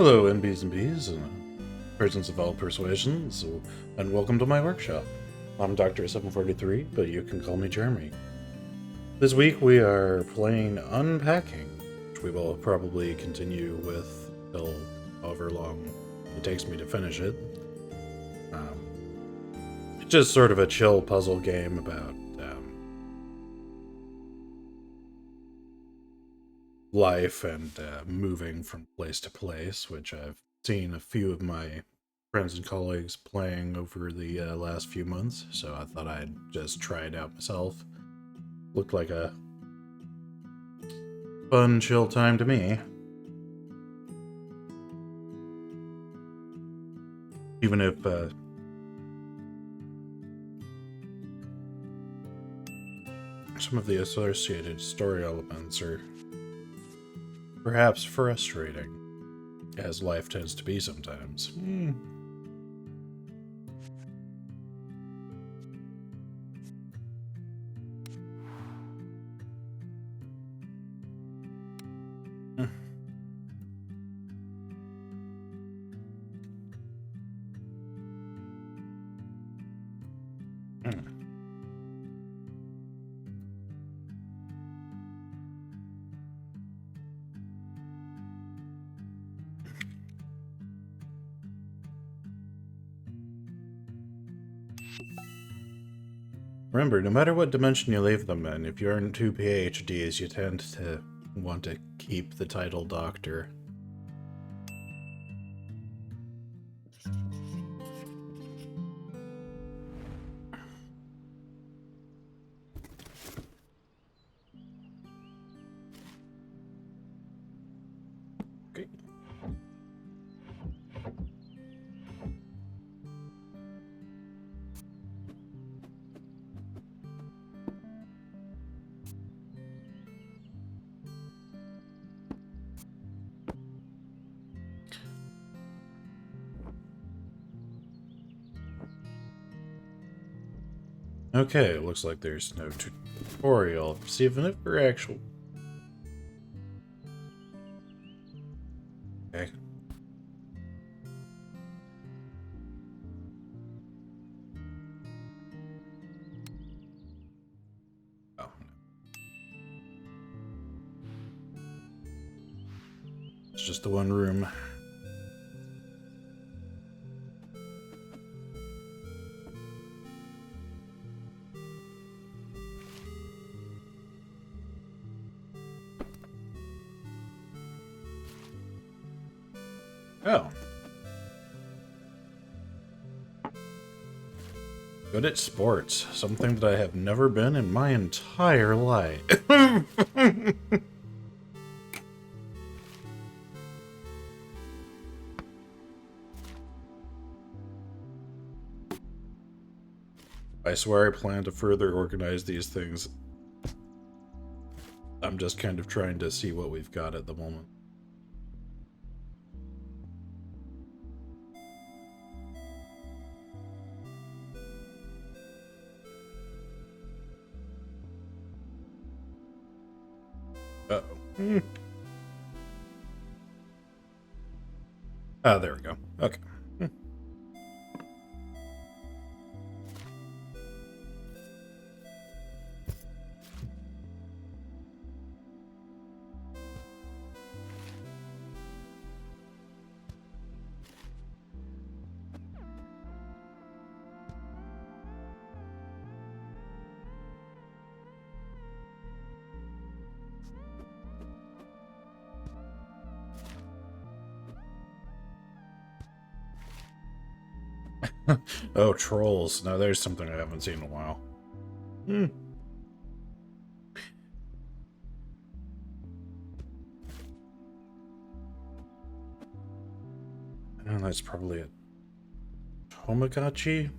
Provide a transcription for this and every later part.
Hello, NBs and Bs, and persons of all persuasions, and welcome to my workshop. I'm Dr. 743, but you can call me Jeremy. This week we are playing Unpacking, which we will probably continue with until however long it takes me to finish it. It's just sort of a chill puzzle game about life and moving from place to place, which I've seen a few of my friends and colleagues playing over the last few months, so I thought I'd just try it out myself. Looked like a fun, chill time to me. Even if some of the associated story elements are perhaps frustrating, as life tends to be sometimes. Remember, no matter what dimension you leave them in, if you earn 2 PhDs, you tend to want to keep the title Doctor. Okay. Okay, it looks like there's no tutorial. See if it for actual. Okay. Oh. It's just the one room. Oh. Good at sports. Something that I have never been in my entire life. I swear I plan to further organize these things. I'm just kind of trying to see what we've got at the moment. Uh-oh. Oh, there we go. Okay. Oh, trolls. Now there's something I haven't seen in a while. And that's probably a Tomagotchi.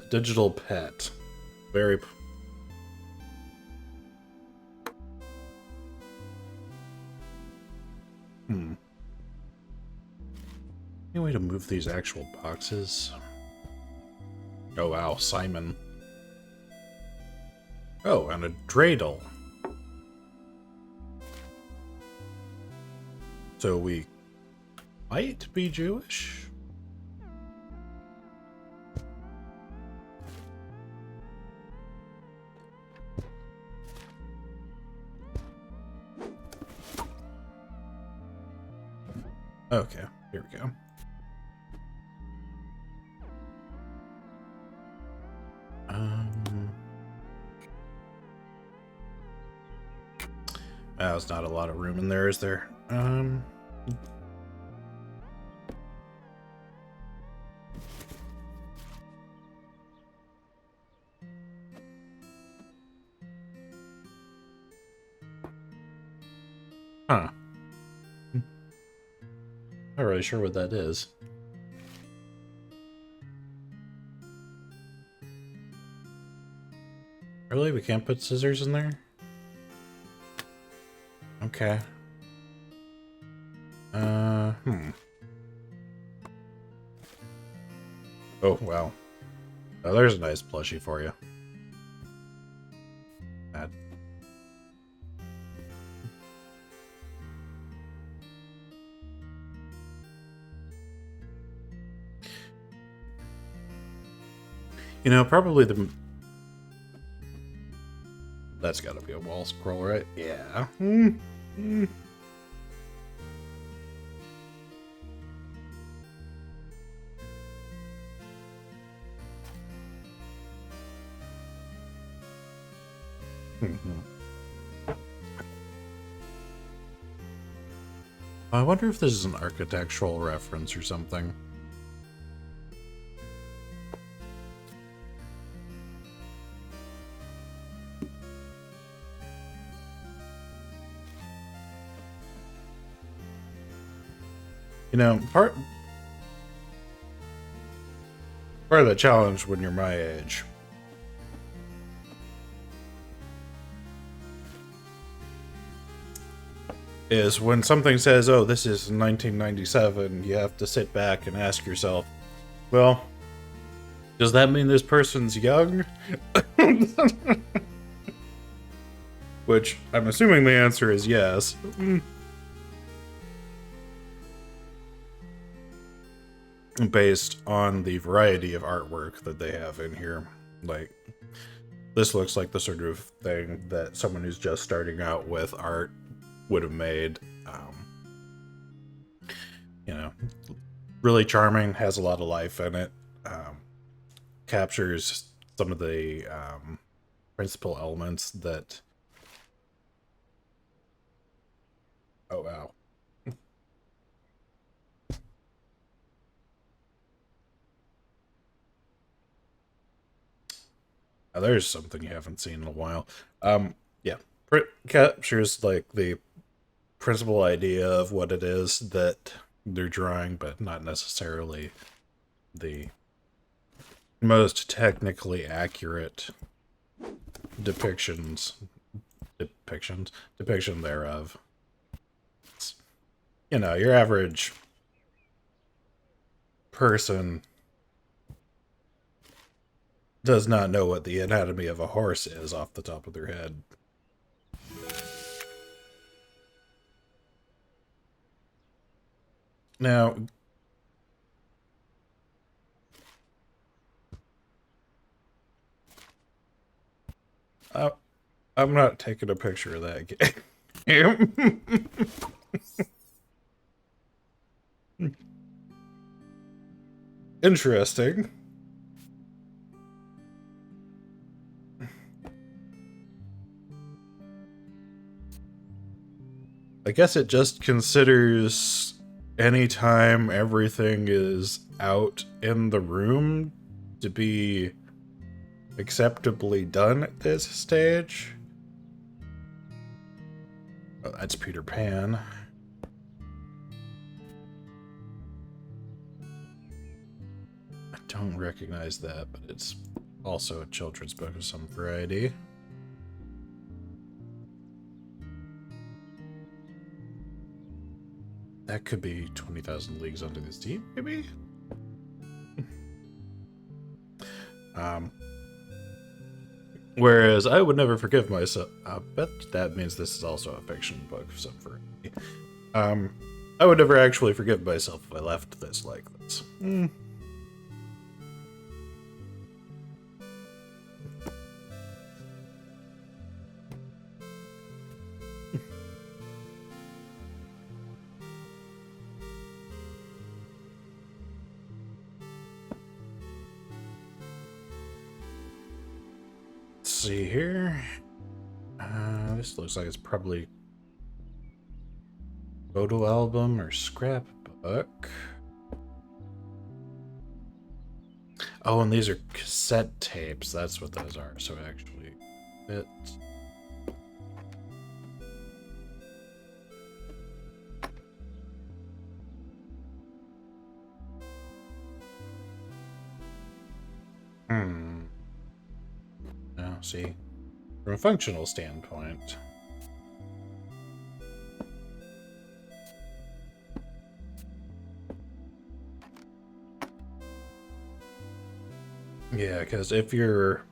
Digital pet. Very... Any way to move these actual boxes? Oh wow, Simon. Oh, and a dreidel. So we might be Jewish? Okay, here we go. There's not a lot of room in there, is there? Huh. Not really sure what that is. Really? We can't put scissors in there? Okay. Oh, wow. Oh, there's a nice plushie for you. Bad. You know, probably the... That's gotta be a wall scroll, right? Yeah. I wonder if this is an architectural reference or something. You know, part of the challenge when you're my age is when something says, oh, this is 1997, you have to sit back and ask yourself, well, does that mean this person's young? Which I'm assuming the answer is yes. Based on the variety of artwork that they have in here. Like, this looks like the sort of thing that someone who's just starting out with art would have made. You know, really charming, has a lot of life in it, captures some of the principal elements that... Oh, wow. There's something you haven't seen in a while. Yeah, captures like the principal idea of what it is that they're drawing, but not necessarily the most technically accurate depiction thereof. It's, you know, your average person does not know what the anatomy of a horse is off the top of their head. Now, I'm not taking a picture of that game. Interesting. I guess it just considers anytime everything is out in the room to be acceptably done at this stage. Oh, that's Peter Pan. I don't recognize that, but it's also a children's book of some variety. That could be 20,000 Leagues Under the Sea, maybe? Whereas I would never forgive myself. I bet that means this is also a fiction book of some variety. I would never actually forgive myself if I left this like this. Let's see here. This looks like it's probably photo album or scrapbook. Oh, and these are cassette tapes. That's what those are. So actually, it. Now, see, from a functional standpoint. Yeah, because if you're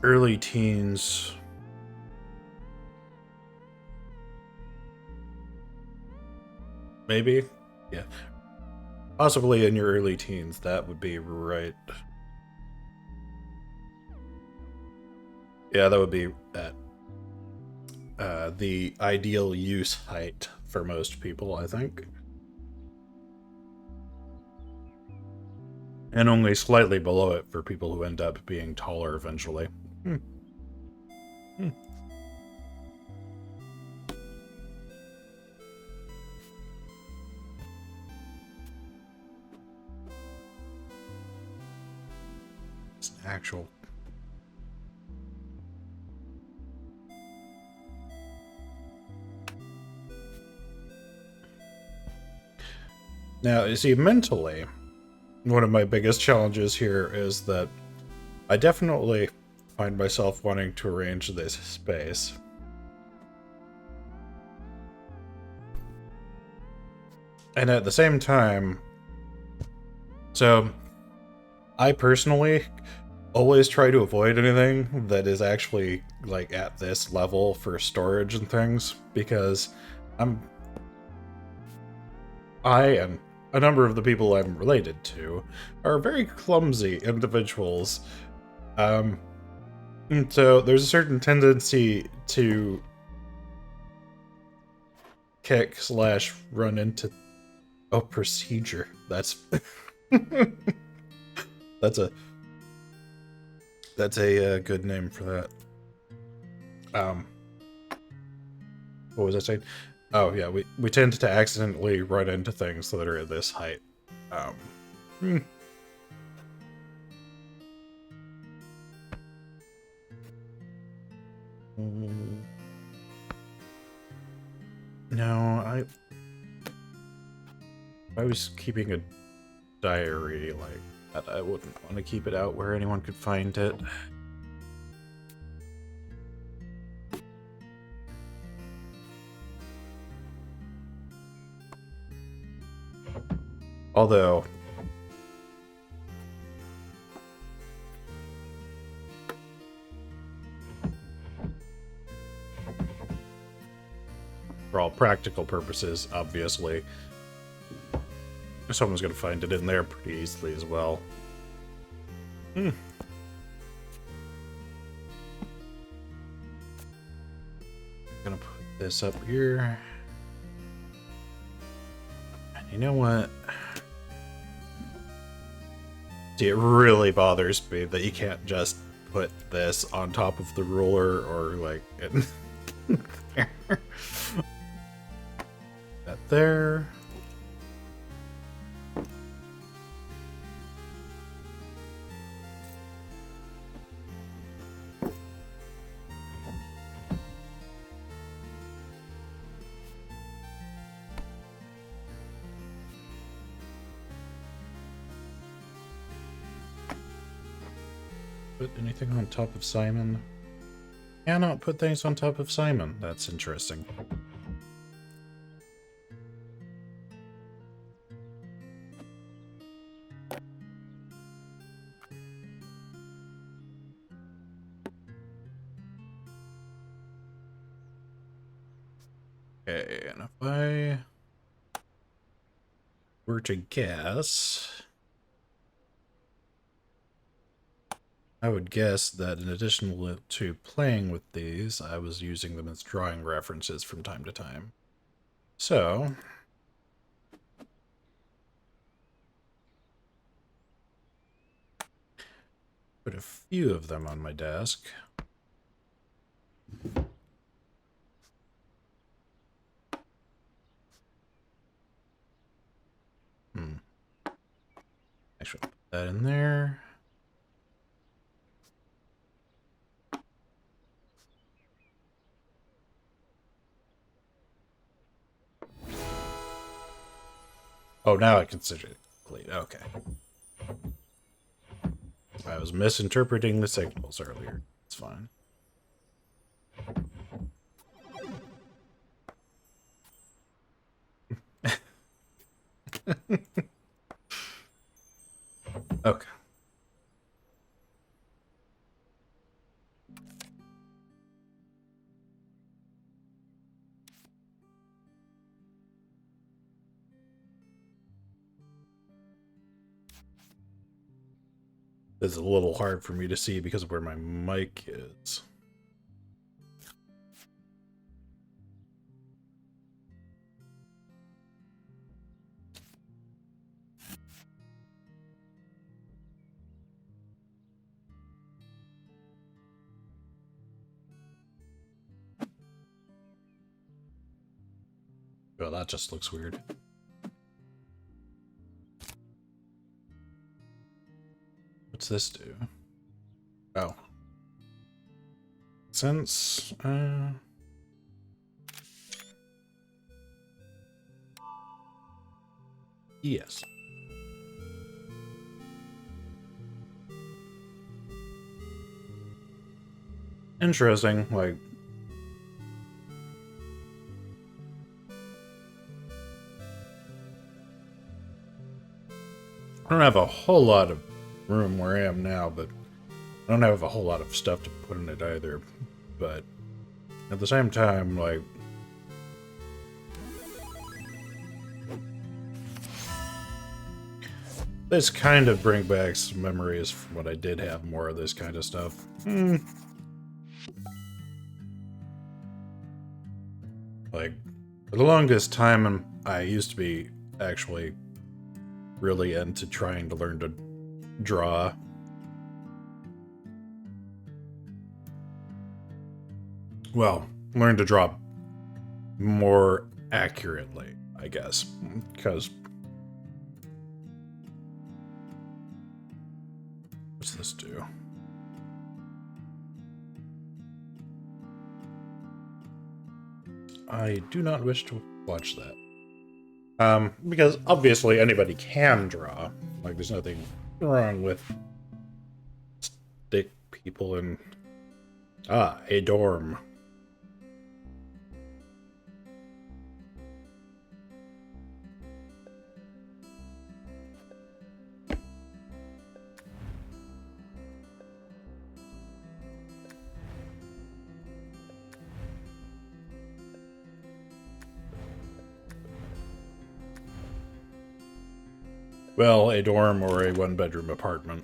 early teens, maybe, yeah, possibly in your early teens, that would be right. Yeah, that would be at the ideal use height for most people, I think. And only slightly below it for people who end up being taller eventually. It's an actual... Now, you see, mentally, one of my biggest challenges here is that I definitely find myself wanting to arrange this space. And at the same time, so I personally always try to avoid anything that is actually like at this level for storage and things, because I and a number of the people I'm related to are very clumsy individuals. And so there's a certain tendency to kick / run into procedure. That's that's a good name for that. What was I saying? Oh yeah, we tend to accidentally run into things that are at this height. No, I was keeping a diary like that. I wouldn't want to keep it out where anyone could find it. Although, for all practical purposes, obviously, someone's going to find it in there pretty easily as well. Gonna put this up here. And you know what? See, it really bothers me that you can't just put this on top of the ruler or like there. That there. Put anything on top of Simon? Cannot put things on top of Simon. That's interesting. Okay, and if I were to guess, I would guess that in addition to playing with these, I was using them as drawing references from time to time. So, put a few of them on my desk. Actually, put that in there. Oh, now I consider it complete. Okay. I was misinterpreting the signals earlier. It's fine. Okay. This is a little hard for me to see because of where my mic is. Oh, that just looks weird. What's this do? Oh. Since, yes. Interesting, like... I don't have a whole lot of room where I am now, but I don't have a whole lot of stuff to put in it either. But at the same time, like... This kind of brings back some memories from when I did have more of this kind of stuff. Like, for the longest time, I used to be actually really into trying to learn to draw. Well, learn to draw more accurately, I guess, because... What's this do? I do not wish to watch that. Because obviously anybody can draw. Like, there's nothing wrong with stick people in... Ah, a dorm. Well, a dorm or a one-bedroom apartment.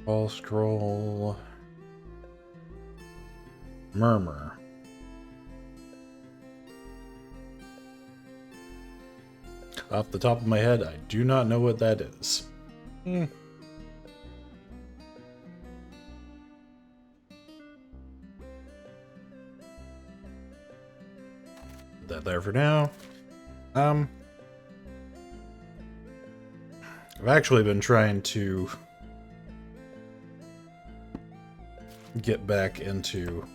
Ball scroll. Murmur. Off the top of my head, I do not know what that is. Put that there for now. I've actually been trying to get back into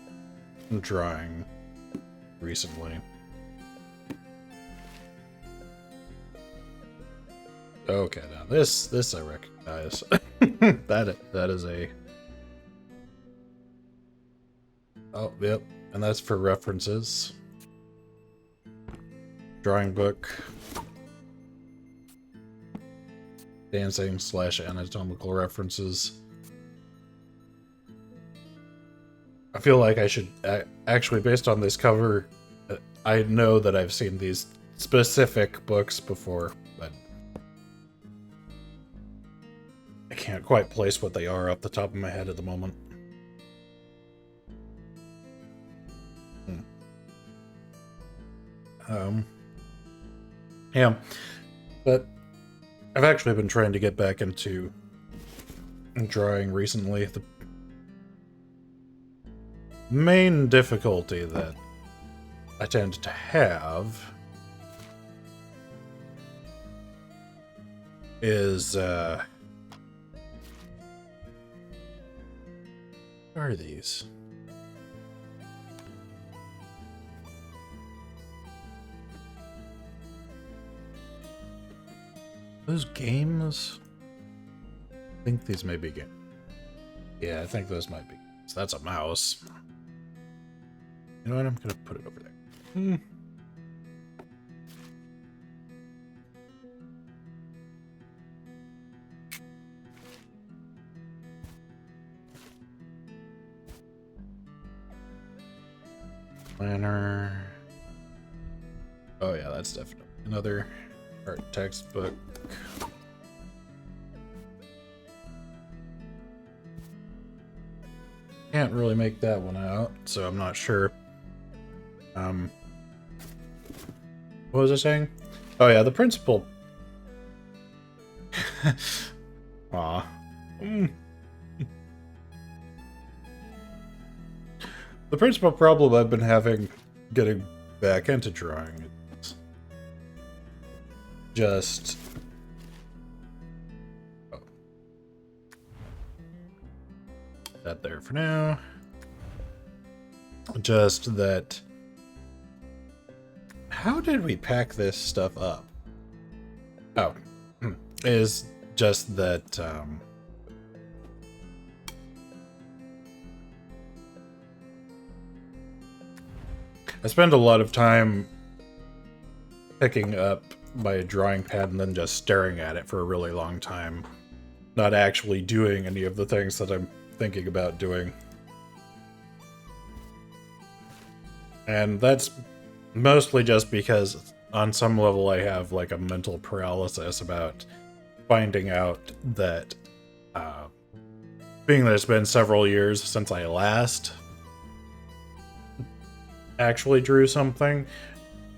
drawing recently. Okay, now this I recognize. that is a Oh, yep. And that's for references. Drawing book. Dancing / anatomical references. I feel like I should actually, based on this cover, I know that I've seen these specific books before, but I can't quite place what they are off the top of my head at the moment. Yeah, but I've actually been trying to get back into drawing recently. The main difficulty that I tend to have is, where are these? Those games? I think these may be games. Yeah, I think those might be. So that's a mouse. You know what? I'm gonna put it over there. Planner. Oh yeah, that's definitely another art textbook. Can't really make that one out, so I'm not sure. What was I saying? Oh yeah, the principal. Aw. The principal problem I've been having getting back into drawing is just... Oh. That there for now. Just that... How did we pack this stuff up? Oh. Is just that, I spend a lot of time picking up my drawing pad and then just staring at it for a really long time. Not actually doing any of the things that I'm thinking about doing. And that's mostly just because on some level I have like a mental paralysis about finding out that, being that it's been several years since I last actually drew something,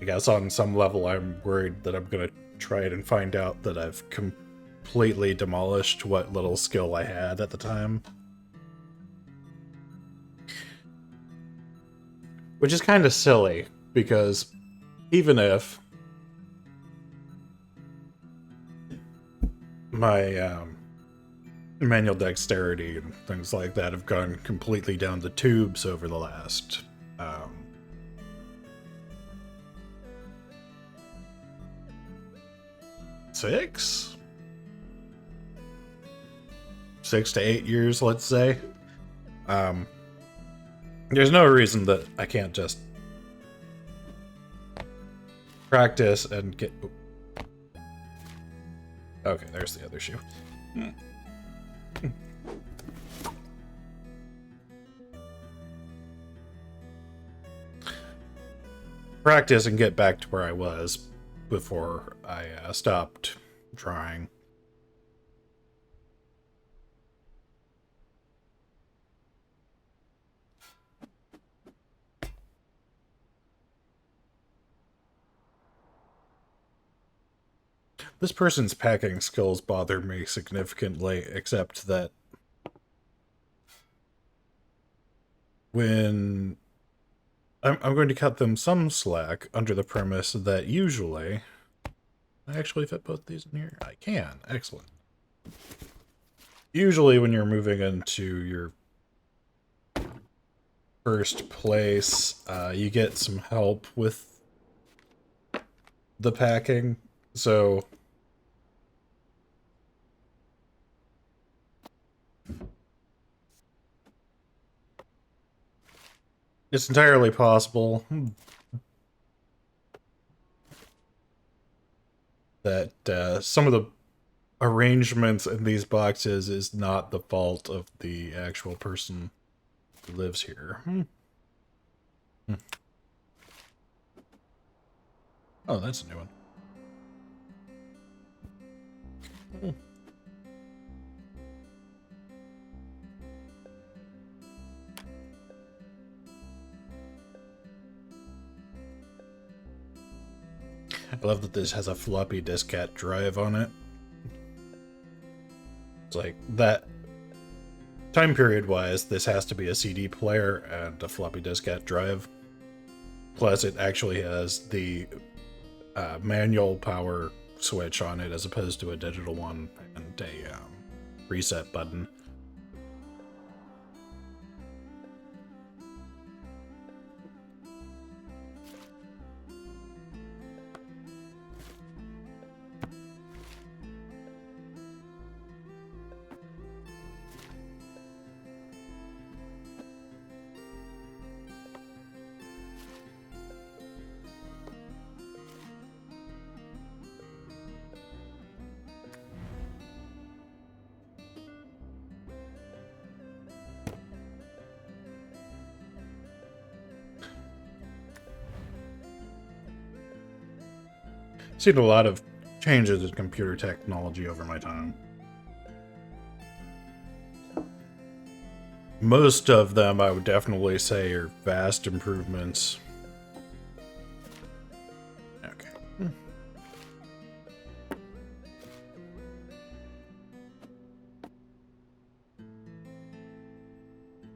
I guess on some level I'm worried that I'm gonna try it and find out that I've completely demolished what little skill I had at the time. Which is kind of silly, because even if my manual dexterity and things like that have gone completely down the tubes over the last 6 to 8 years, let's say. There's no reason that I can't just practice and get... Okay, there's the other shoe. Practice and get back to where I was before I stopped drawing. This person's packing skills bother me significantly, except that when I'm going to cut them some slack under the premise that usually... Can I actually fit both these in here? I can. Excellent. Usually when you're moving into your first place, you get some help with the packing, so... It's entirely possible that some of the arrangements in these boxes is not the fault of the actual person who lives here. Oh, that's a new one. I love that this has a floppy diskette drive on it. It's like that time period wise, this has to be a CD player and a floppy diskette drive. Plus, it actually has the manual power switch on it as opposed to a digital one and a reset button. Seen a lot of changes in computer technology over my time. Most of them, I would definitely say, are vast improvements. Okay.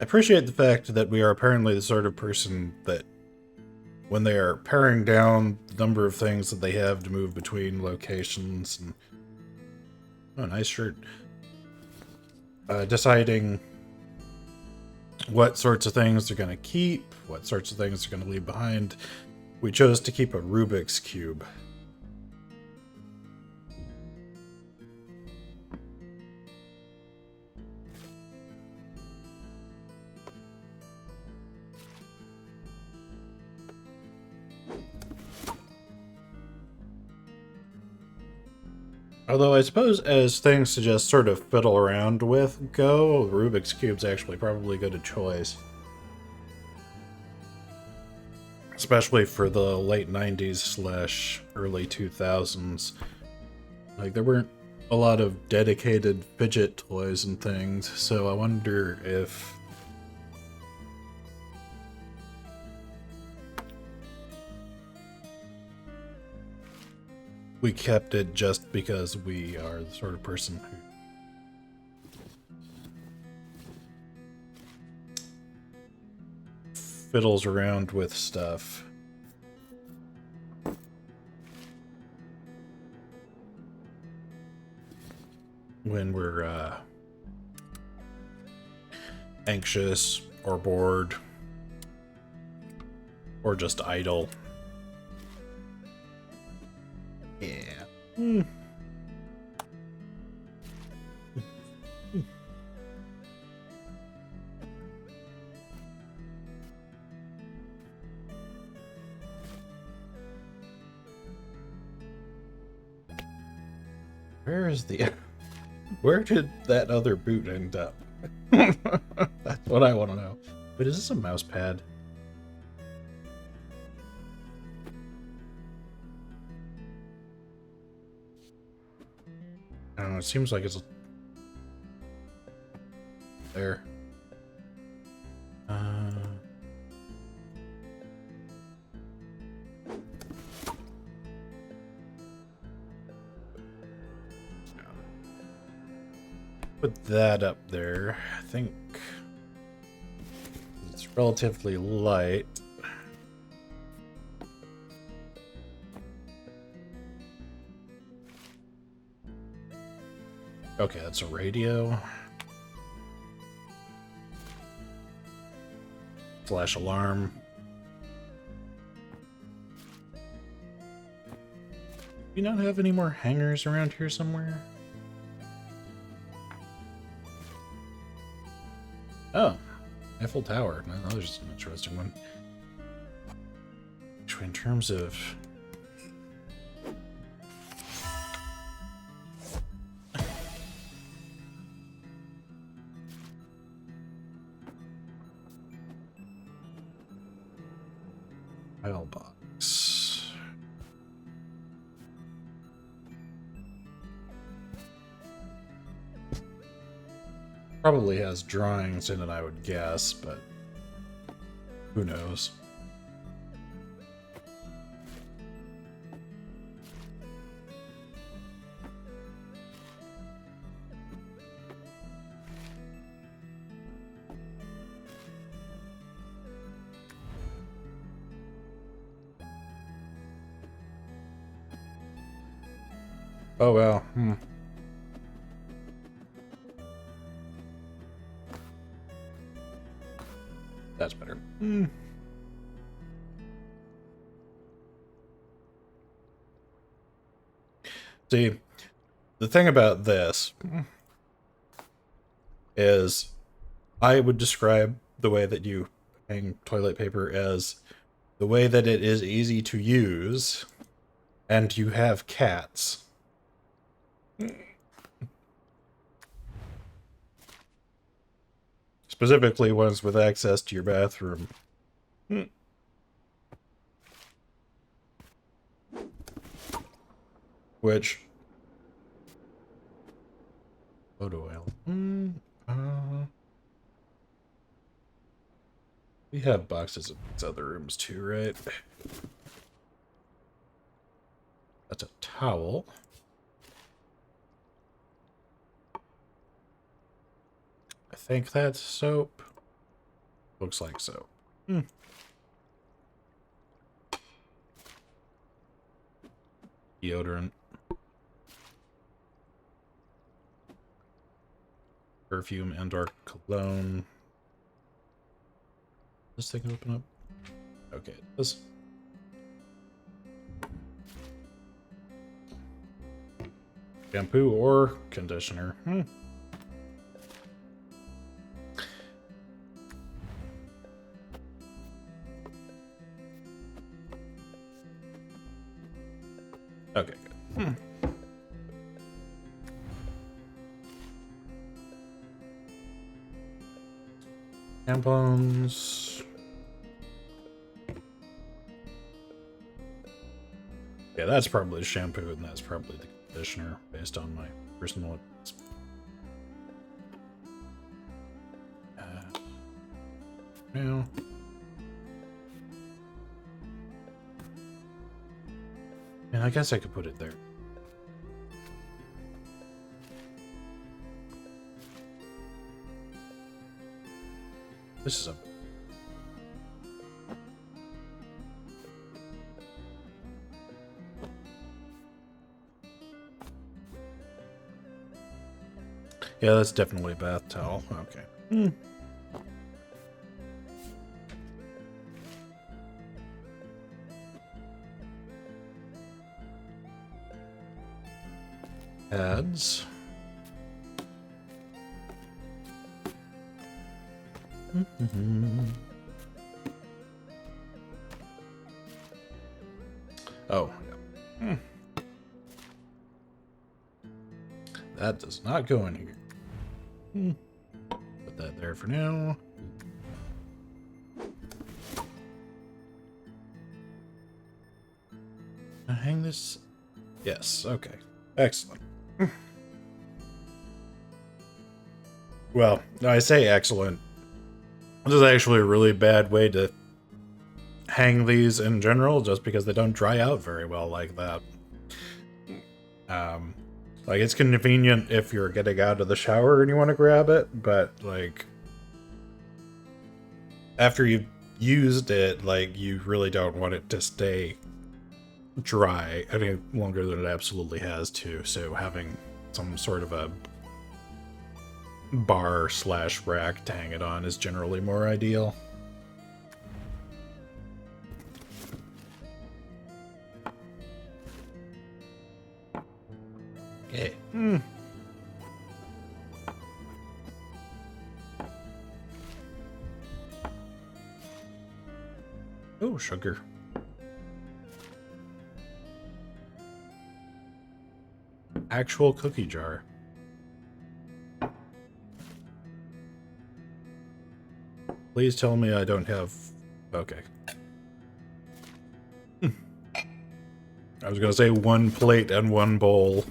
I appreciate the fact that we are apparently the sort of person that when they are paring down the number of things that they have to move between locations and oh, nice shirt. Deciding what sorts of things they're going to keep, what sorts of things they're going to leave behind. We chose to keep a Rubik's Cube. Although I suppose as things to just sort of fiddle around with go, Rubik's Cube's actually probably a good choice. Especially for the late 90s / early 2000s. Like, there weren't a lot of dedicated fidget toys and things, so I wonder if we kept it just because we are the sort of person who fiddles around with stuff. When we're anxious or bored or just idle. Yeah. Where is the... Where did that other boot end up? That's what I want to know. But is this a mouse pad? I don't know, it seems like it's... There. Put that up there. I think it's relatively light. Okay, that's a radio. Flash alarm. Do you not have any more hangers around here somewhere? Oh, Eiffel Tower. That was just an interesting one. Actually, in terms of... File box. Probably has drawings in it, I would guess, but who knows? Oh well. That's better. See, the thing about this is I would describe the way that you hang toilet paper as the way that it is easy to use and you have cats. Specifically ones with access to your bathroom. Which... photo album. We have boxes of these other rooms too, right? That's a towel. I think that's soap. Looks like soap. Deodorant. Perfume and/or cologne. This thing open up? Okay, this. Shampoo or conditioner. Okay, good. Tampons. Yeah, that's probably the shampoo, and that's probably the conditioner, based on my personal... now... and I guess I could put it there. This is a... yeah, that's definitely a bath towel. Okay. Pads. Oh, yeah. That does not go in here. Put that there for now. Can I hang this? Yes, okay. Excellent. Well, I say excellent. This is actually a really bad way to hang these in general, just because they don't dry out very well like that. Like, it's convenient if you're getting out of the shower and you want to grab it, but, like, after you've used it, like, you really don't want it to stay dry any longer than it absolutely has to, so having some sort of a bar / rack to hang it on is generally more ideal. Okay. Oh, sugar. actual cookie jar. Please tell me I don't have... Okay. I was gonna say 1 plate and 1 bowl.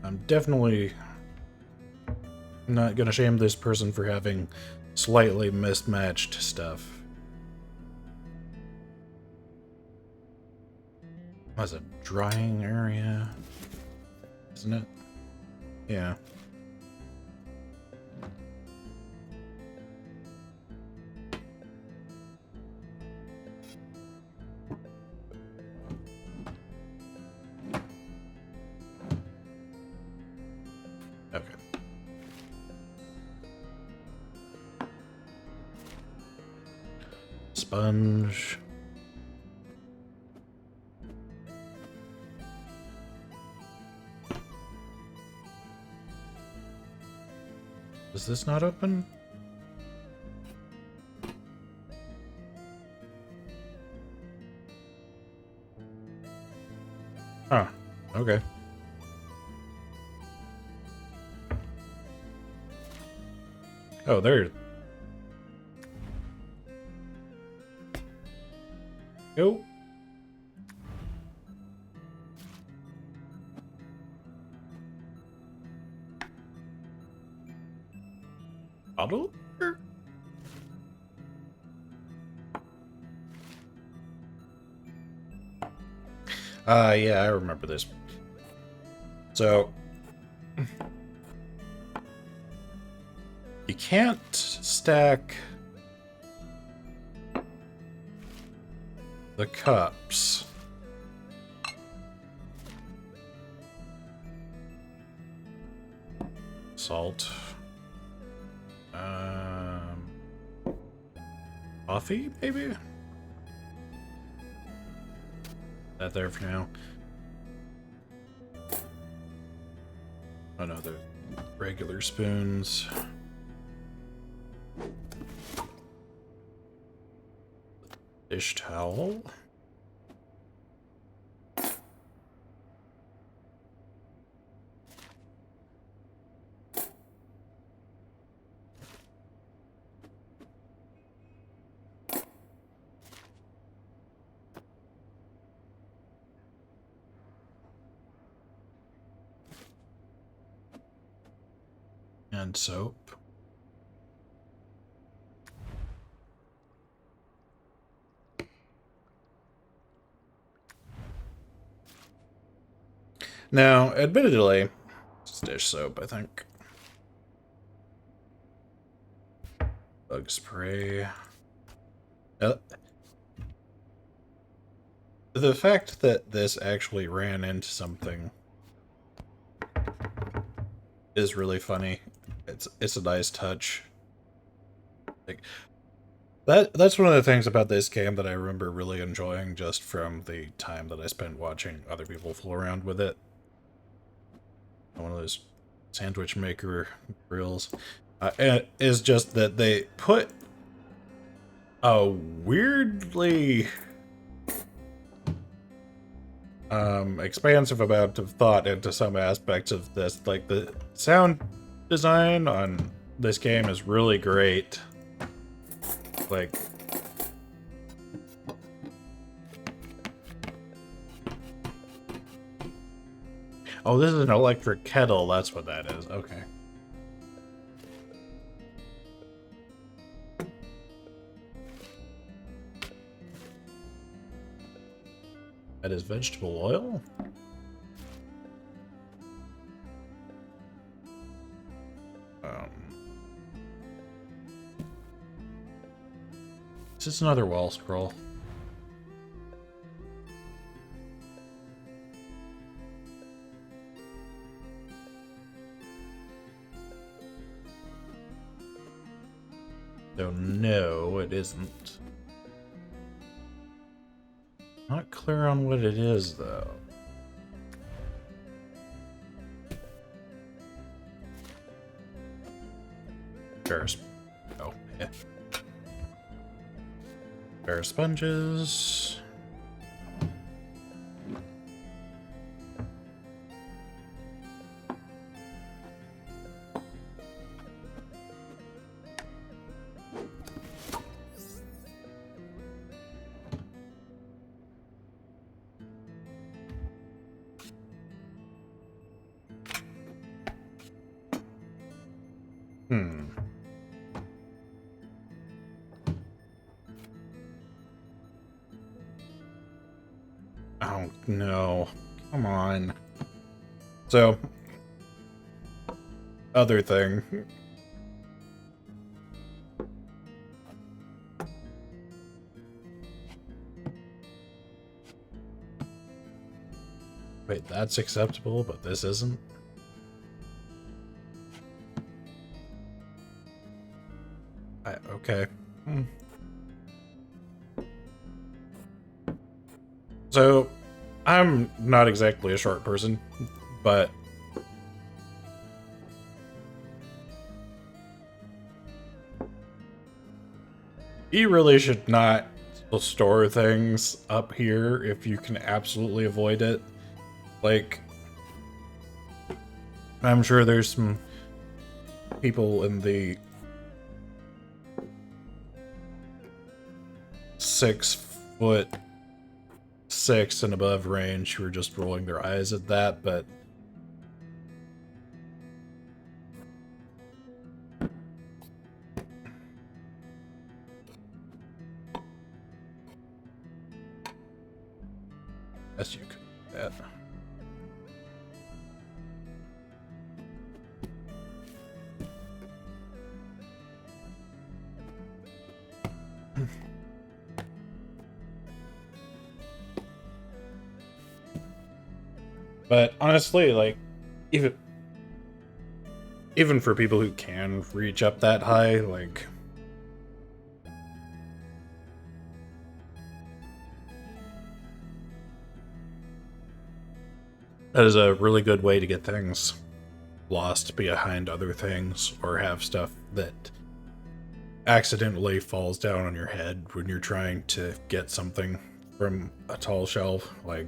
I'm definitely not gonna shame this person for having slightly mismatched stuff. That's a drying area, isn't it? Yeah. Okay. Sponge. Is this not open? Huh. Okay. Oh, there. Go. Bottle? Yeah, I remember this. So, you can't stack the cups. Salt. Coffee, maybe? That there for now. Oh no, they're regular spoons. Dish towel. And soap. Now, admittedly, it's dish soap, I think. Bug spray. The fact that this actually ran into something is really funny. It's a nice touch. Like that's one of the things about this game that I remember really enjoying just from the time that I spent watching other people fool around with it. One of those sandwich maker grills. Is just that they put a weirdly expansive amount of thought into some aspects of this. Like, the sound design on this game is really great. Like, oh, this is an electric kettle. That's what that is. Okay. That is vegetable oil? Is this another wall scroll? So no, it isn't. Not clear on what it is, though. Pair of sponges. Oh, no. Come on. So, other thing. Wait, that's acceptable, but this isn't? Okay. So, I'm not exactly a short person, but you really should not store things up here if you can absolutely avoid it. Like, I'm sure there's some people in the 6'6" and above range who are just rolling their eyes at that, but yes, you could do that. But honestly, like, even for people who can reach up that high, like, that is a really good way to get things lost behind other things, or have stuff that accidentally falls down on your head when you're trying to get something from a tall shelf. Like,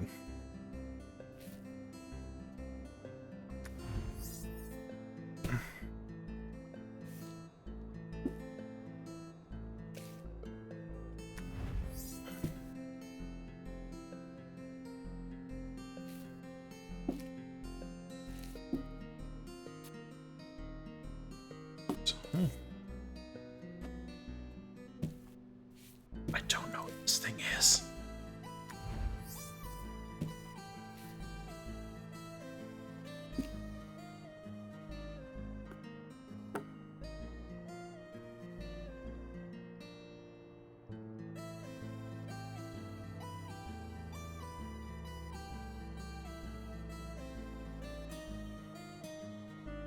I don't know what this thing is.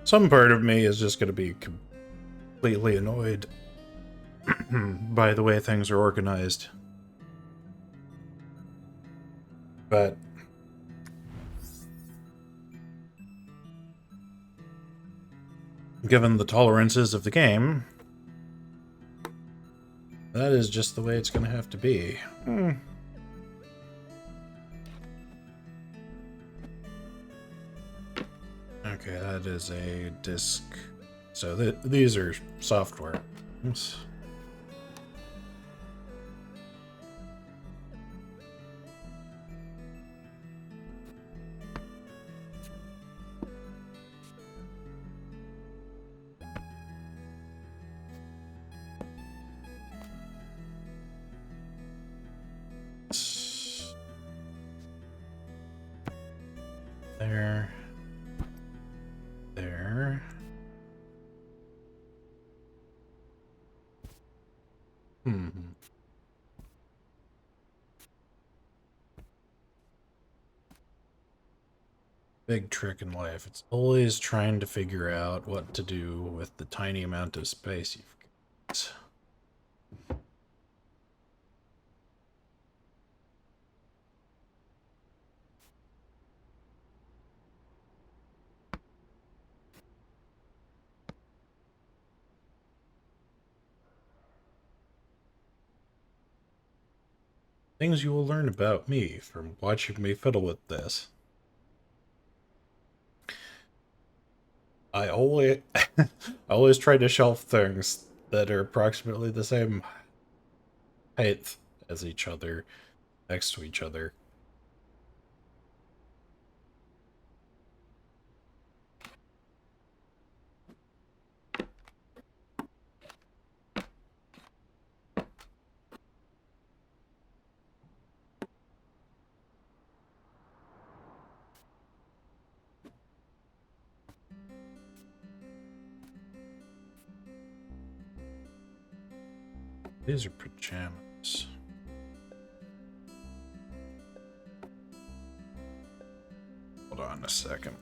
Some part of me is just going to be completely annoyed by the way things are organized. But given the tolerances of the game, that is just the way it's going to have to be. Okay, that is a disk. So these are software. Oops. There. There. Big trick in life. It's always trying to figure out what to do with the tiny amount of space you've got. Things you will learn about me from watching me fiddle with this. I always, I always try to shelf things that are approximately the same height as each other, next to each other. These are pajamas. Hold on a second.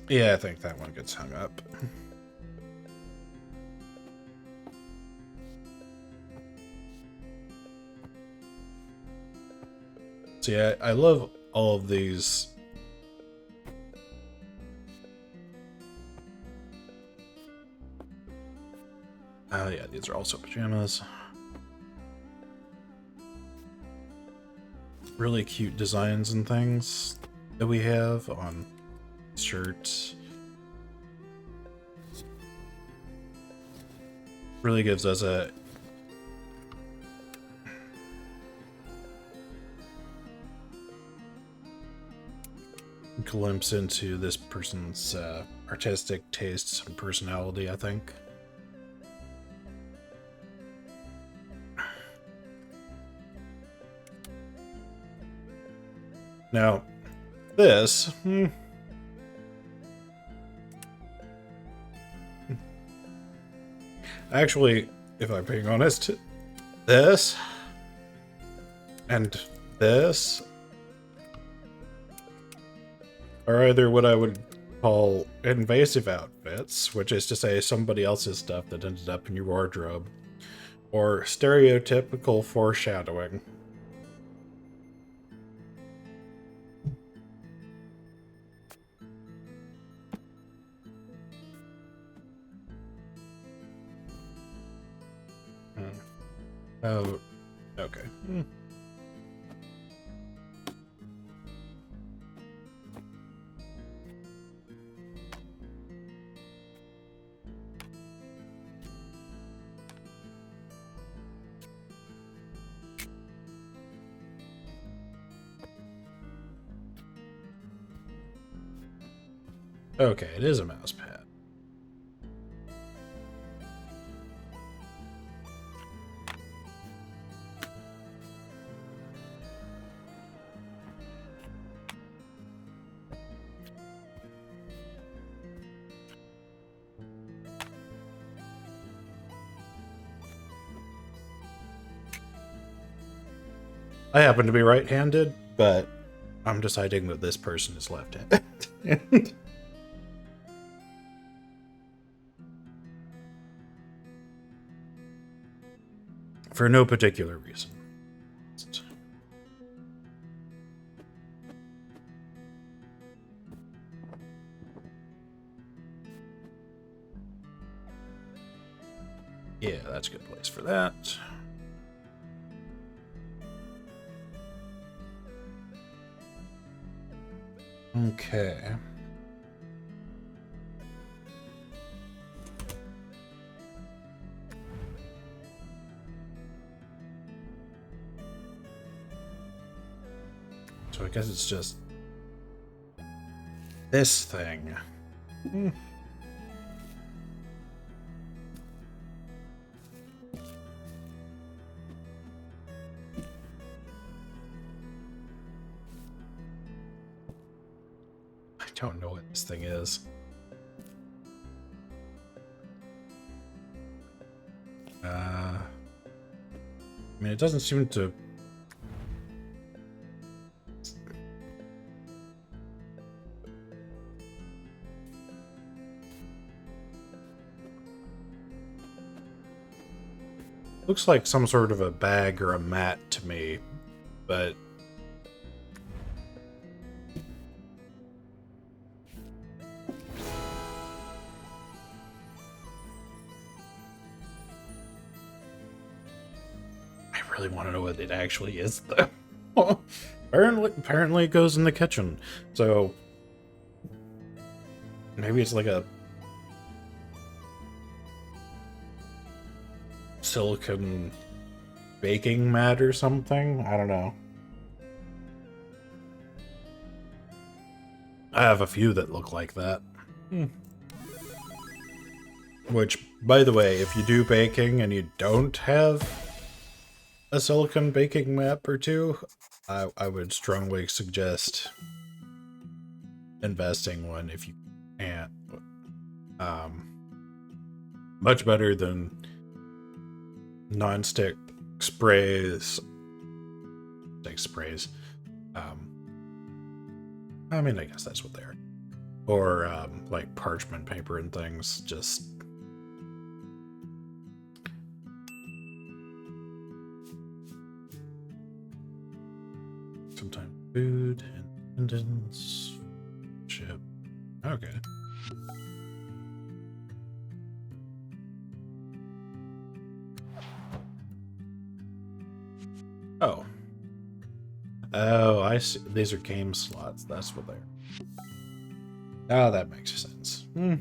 Yeah, I think that one gets hung up. See, I love all of these. Oh yeah, these are also pajamas. Really cute designs and things that we have on shirts. Really gives us a glimpse into this person's artistic tastes and personality, I think. Now, this... Actually, if I'm being honest, this and this are either what I would call invasive outfits, which is to say somebody else's stuff that ended up in your wardrobe, or stereotypical foreshadowing. Oh, okay. Okay, it is a mouse pad. I happen to be right-handed, but I'm deciding that this person is left-handed. For no particular reason. Yeah, that's a good place for that. Okay. So I guess it's just this thing. I don't know what this thing is. I mean, it doesn't seem to... Looks like some sort of a bag or a mat to me, but... really want to know what it actually is, though. Apparently it goes in the kitchen. So maybe it's like a silicone baking mat or something. I don't know. I have a few that look like that. Which, by the way, if you do baking and you don't have a silicone baking mat or two, I would strongly suggest investing one if you can. Much better than non-stick sprays. I mean, I guess that's what they are. Or, like, parchment paper and things. Just... sometimes food, independence, ship. Okay. Oh. Oh, I see. These are game slots. That's what they are. Oh, that makes sense. I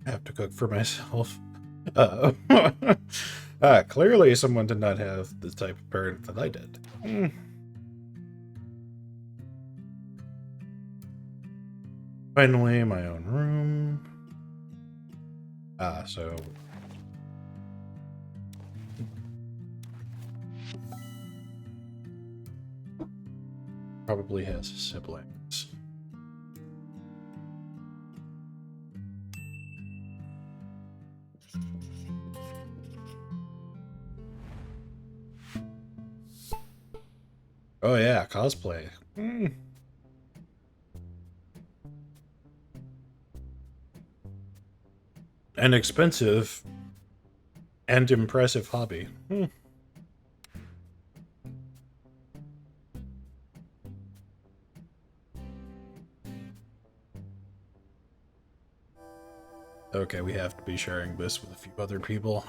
have to cook for myself. Clearly someone did not have the type of parent that I did. Finally, my own room. So... probably has siblings. Oh yeah, cosplay. An expensive and impressive hobby. Okay, we have to be sharing this with a few other people.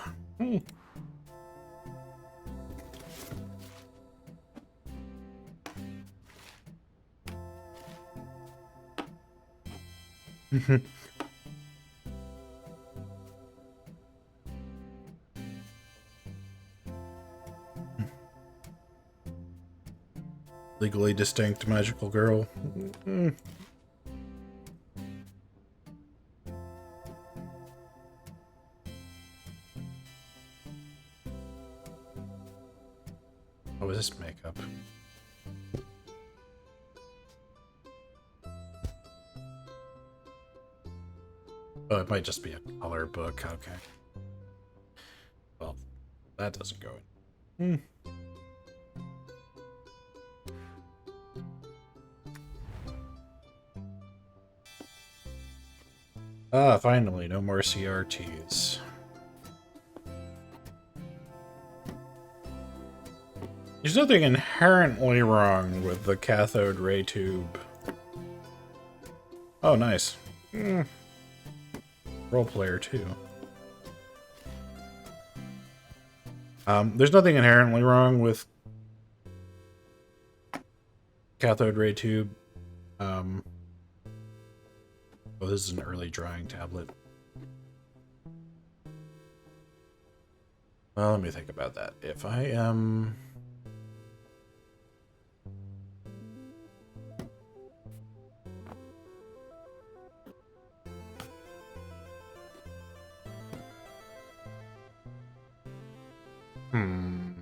Legally distinct magical girl. Oh, is this makeup? Oh, it might just be a color book. Okay. Well, that doesn't go in. Ah, finally, no more CRTs. There's nothing inherently wrong with the cathode ray tube. Oh, nice. Role player too. There's nothing inherently wrong with cathode ray tube. Oh, this is an early drawing tablet. Well, let me think about that. If I am...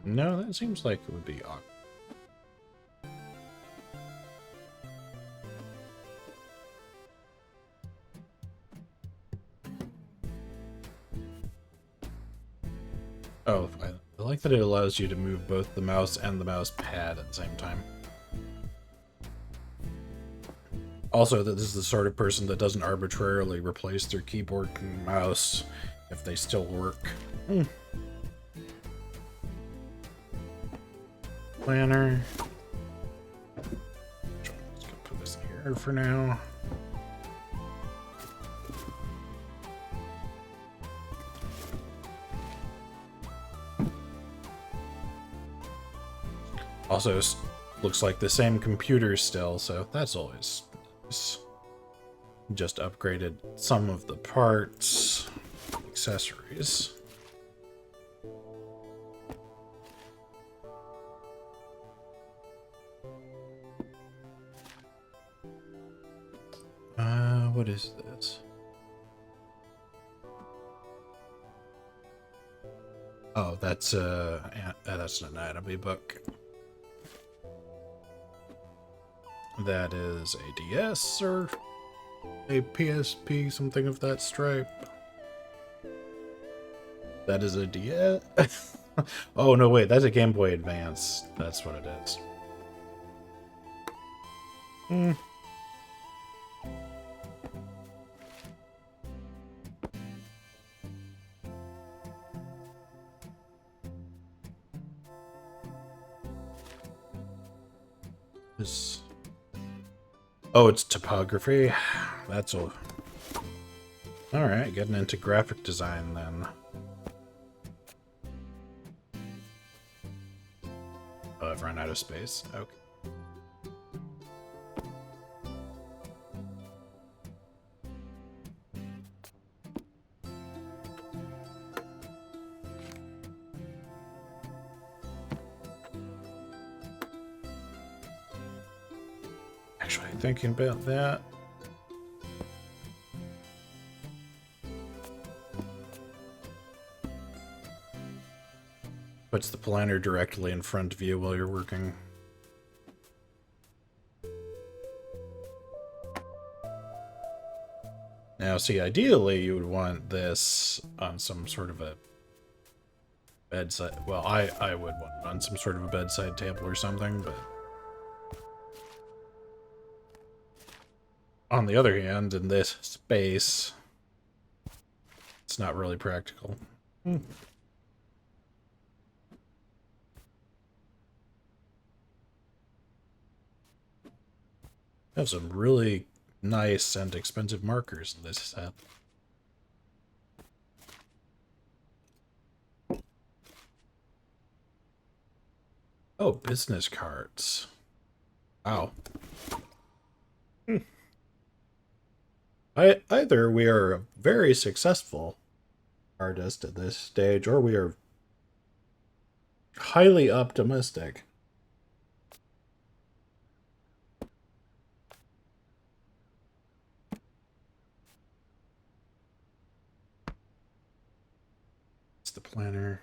no, that seems like it would be awkward. Oh, I like that it allows you to move both the mouse and the mouse pad at the same time. Also, that this is the sort of person that doesn't arbitrarily replace their keyboard and mouse if they still work. Planner. Let's go put this here for now. Also, looks like the same computer still, so that's always nice. Just upgraded some of the parts, accessories. What is this? Oh, that's an anatomy book. That is a DS or a PSP, something of that stripe. That is a DS. Oh, no, wait, that's a Game Boy Advance. That's what it is. This. Oh, it's topography. That's all. Alright, getting into graphic design then. Oh, I've run out of space. Okay. Actually, thinking about that. Puts the planner directly in front of you while you're working. Now, see, ideally you would want this on some sort of a bedside. Well, I would want it on some sort of a bedside table or something, but on the other hand, in this space, it's not really practical. Have some really nice and expensive markers in this set. Oh, business cards. Wow. Either we are a very successful artist at this stage, or we are highly optimistic. It's the planner.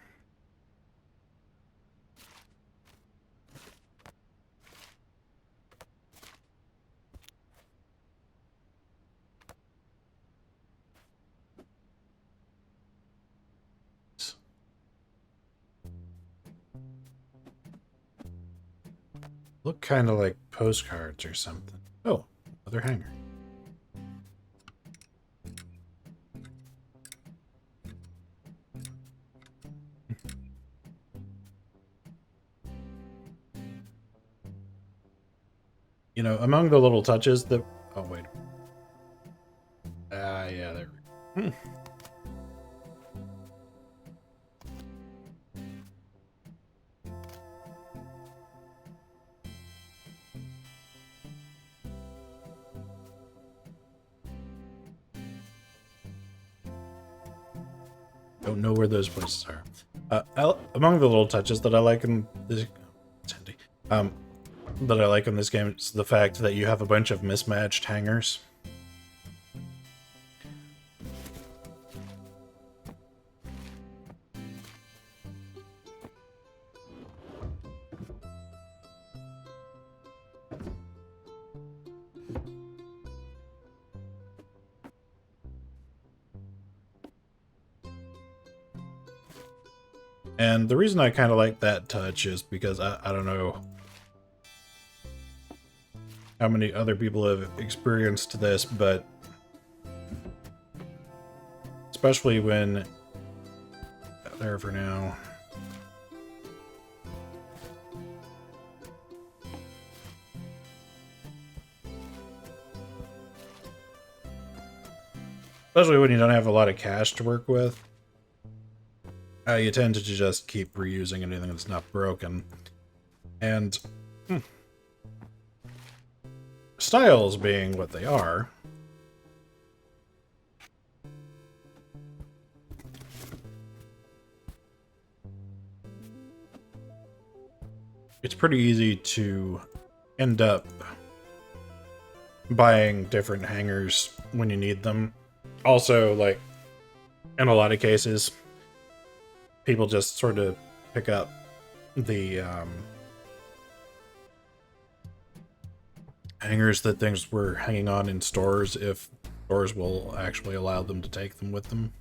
Look kind of like postcards or something. Oh, another hanger. You know, among the little touches that... Oh, wait. Yeah, there we go. Don't know where those places are. Among the little touches that I like in this... It's handy. That I like in this game is the fact that you have a bunch of mismatched hangers. And the reason I kind of like that touch is because I don't know how many other people have experienced this, but especially when... There for now. Especially when you don't have a lot of cash to work with. You tend to just keep reusing anything that's not broken. And styles being what they are, it's pretty easy to end up buying different hangers when you need them. Also, like, in a lot of cases, people just sort of pick up the hangers that things were hanging on in stores if stores will actually allow them to take them with them.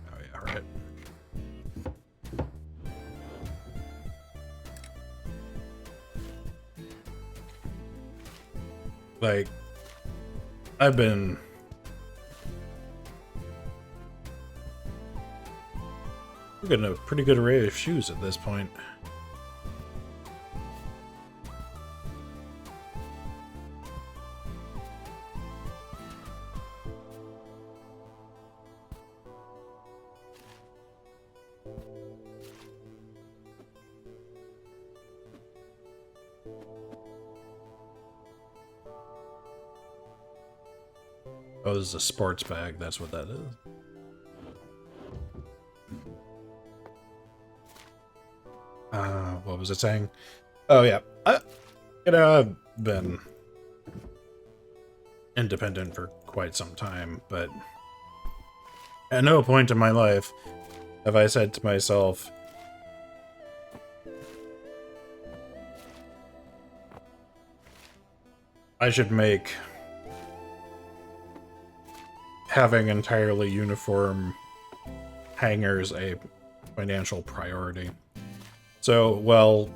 Oh yeah, right. Like, I've been getting a pretty good array of shoes at this point. Oh, this is a sports bag. That's what that is. What was it saying? Oh, yeah. I've been independent for quite some time, but at no point in my life have I said to myself, I should make having entirely uniform hangers a financial priority. So, well,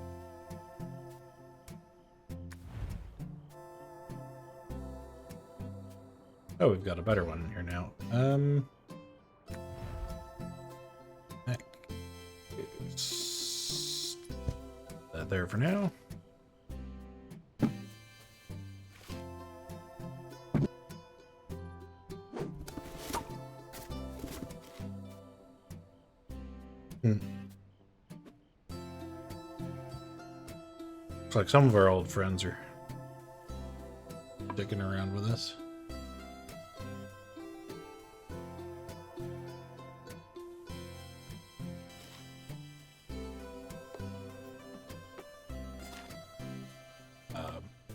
oh, we've got a better one here now. That is that there for now. Looks like some of our old friends are sticking around with us.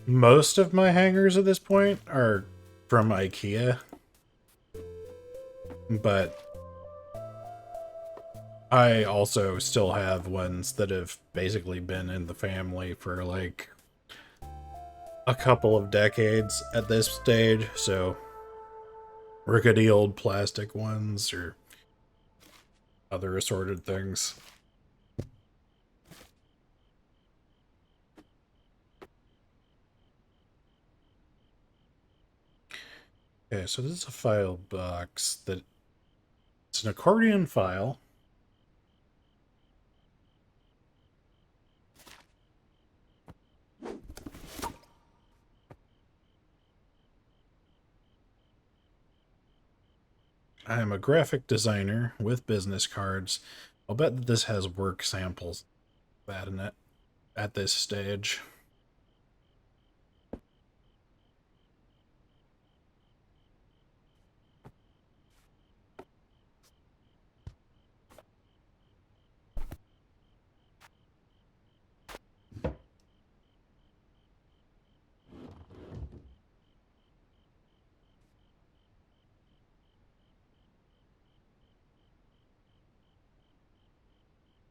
Most of my hangers at this point are from IKEA, but I also still have ones that have basically been in the family for like a couple of decades at this stage, so rickety old plastic ones or other assorted things. Okay, so this is a file box that it's an accordion file. I am a graphic designer with business cards. I'll bet that this has work samples that in it at this stage.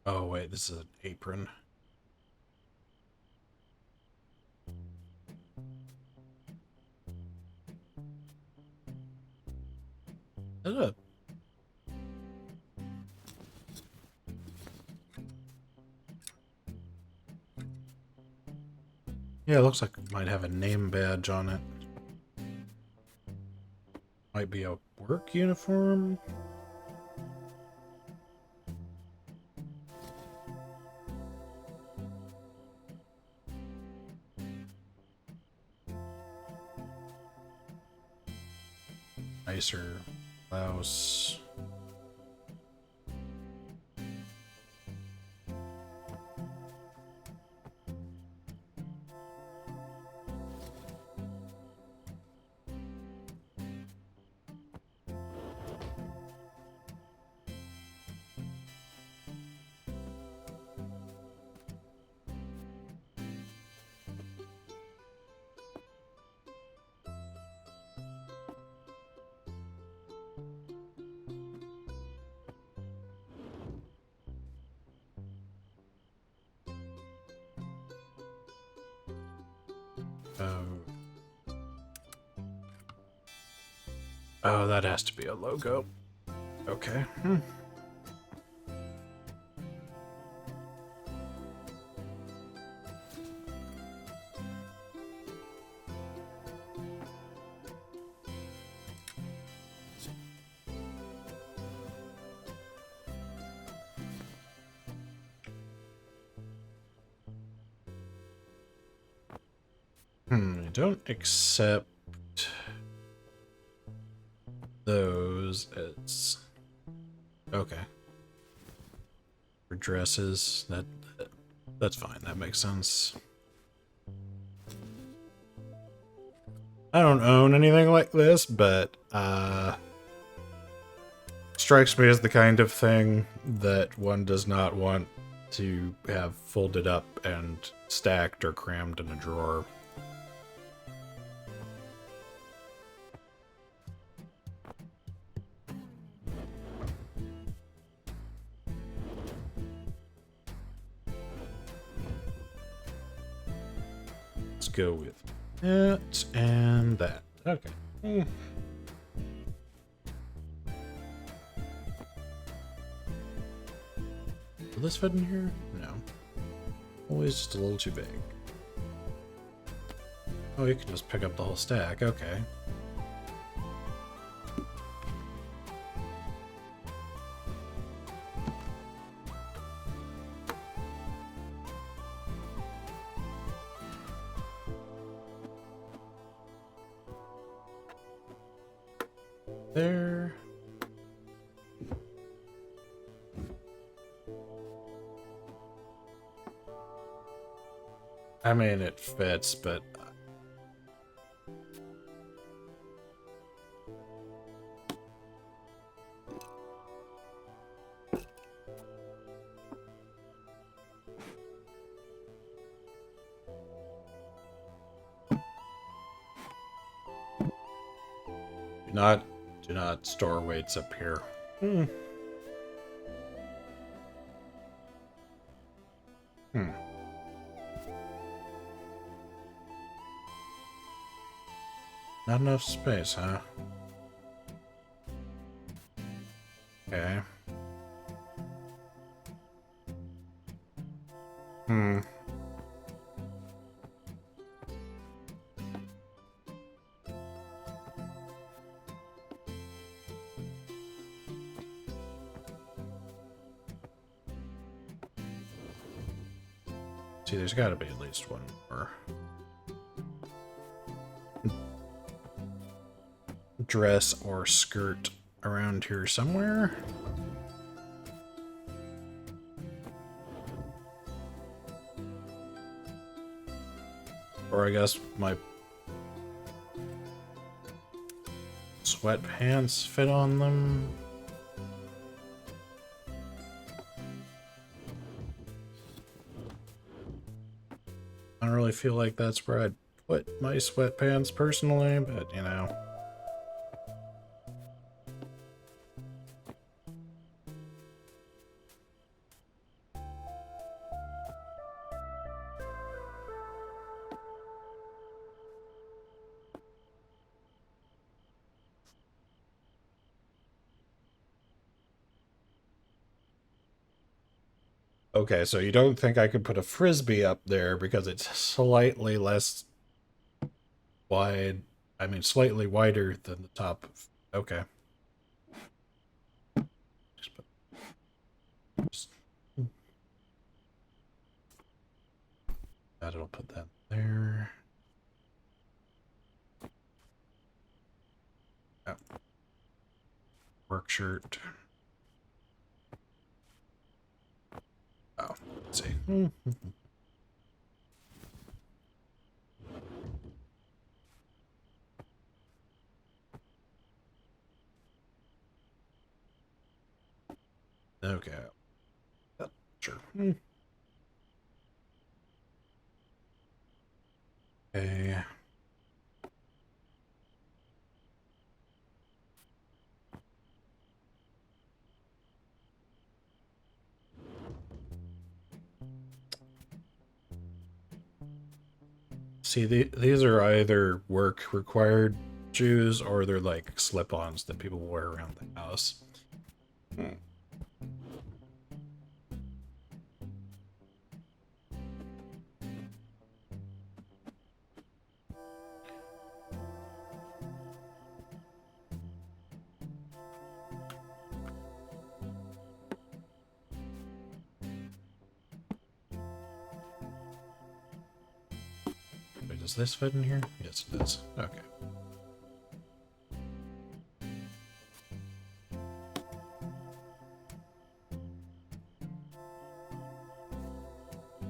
Oh wait, this is an apron. Is it? Yeah, it looks like it might have a name badge on it. Might be a work uniform? Nicer blouse. Oh, that has to be a logo. Okay. I don't accept those as okay. For dresses, that's fine. That makes sense. I don't own anything like this, but strikes me as the kind of thing that one does not want to have folded up and stacked or crammed in a drawer. Let's go with that and that. Okay. Will this fit in here? No. Always just a little too big. Oh, you can just pick up the whole stack. Okay. There. I mean, it fits, but do not store weights up here. Not enough space, huh? Okay. See, there's gotta be at least one more dress or skirt around here somewhere. Or I guess my sweatpants fit on them. I don't really feel like that's where I'd put my sweatpants personally, but you know. Okay, so you don't think I could put a frisbee up there because it's slightly less wide. I mean, slightly wider than the top of. Okay. That'll put that there. Oh. Work shirt. Oh, let's see. Okay. Sure. Okay. See, these are either work required shoes or they're like slip-ons that people wear around the house. Hmm. Wait, does this fit in here? Yes, it does. Okay.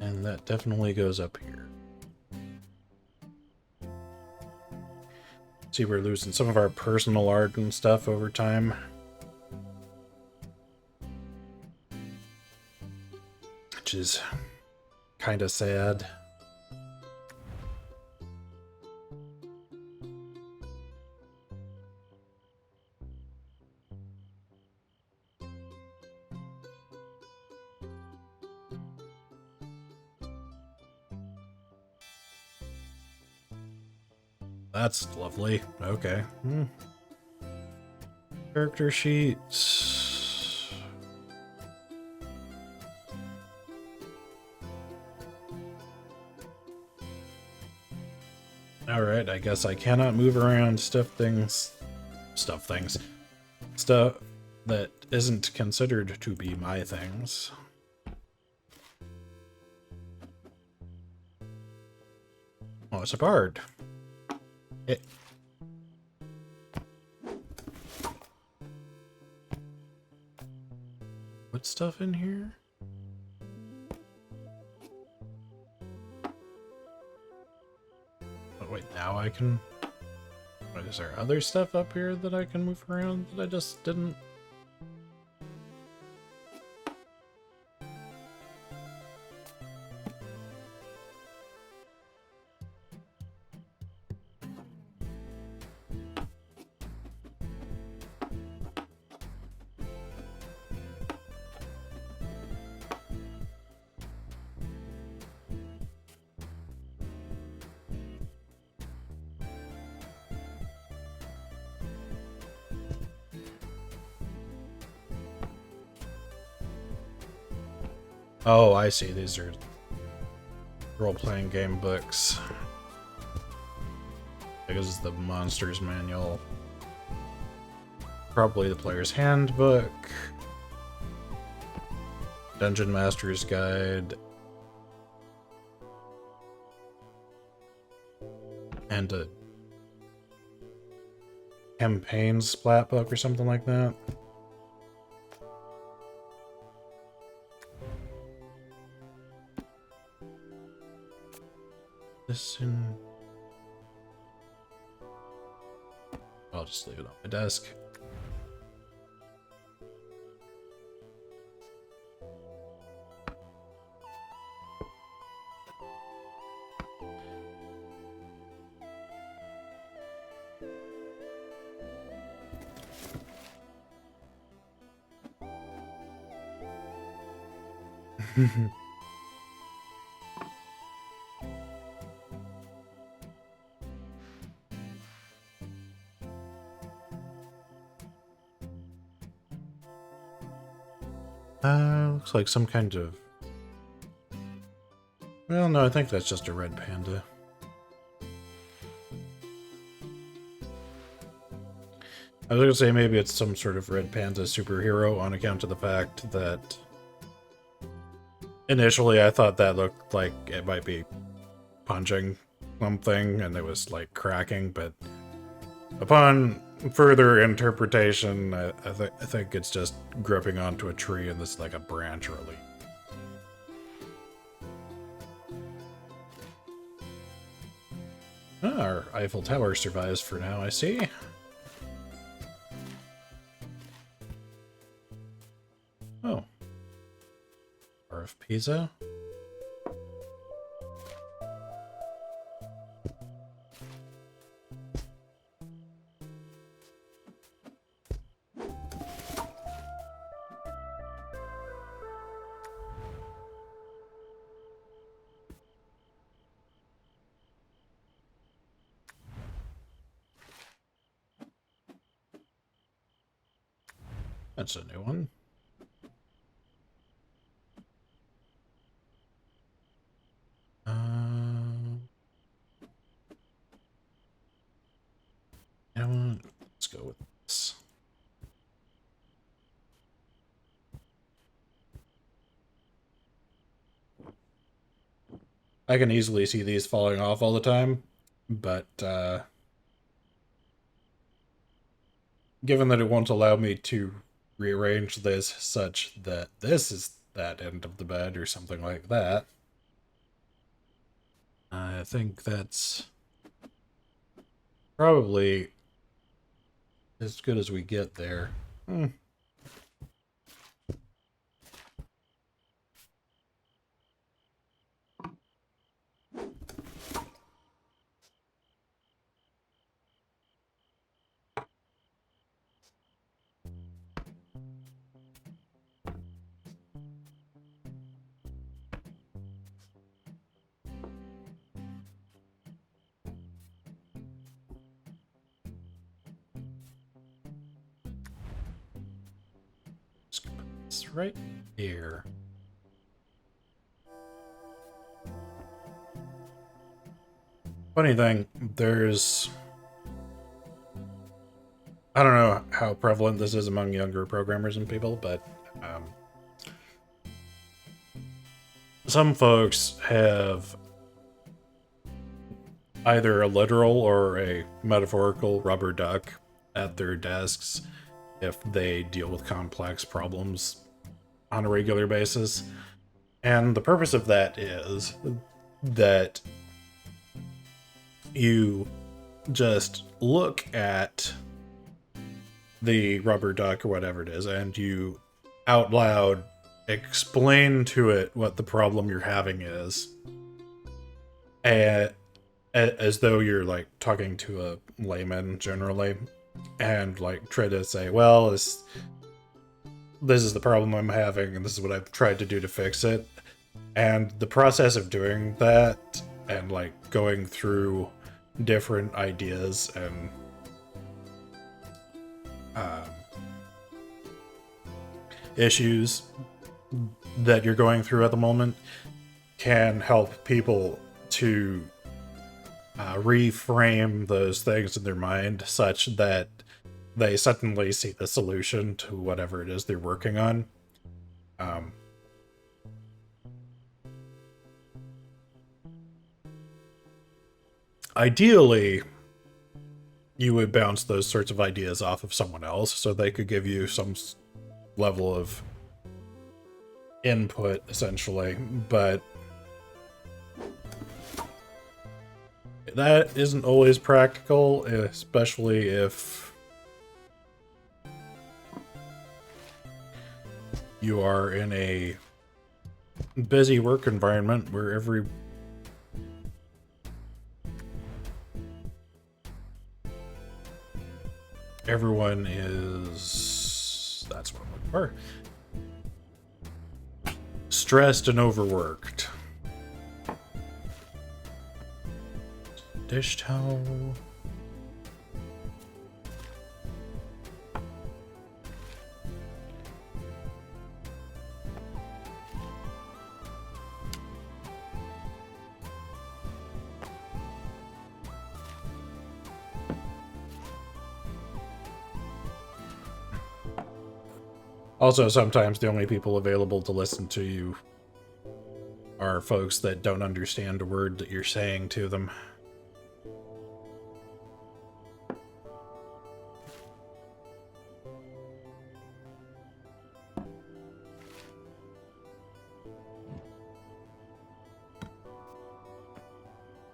And that definitely goes up here. See, we're losing some of our personal art and stuff over time. Which is kind of sad. That's lovely. Okay. Character sheets. Alright, I guess I cannot move around stuff that isn't considered to be my things. Oh, it's a bard. Put stuff in here? Oh, wait, now I can... Wait, is there other stuff up here that I can move around that I just didn't? Oh, I see. These are role-playing game books. I guess it's the Monsters Manual. Probably the Player's Handbook. Dungeon Master's Guide. And a campaign splat book or something like that. This in... I'll just leave it on my desk. Looks like some kind of... Well, no, I think that's just a red panda. I was gonna say maybe it's some sort of red panda superhero on account of the fact that initially I thought that looked like it might be punching something and it was like cracking, but upon further interpretation, I think it's just gripping onto a tree and this is like a branch or a leaf. Ah, our Eiffel Tower survives for now, I see. Oh. Bar of Pisa. That's a new one. You know what? Let's go with this. I can easily see these falling off all the time, but given that it won't allow me to rearrange this such that this is that end of the bed or something like that, I think that's probably as good as we get there. Just gonna put this right here. Funny thing, I don't know how prevalent this is among younger programmers and people, but some folks have either a literal or a metaphorical rubber duck at their desks if they deal with complex problems on a regular basis. And the purpose of that is that you just look at the rubber duck or whatever it is, and you out loud explain to it what the problem you're having is, as though you're like talking to a layman generally, and like try to say, well, this is the problem I'm having, and this is what I've tried to do to fix it. And the process of doing that and like going through different ideas and issues that you're going through at the moment can help people to reframe those things in their mind such that they suddenly see the solution to whatever it is they're working on. Ideally, you would bounce those sorts of ideas off of someone else so they could give you some level of input, essentially, but that isn't always practical, especially if you are in a busy work environment where everyone is, that's what I'm looking for, stressed and overworked. Dish towel. Also, sometimes the only people available to listen to you are folks that don't understand a word that you're saying to them.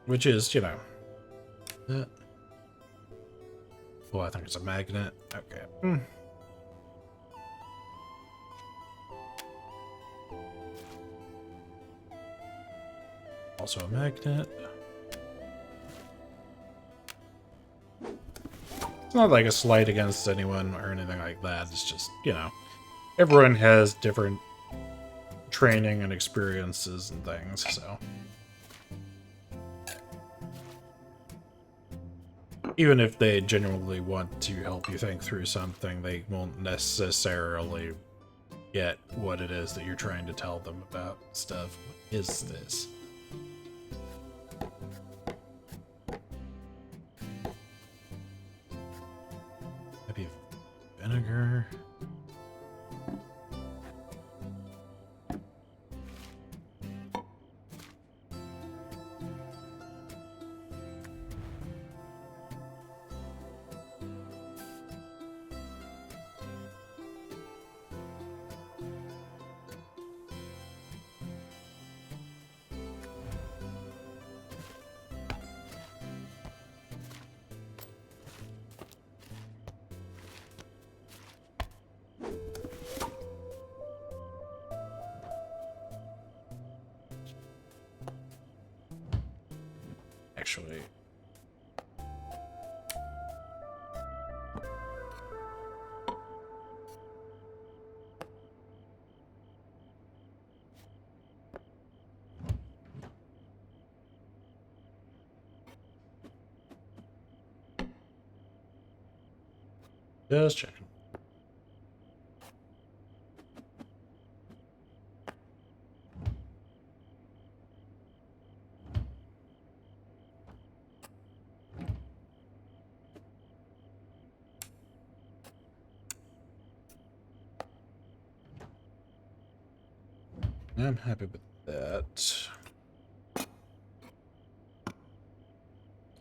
Which is, you know... well, I think it's a magnet. Okay. Also a magnet. It's not like a slight against anyone or anything like that. It's just, you know, everyone has different training and experiences and things, so... even if they genuinely want to help you think through something, they won't necessarily get what it is that you're trying to tell them about stuff. What is this? Maybe vinegar? Actually, just checking. I'm happy with that.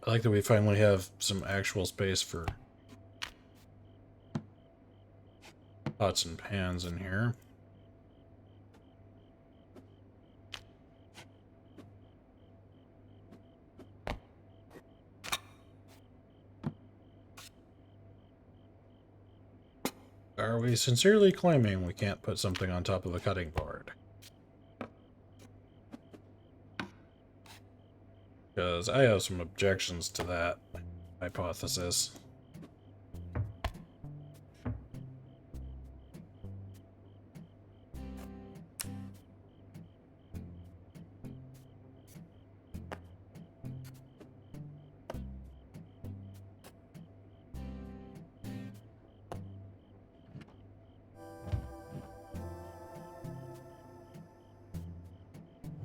I like that we finally have some actual space for pots and pans in here. Are we sincerely claiming we can't put something on top of a cutting board? Because I have some objections to that hypothesis.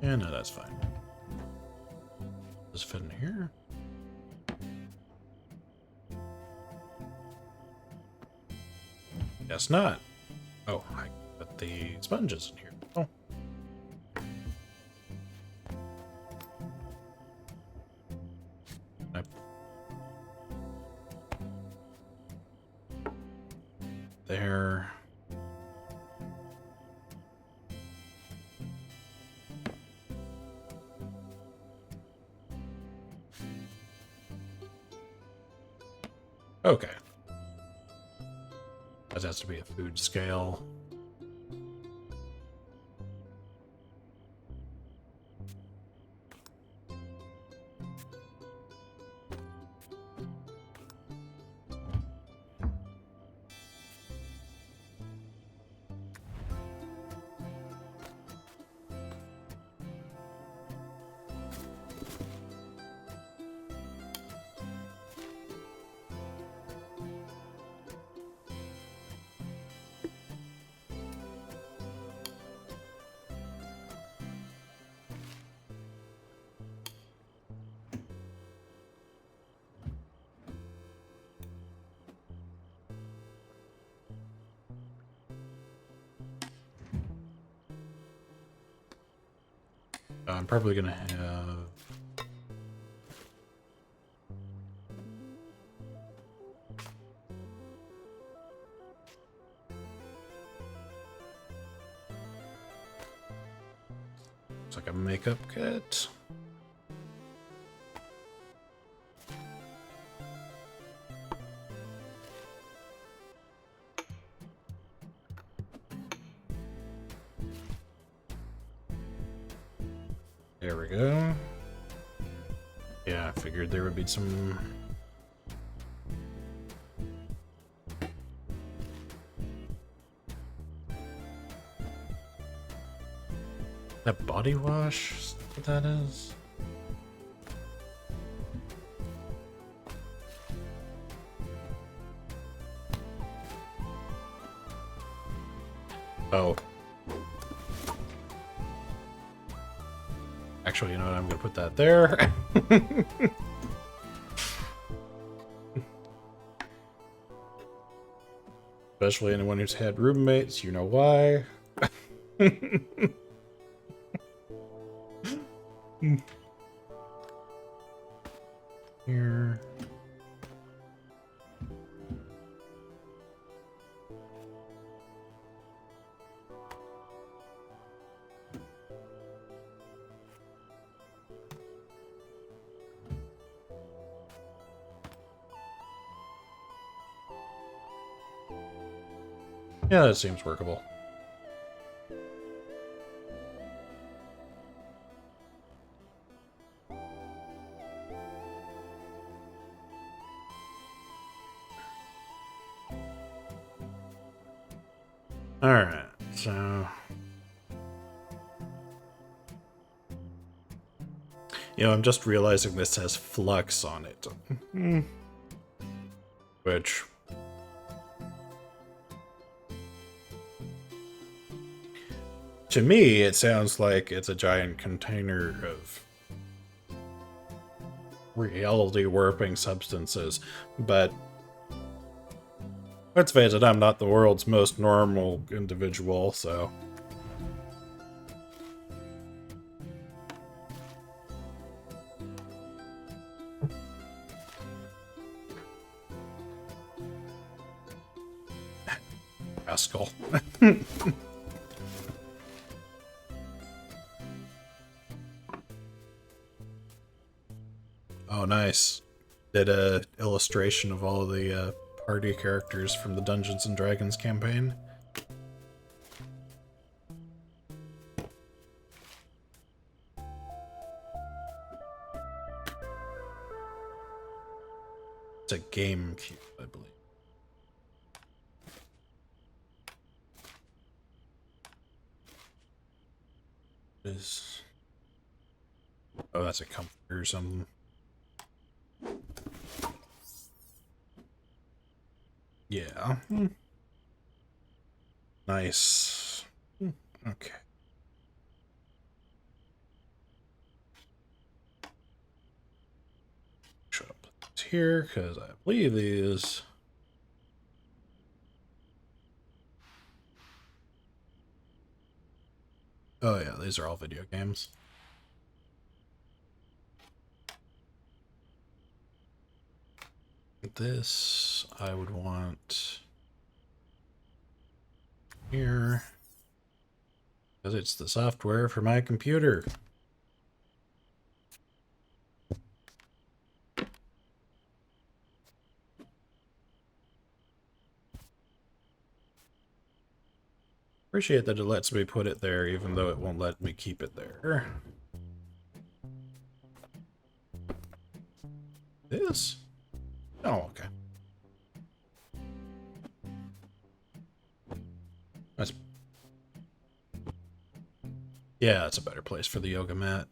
Yeah, no, that's fine. Does it fit in here? Guess not. Oh, I put the sponges in here. Oh. There. Okay. That has to be a food scale. I'm probably gonna have... It's like a makeup kit. There we go. Yeah, I figured there would be some... That body wash? Is that what that is? Oh. Actually, you know what? I'm going to put that there. Especially anyone who's had roommates, you know why. Here. Yeah, that seems workable. Alright, so... You know, I'm just realizing this has flux on it. Which... To me, it sounds like it's a giant container of reality warping substances, but let's face it, I'm not the world's most normal individual, so... Rascal. Oh, nice. Did a illustration of all of the party characters from the Dungeons and Dragons campaign. It's a GameCube, I believe. Is... Oh, that's a comforter or something. Yeah. Nice. Okay. Should I put this here? Because I believe these... Oh yeah, these are all video games. This I would want here because it's the software for my computer. Appreciate that it lets me put it there even though it won't let me keep it there. This? Oh, okay. That's... Yeah, that's a better place for the yoga mat.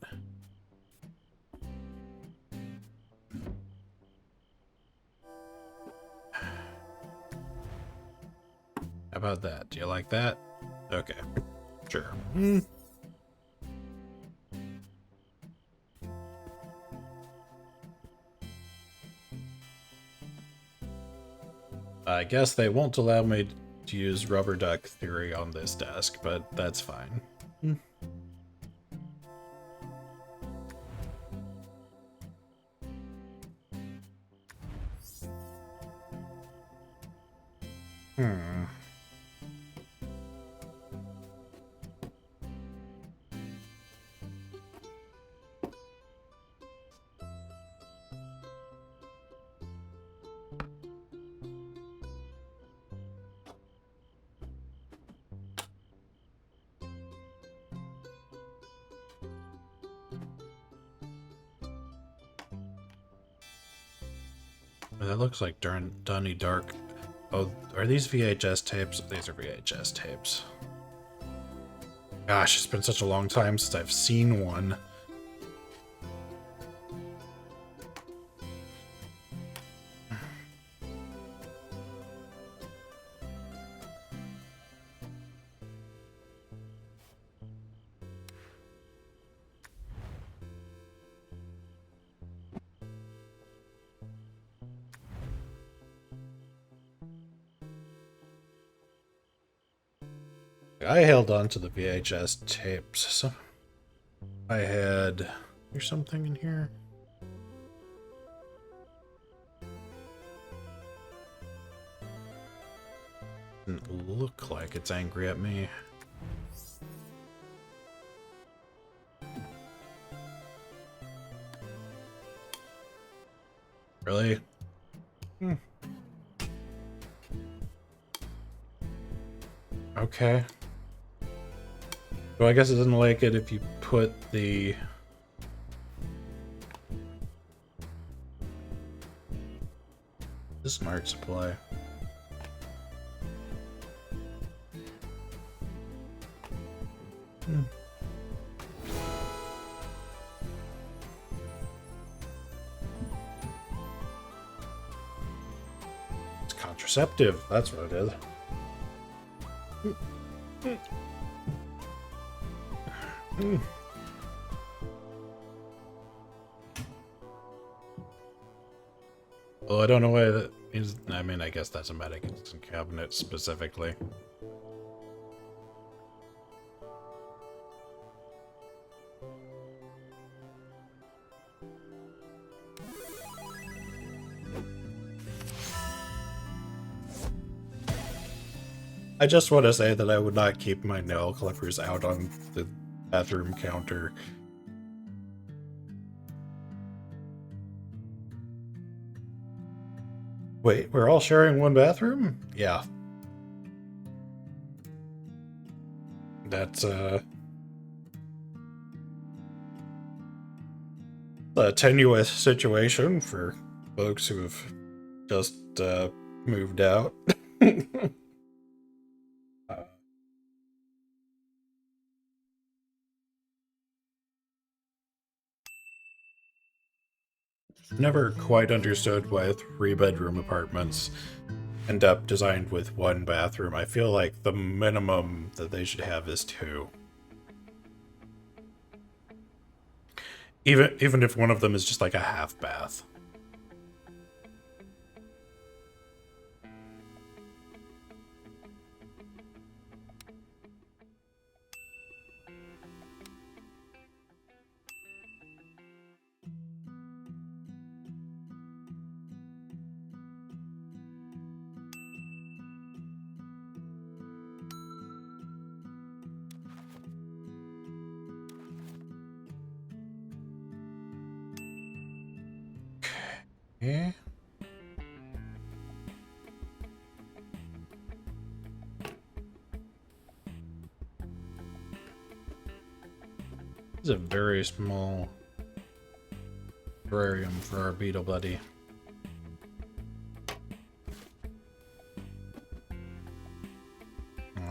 How about that? Do you like that? Okay. Sure. I guess they won't allow me to use rubber duck theory on this desk, but that's fine. That looks like Donnie Dark. Oh, are these VHS tapes? These are VHS tapes. Gosh, it's been such a long time since I've seen one. I held on to the VHS tapes. So I had... There's something in here? Doesn't look like it's angry at me. Really? Okay. So I guess it doesn't like it if you put the... smart supply. It's contraceptive, that's what it is. Well, I don't know why that means. I mean, I guess that's a medicine cabinet specifically. I just want to say that I would not keep my nail clippers out on the bathroom counter. Wait, we're all sharing one bathroom? Yeah. That's, a tenuous situation for folks who have just, moved out. Never quite understood why 3-bedroom apartments end up designed with one bathroom. I feel like the minimum that they should have is 2. Even if one of them is just like a half bath. Okay. This is a very small terrarium for our beetle buddy.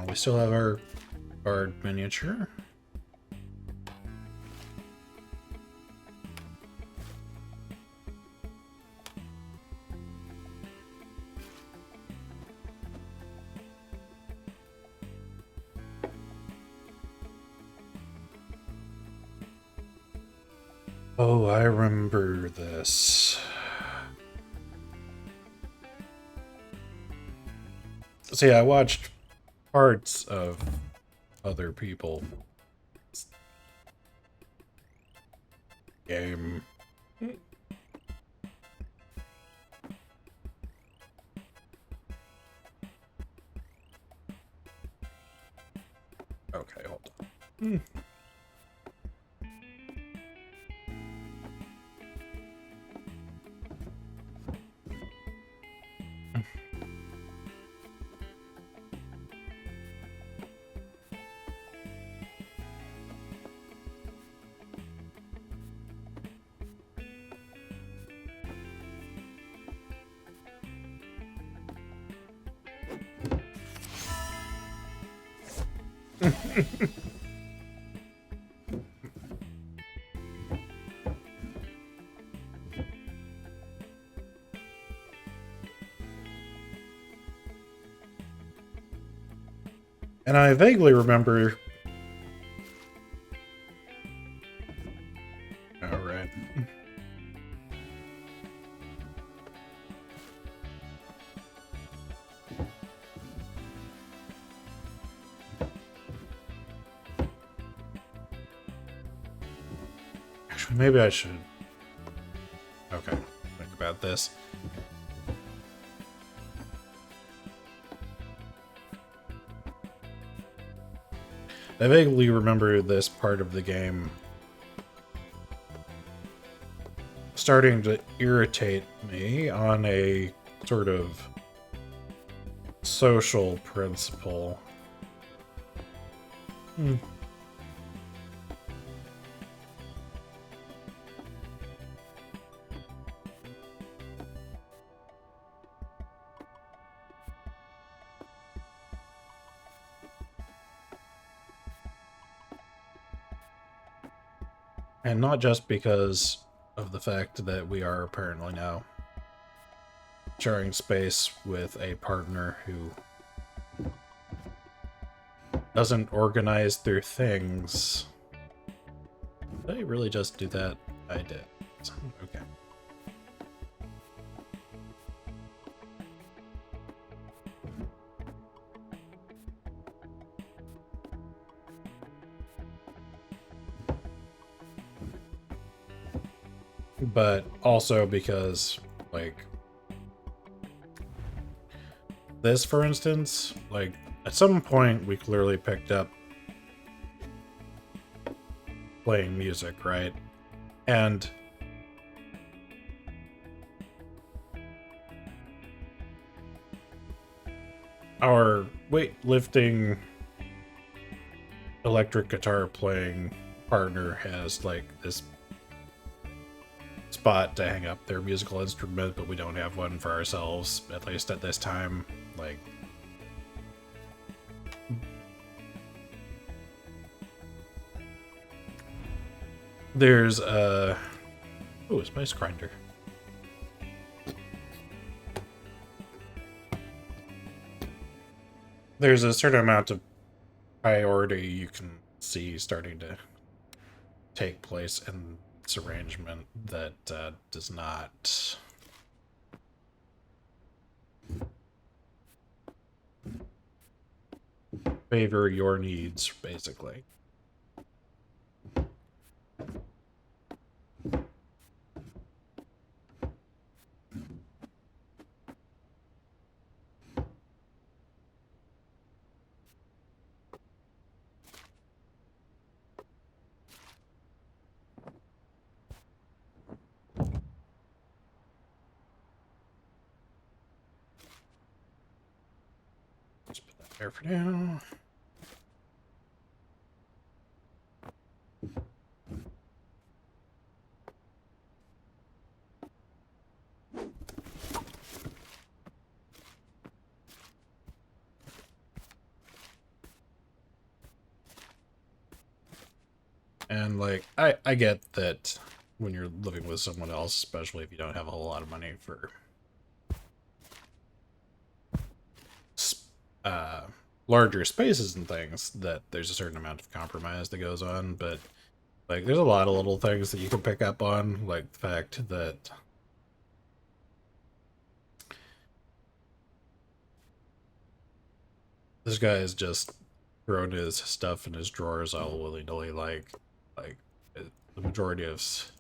We still have our bard miniature. Oh, I remember this. See, I watched parts of other people's game. Okay, hold on. And I vaguely remember... Alright. Maybe I should. Okay, think about this. I vaguely remember this part of the game starting to irritate me on a sort of social principle. And not just because of the fact that we are apparently now sharing space with a partner who doesn't organize their things. Did I really just do that? I did. Okay. But also because, like, this, for instance, like, at some point we clearly picked up playing music, right? And our weightlifting electric guitar playing partner has, like, this spot to hang up their musical instrument, but we don't have one for ourselves, at least at this time. Like, there's a spice grinder. There's a certain amount of priority you can see starting to take place in this arrangement that does not favor your needs, basically. Let's put that there for now. And, like, I get that when you're living with someone else, especially if you don't have a whole lot of money for larger spaces and things, that there's a certain amount of compromise that goes on, but, like, there's a lot of little things that you can pick up on, like the fact that this guy is just throwing his stuff in his drawers all willy-nilly, like the majority of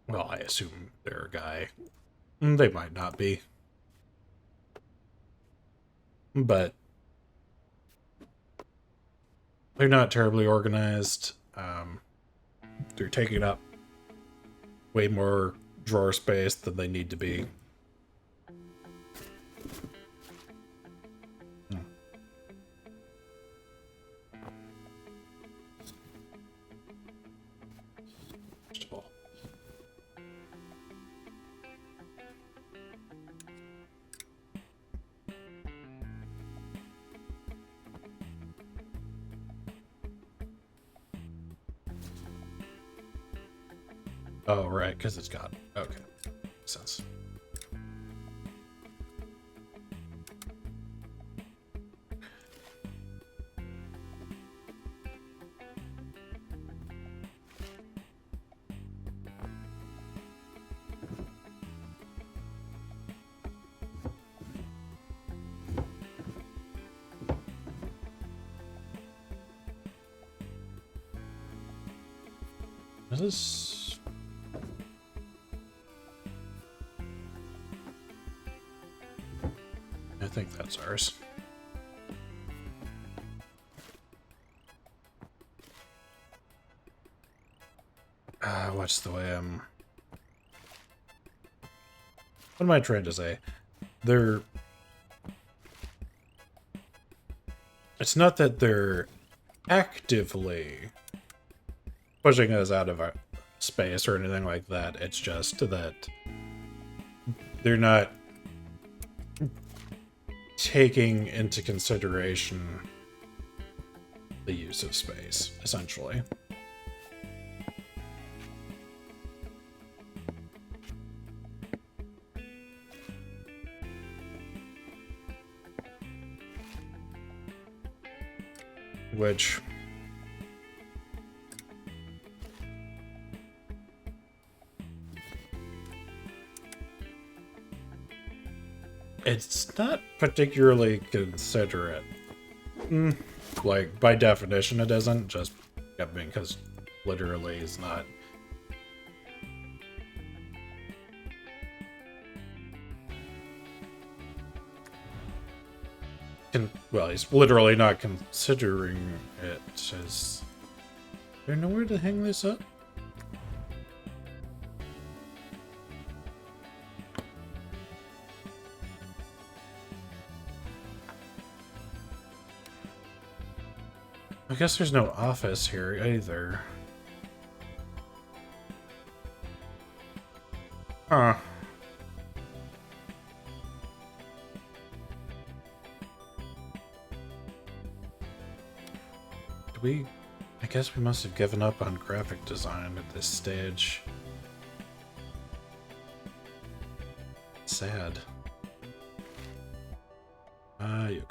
well, I assume they're a guy. They might not be. But they're not terribly organized. They're taking up way more drawer space than they need to be. Oh, right, because it's got... Okay. Makes sense. That is... I think that's ours. What's the way I'm... What am I trying to say? They're... It's not that they're actively pushing us out of our space or anything like that. It's just that they're not taking into consideration the use of space, essentially. Which... it's not particularly considerate. Like, by definition it isn't, just because literally is not... well, he's literally not considering it as... Is there nowhere to hang this up? I guess there's no office here either. Huh. I guess we must have given up on graphic design at this stage. Sad. You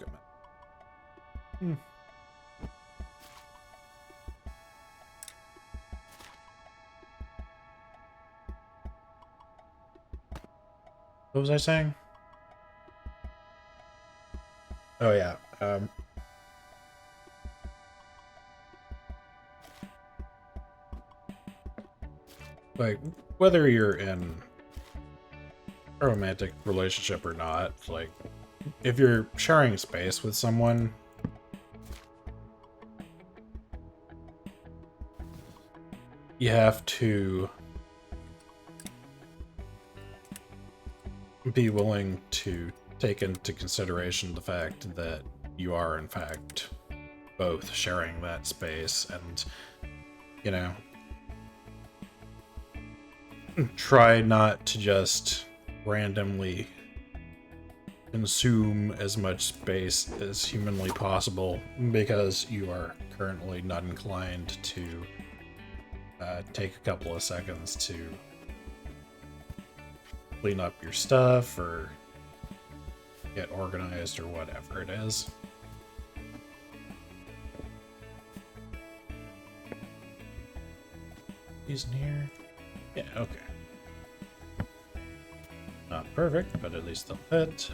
come. What was I saying? Oh yeah, like, whether you're in a romantic relationship or not, like, if you're sharing space with someone, you have to be willing to take into consideration the fact that you are, in fact, both sharing that space and, you know, try not to just randomly consume as much space as humanly possible because you are currently not inclined to take a couple of seconds to clean up your stuff or get organized or whatever it is. He's near. Yeah, okay. Not perfect, but at least they'll fit.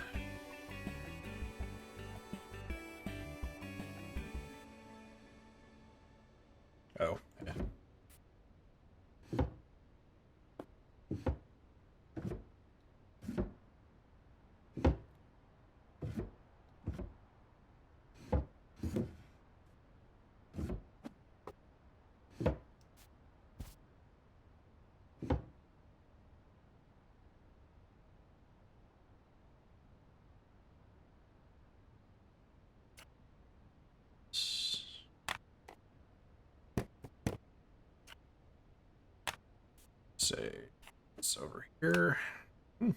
Oh, yeah. Say it's over here. We'll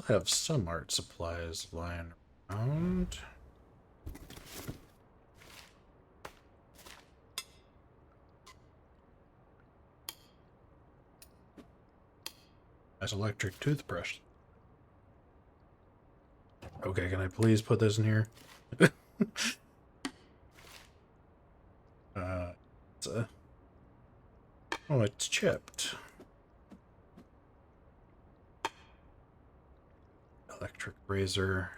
have some art supplies lying around. Nice electric toothbrush. Okay, can I please put this in here? Oh, it's chipped. Electric razor.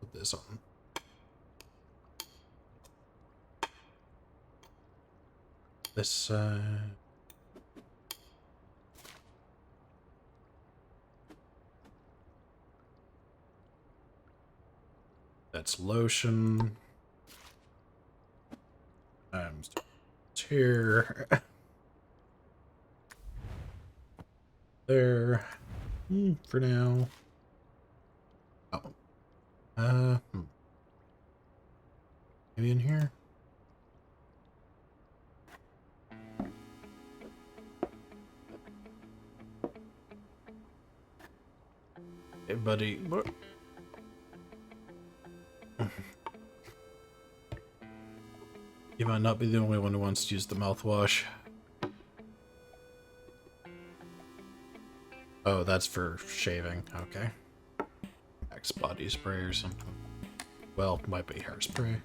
Put this on This side. That's lotion. I'm here. There. For now. Oh. Maybe in here? Hey, buddy. What? You might not be the only one who wants to use the mouthwash. Oh, that's for shaving. Okay. Axe body spray or something. Well, might be hairspray.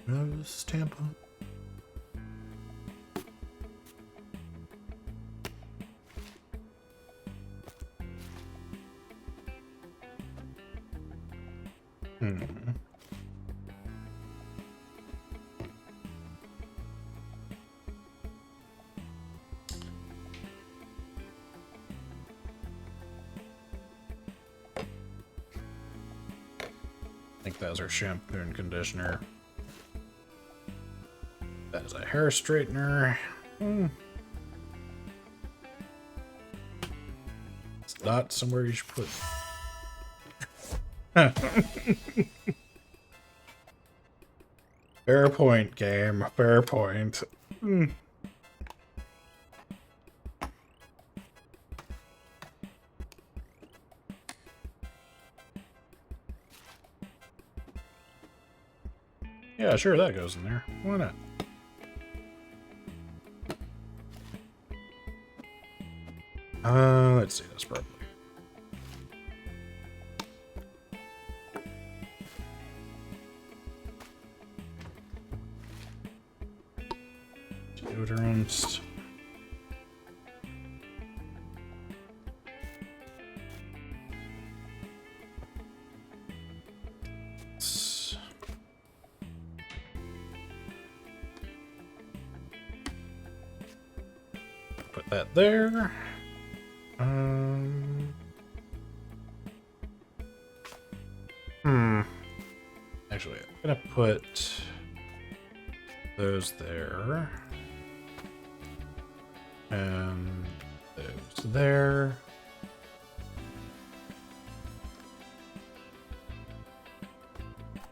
Nose tampon. I think that's our shampoo and conditioner. That is a hair straightener. It's not somewhere you should put. Fair point, game. Fair point. Yeah, sure, that goes in there. Why not? Let's see this properly. Deodorant. Put that there. Actually, I'm gonna put those there. And those there.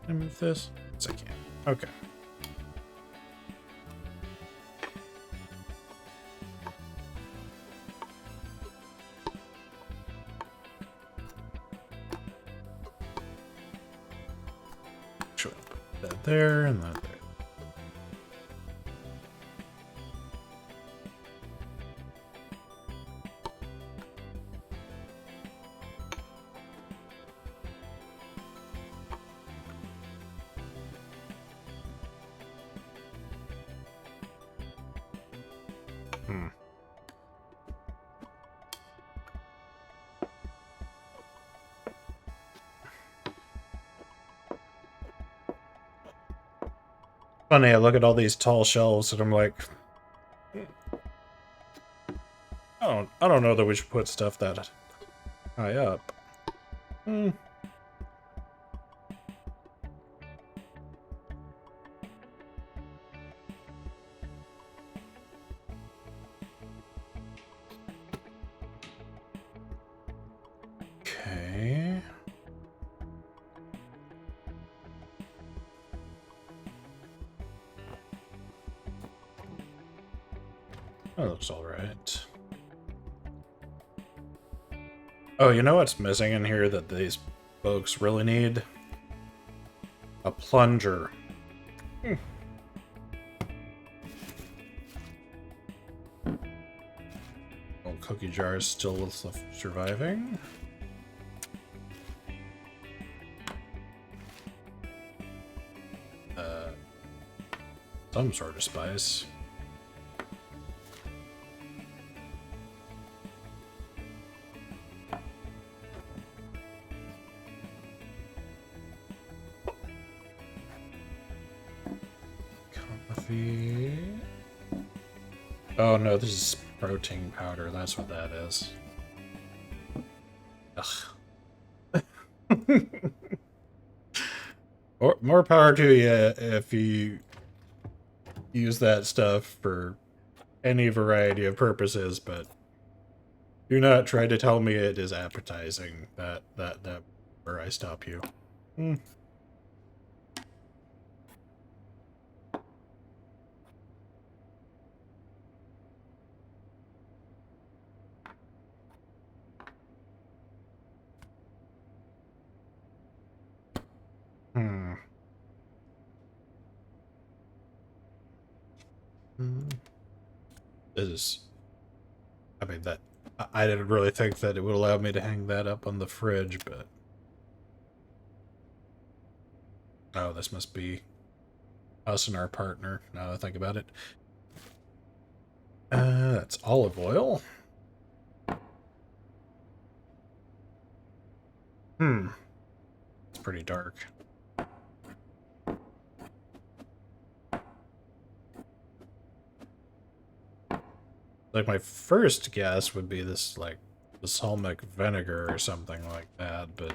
Can I move this? Yes, I can. Okay. Actually, put that there and that there. Funny, I look at all these tall shelves and I'm like, I don't know that we should put stuff that high up. Okay. That looks alright. Oh, you know what's missing in here that these folks really need? A plunger. Old cookie jar is still surviving. Some sort of spice. coffee. Oh no, this is protein powder. That's what that is. Ugh. More power to you if you use that stuff for any variety of purposes, but do not try to tell me it is appetizing. That where I stop you. Hmm. Hmm. This is, I mean, that I didn't really think that it would allow me to hang that up on the fridge, but oh, this must be us and our partner, now that I think about it. That's olive oil. It's pretty dark. Like, my first guess would be this, like, balsamic vinegar or something like that, but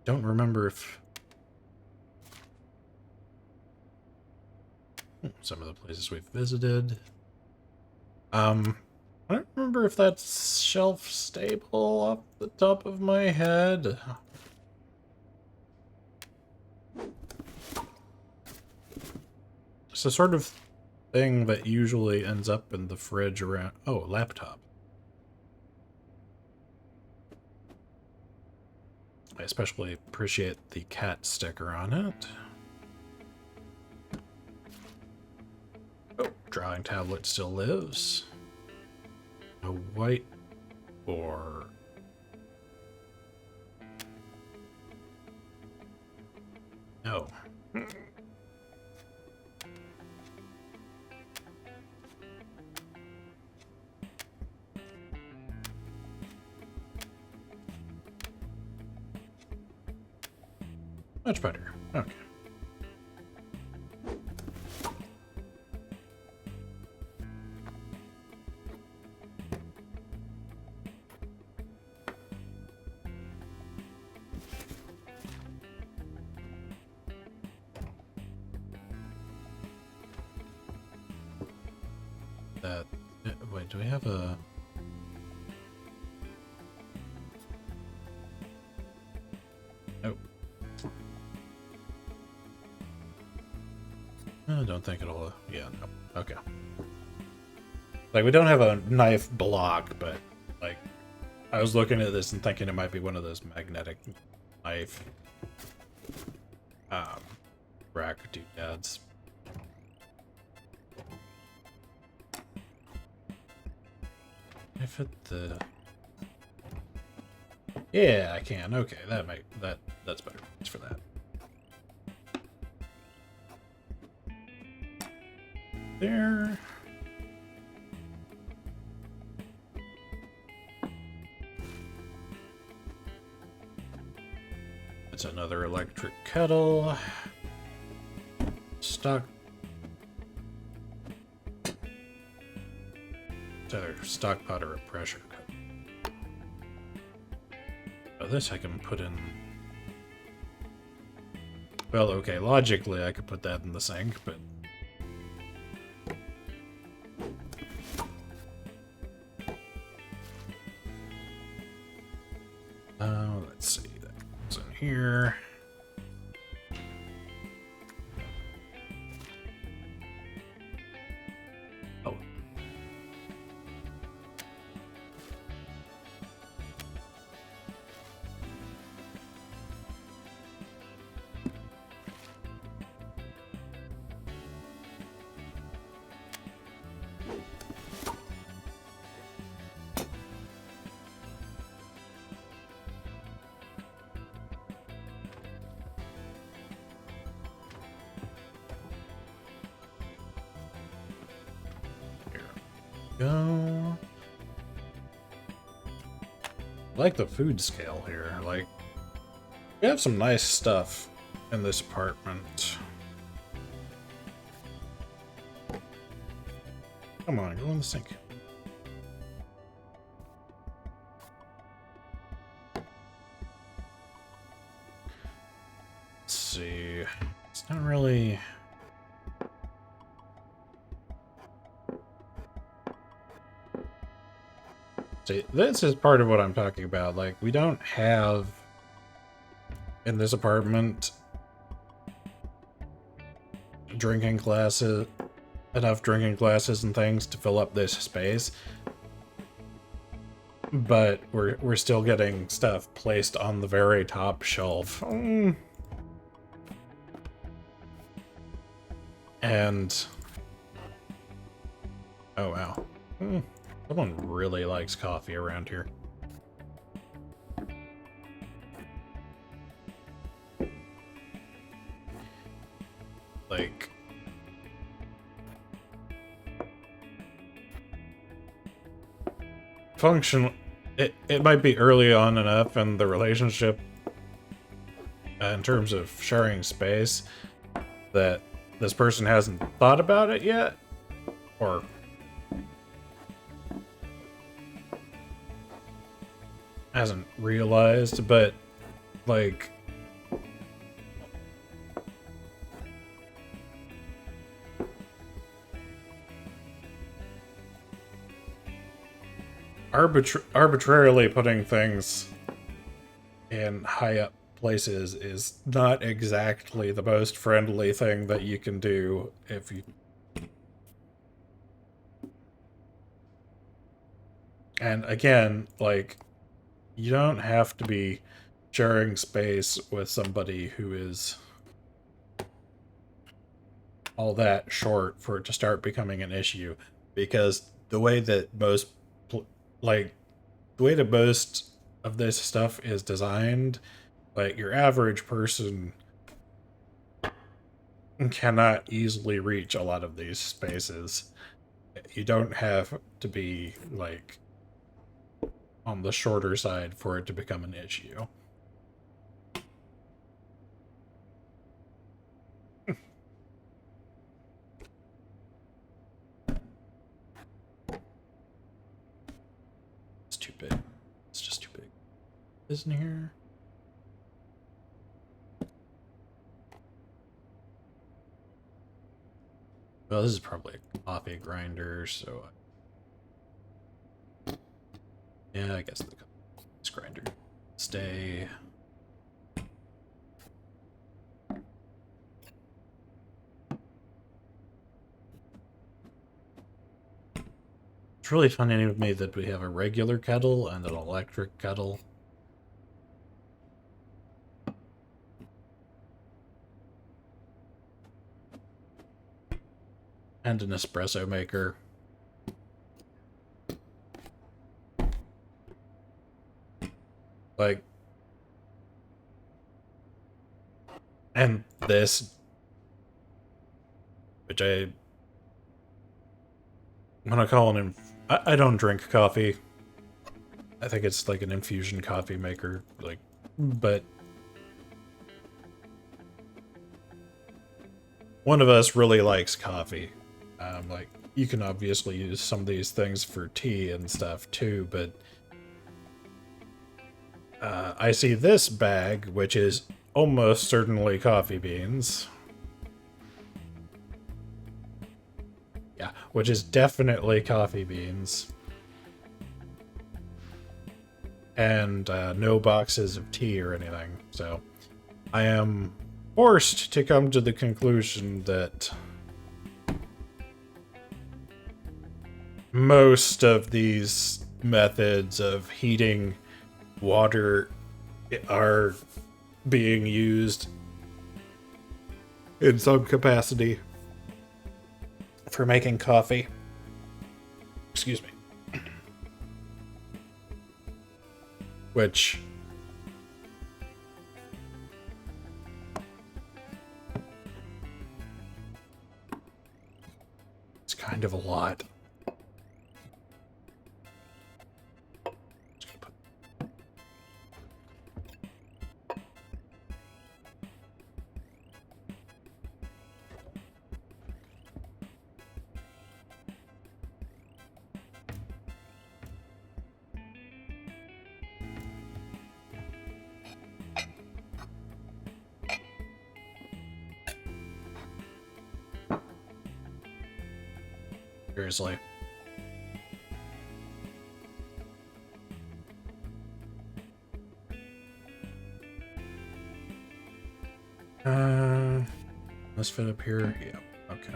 don't remember if some of the places we've visited. I don't remember if that's shelf stable off the top of my head. It's the sort of thing that usually ends up in the fridge around... Oh, laptop. I especially appreciate the cat sticker on it. Oh, drawing tablet still lives. A white or... No. Much better. Okay. That... Wait, do we have a... Oh. I don't think it'll... Yeah, no. Okay. Like, we don't have a knife block, but, like, I was looking at this and thinking it might be one of those magnetic knife rack doodads. I fit the... Yeah, I can. Okay, that's better. Thanks for that. There. It's another electric kettle. Stock. It's either stock pot or a pressure cooker. Oh, this I can put in. Well, okay, logically I could put that in the sink, but. Let's see, that goes in here. Oh. Go. I like the food scale here. Like, We have some nice stuff in this apartment. Come on, go in the sink. Let's see. It's not really... See, this is part of what I'm talking about. Like, we don't have in this apartment drinking glasses, enough drinking glasses and things to fill up this space. But we're still getting stuff placed on the very top shelf. And oh wow. Someone really likes coffee around here. Like, function, it might be early on enough in the relationship in terms of sharing space that this person hasn't thought about it yet, or hasn't realized, but like arbitrarily putting things in high up places is not exactly the most friendly thing that you can do if you... And again, like, you don't have to be sharing space with somebody who is all that short for it to start becoming an issue, because the way that most of this stuff is designed, like, your average person cannot easily reach a lot of these spaces. You don't have to be, like, on the shorter side for it to become an issue. It's too big. It's just too big. Isn't here? Well, this is probably a coffee grinder, so... yeah, I guess the coffee grinder stay. It's really funny to me that we have a regular kettle and an electric kettle. And an espresso maker. Like, and this, which I'm gonna call an I don't drink coffee. I think it's like an infusion coffee maker, like, but one of us really likes coffee. Like, you can obviously use some of these things for tea and stuff too, but I see this bag, which is almost certainly coffee beans. Yeah, which is definitely coffee beans. And no boxes of tea or anything. So I am forced to come to the conclusion that most of these methods of heating water are being used in some capacity for making coffee. Excuse me. Which it's kind of a lot. Seriously. Let's fit up here. Yeah, okay.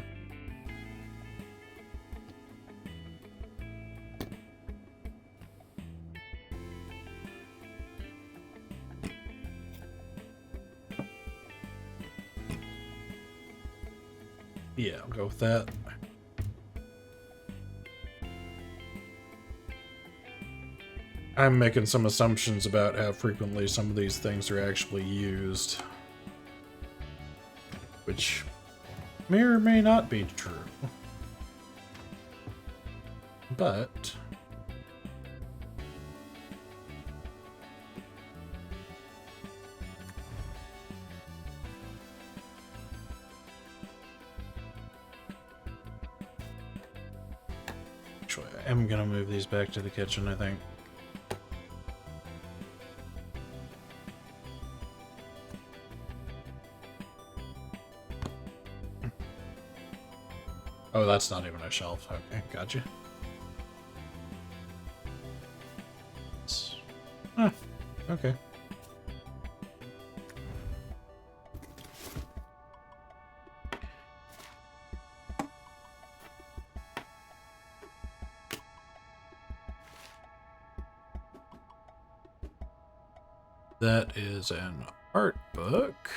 Yeah, I'll go with that. I'm making some assumptions about how frequently some of these things are actually used, which may or may not be true. But actually, I am gonna move these back to the kitchen, I think. Oh, that's not even a shelf. Okay, gotcha. Ah, okay. That is an art book.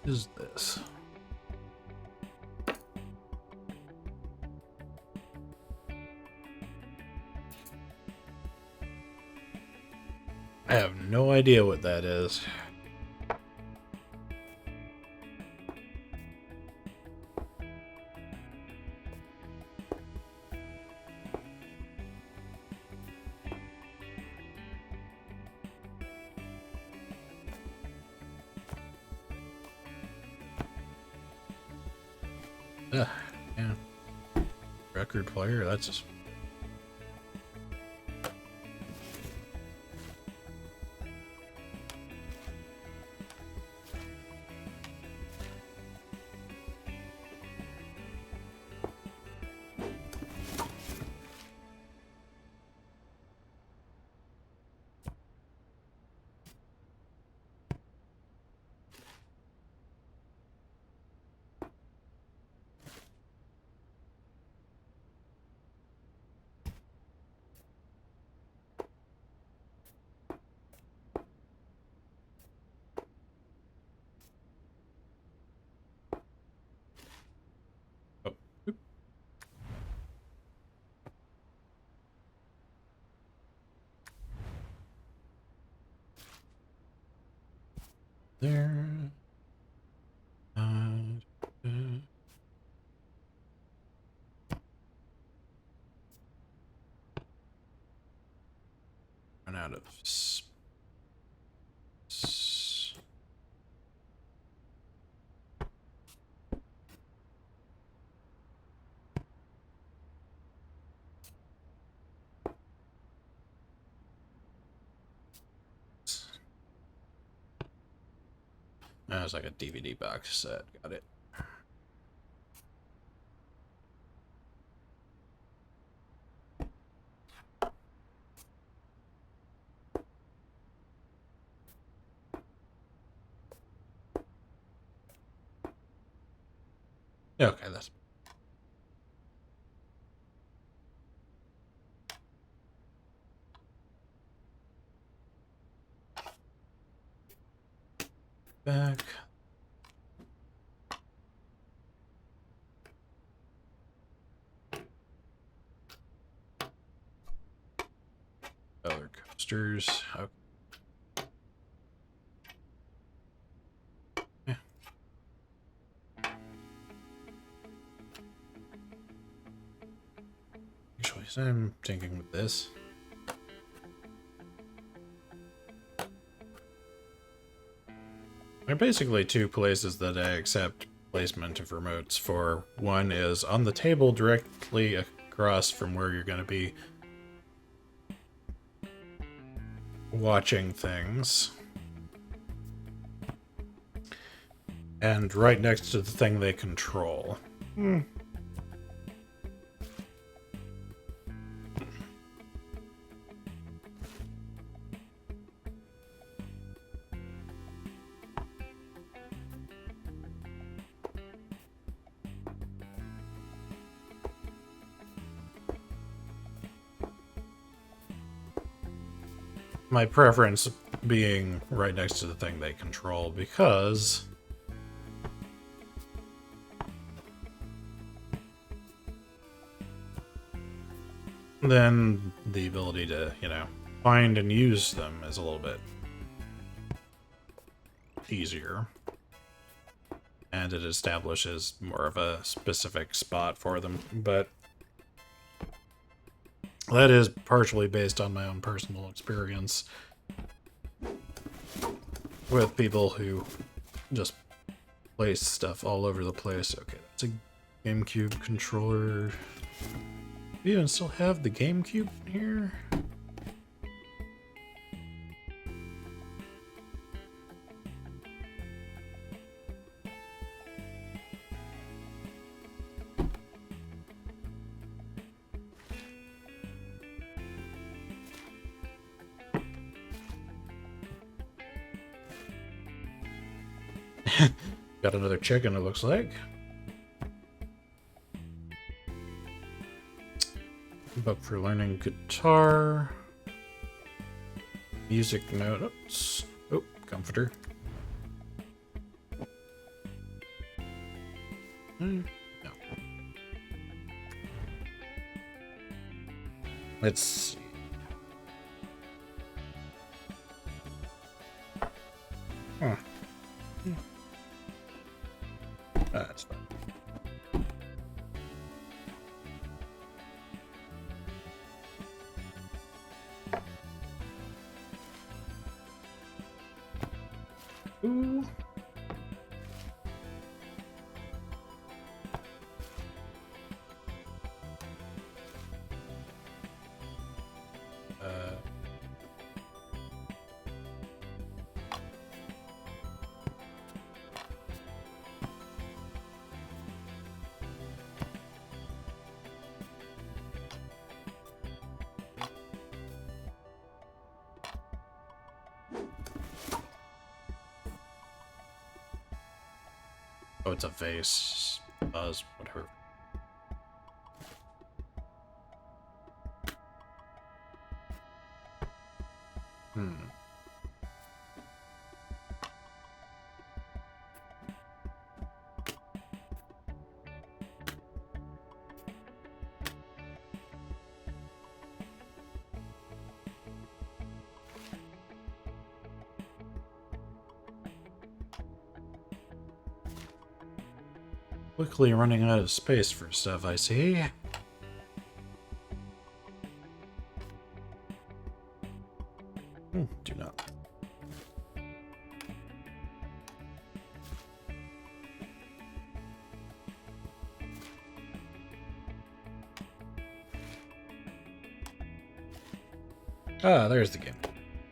What is this? I have no idea what that is. Ugh, yeah. Record player, that's just... Oh, oop. There. Uh, Run out of space. That was like a DVD box set. Got it. Yeah, okay, that's... Back. Color coasters. Okay. Yeah. Actually, so I'm thinking with this. There are basically two places that I accept placement of remotes for. One is on the table directly across from where you're going to be watching things. And right next to the thing they control. My preference being right next to the thing they control, because then the ability to, you know, find and use them is a little bit easier. And it establishes more of a specific spot for them, but that is partially based on my own personal experience with people who just place stuff all over the place. Okay, that's a GameCube controller. We even still have the GameCube in here? Got another chicken, it looks like. Book for learning guitar. Music notes. Oh, comforter. No. Let's see. Huh. That's fine. Ooh. Oh, it's a vase. Buzz, whatever. Quickly running out of space for stuff, I see. Do not. Ah, there's the game.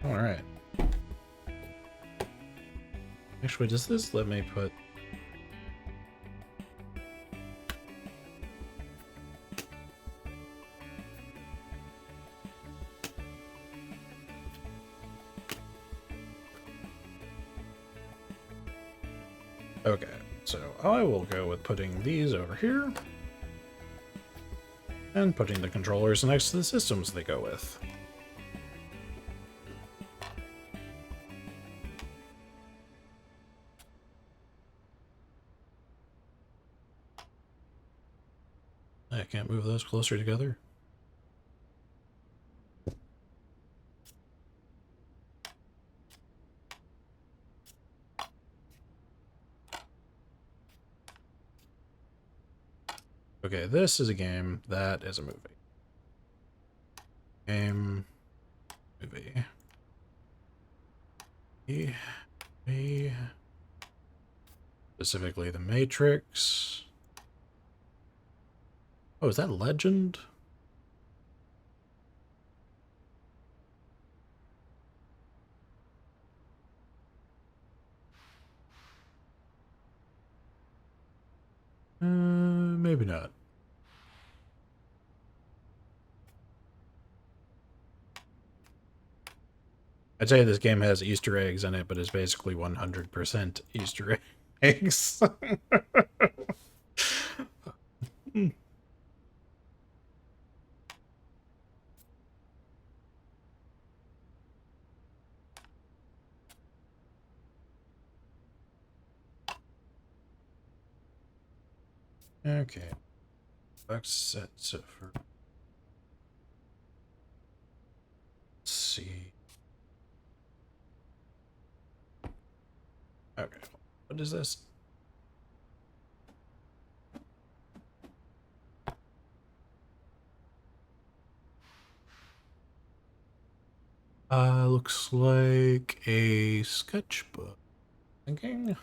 Alright. Actually, does this let me put... Okay, so I will go with putting these over here. And putting the controllers next to the systems they go with. I can't move those closer together. Okay, this is a game, that is a movie. Game, movie. specifically the Matrix. Oh, is that Legend? Maybe not. I'd say this game has Easter eggs in it, but it's basically 100% Easter eggs. Okay. Box sets for. Let's see. Okay. What is this? Looks like a sketchbook. Thinking.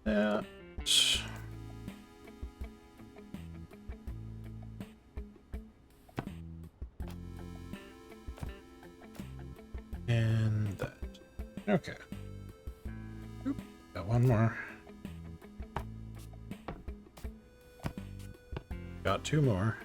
Yeah. And that. Okay. Oop, got one more. Got two more.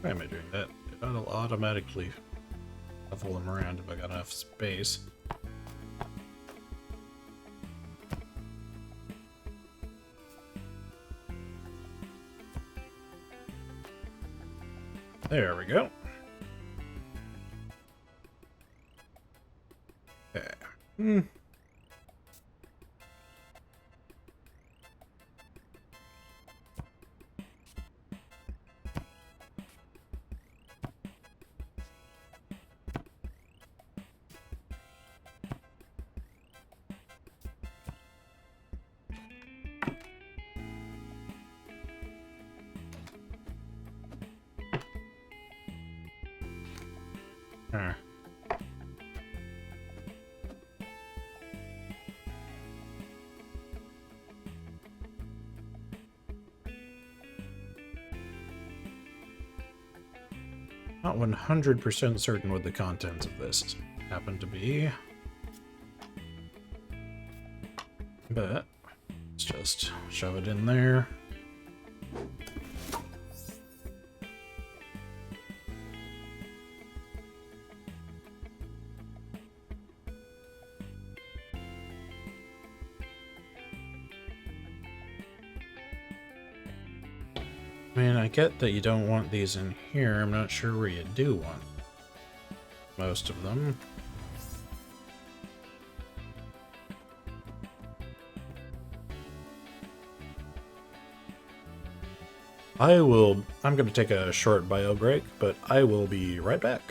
Why am I doing that? It'll automatically shuffle them around if I got enough space. There we go. Okay. Not 100% certain what the contents of this happen to be. But let's just shove it in there. I mean, I get that you don't want these in here. I'm not sure where you do want most of them. I'm going to take a short bio break, but I will be right back.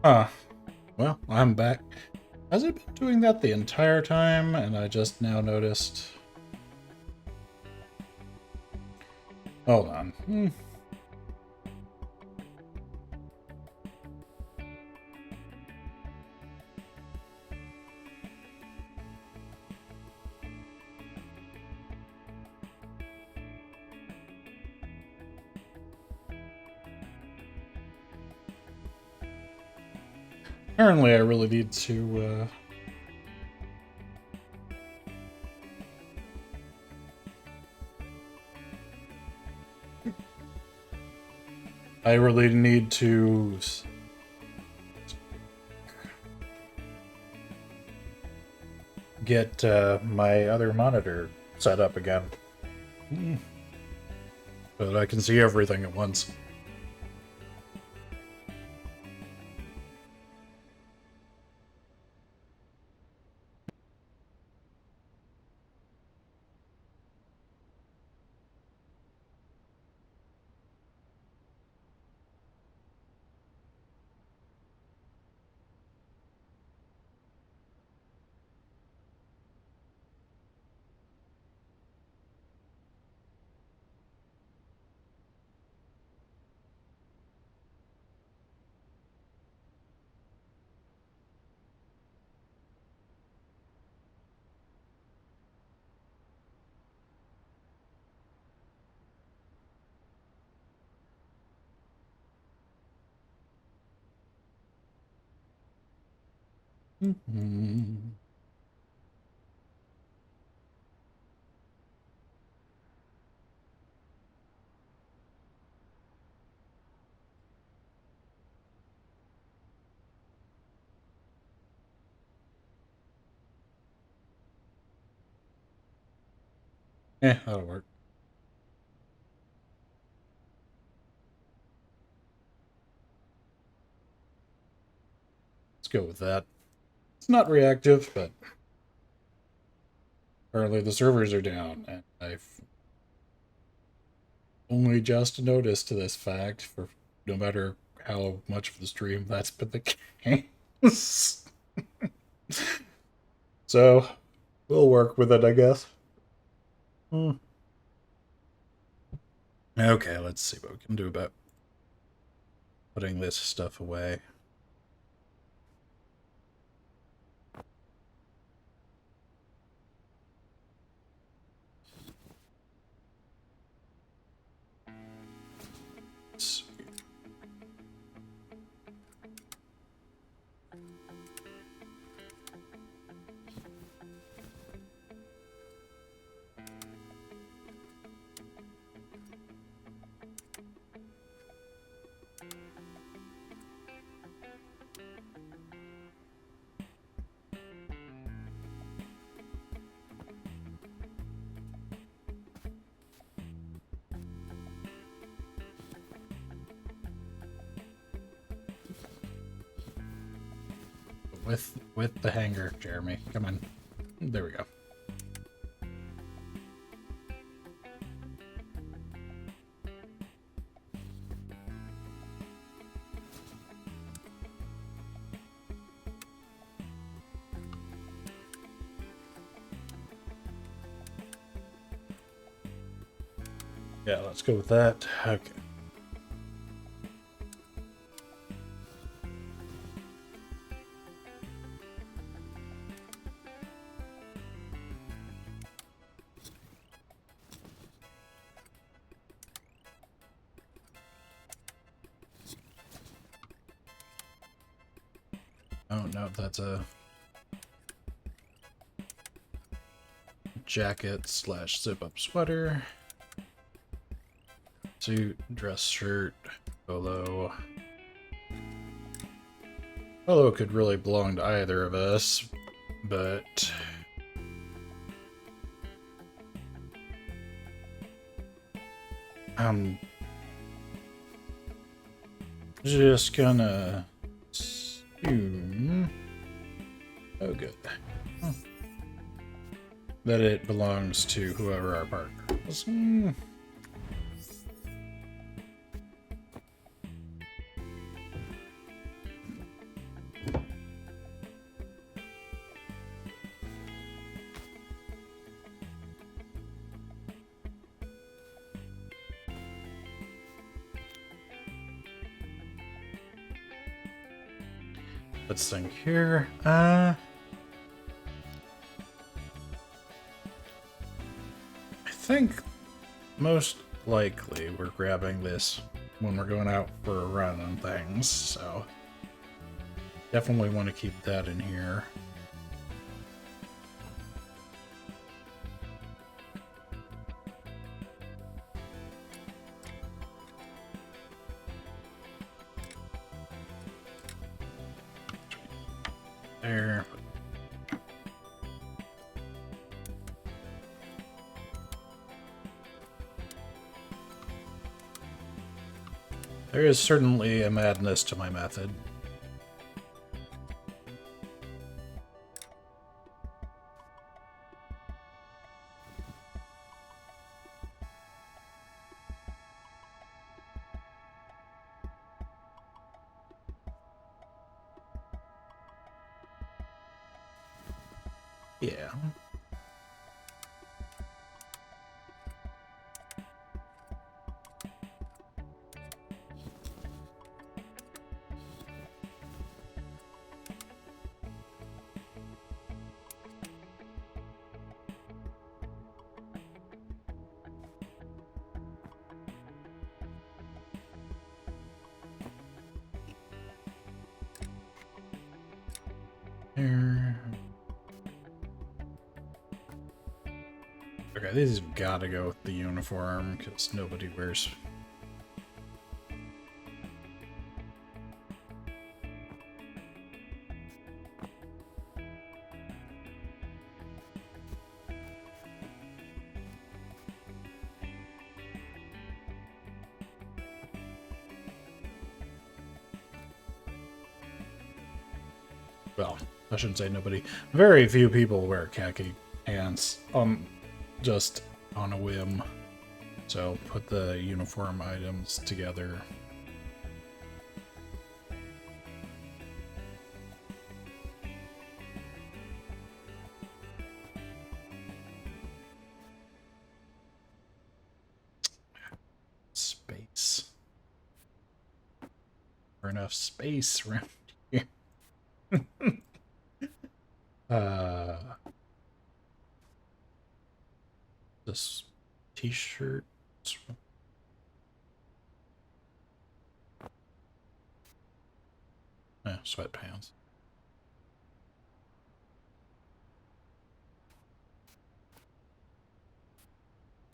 Huh. Well, I'm back. Has it been doing that the entire time and I just now noticed? Hold on. Apparently I really need to, I really need to get my other monitor set up again. So that I can see everything at once. That'll work. Let's go with that. It's not reactive, but apparently the servers are down, and I've only just noticed this fact for no matter how much of the stream that's been the case. So, we'll work with it, I guess. Okay, let's see what we can do about putting this stuff away. Let's see. With the hanger, Jeremy. Come on. There we go. Yeah, let's go with that. Okay. Oh no, that's a jacket slash zip-up sweater. Suit, dress shirt, polo. Polo could really belong to either of us, but I'm just gonna assume, oh good, that it belongs to whoever our partner is. Let's think here. I think most likely we're grabbing this when we're going out for a run and things, so definitely want to keep that in here. There. There is certainly a madness to my method. Yeah. There. Okay, these have got to go with the uniform because nobody wears. Well, I shouldn't say nobody. Very few people wear khaki pants, just on a whim. So put the uniform items together. Space. Or enough space around here. This t-shirt. Sweatpants.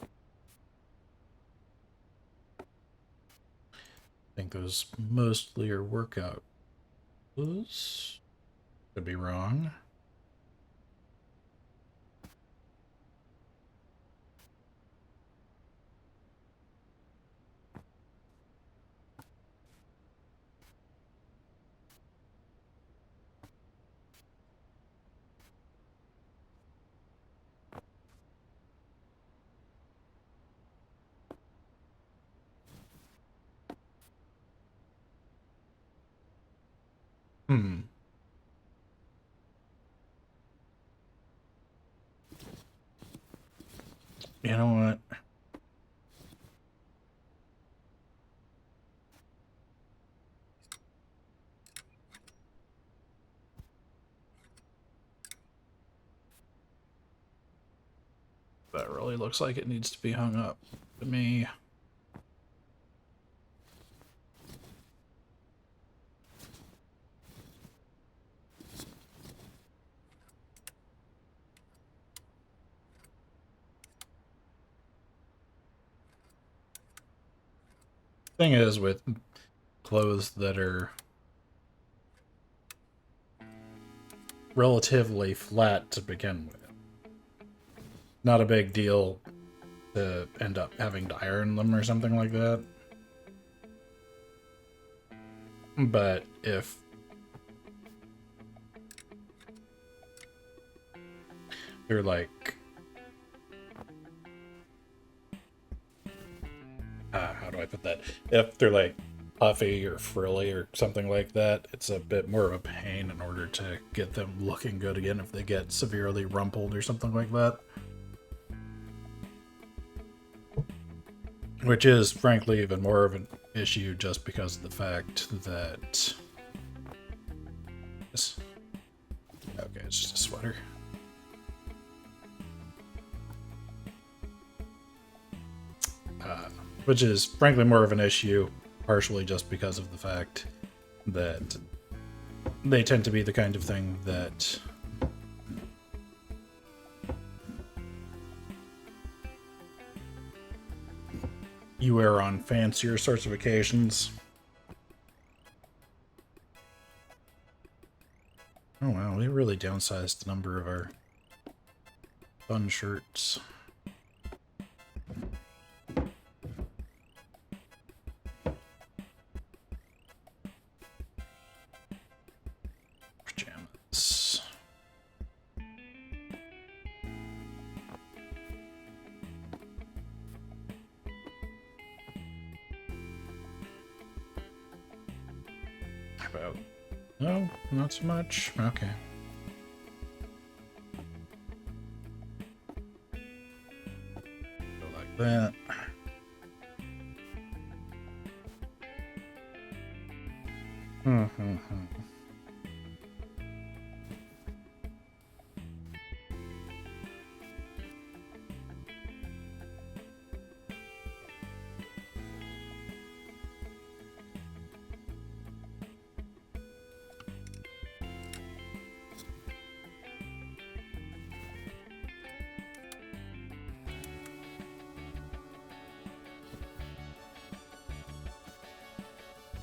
I think those mostly are workout clothes. Could be wrong. You know what? That really looks like it needs to be hung up to me. Thing is, with clothes that are relatively flat to begin with, not a big deal to end up having to iron them or something like that. But if they're like, how do I put that? If they're like puffy or frilly or something like that, it's a bit more of a pain in order to get them looking good again if they get severely rumpled or something like that. Which is, frankly, even more of an issue just because of the fact that this? Okay, it's just a sweater. Which is frankly more of an issue, partially just because of the fact that they tend to be the kind of thing that you wear on fancier sorts of occasions. Oh wow, we really downsized the number of our fun shirts. Pajamas. About... No, not so much. Okay. Go like that.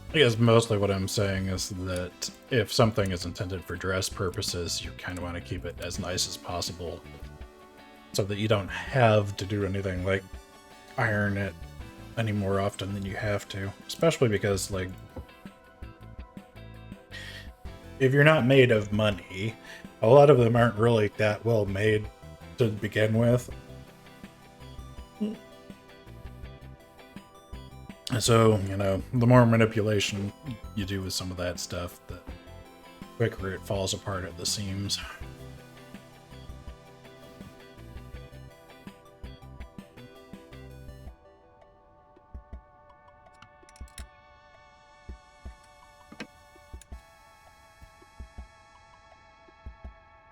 I guess mostly what I'm saying is that if something is intended for dress purposes, you kind of want to keep it as nice as possible so that you don't have to do anything like iron it any more often than you have to. Especially because, like, if you're not made of money, a lot of them aren't really that well made to begin with. So, you know, the more manipulation you do with some of that stuff, the quicker it falls apart at the seams.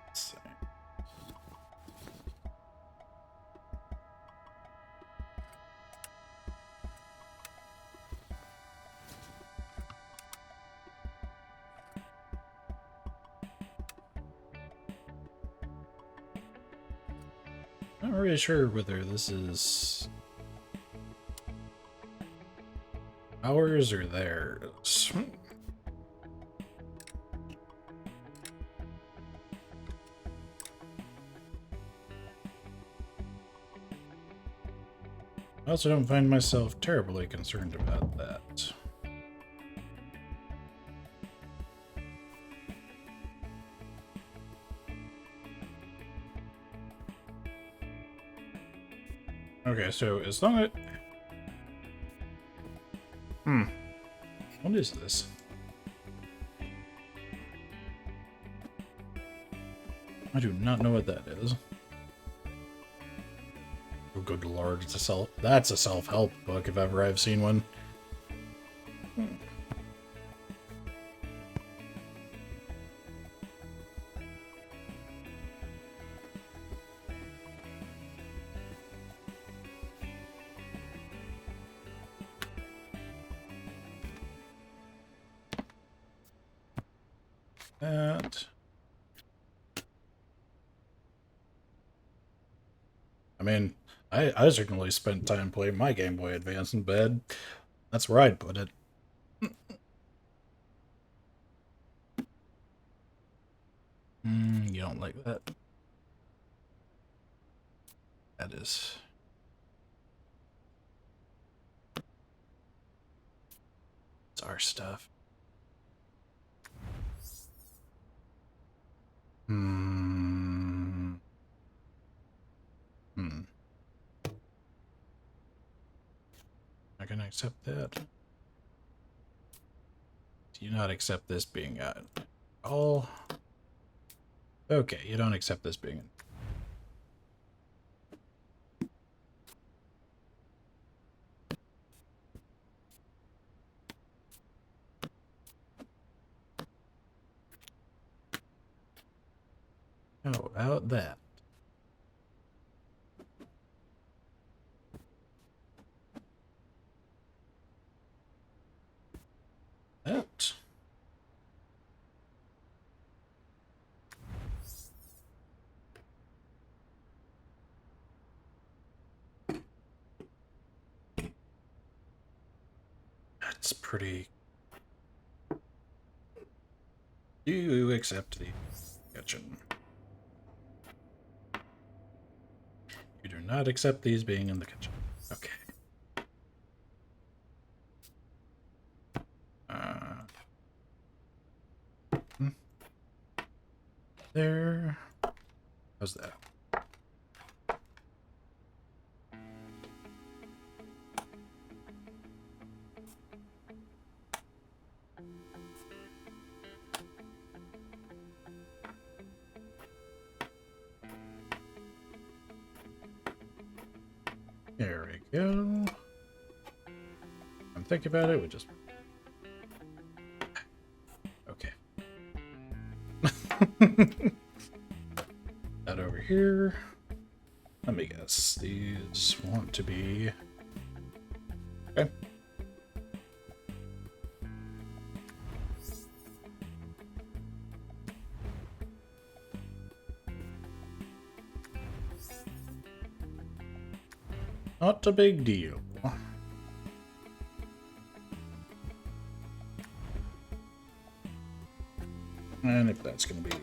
Let's see. Not really sure whether this is ours or theirs. I also don't find myself terribly concerned about that. Okay, so as long as... What is this? I do not know what that is. Oh, good lord, it's that's a self-help book if ever I've seen one. That... I mean, I certainly spent time playing my Game Boy Advance in bed. That's where I'd put it. You don't like that? That is... It's our stuff. I can accept that. Do you not accept this being all? Okay, you don't accept this being How about that? That. That's pretty. Do you accept the kitchen? You do not accept these being in the kitchen. Okay. There. How's that? There we go. I'm thinking about it. We just. Okay. That over here. Let me guess. These want to be. Okay. Not a big deal. And if that's going to be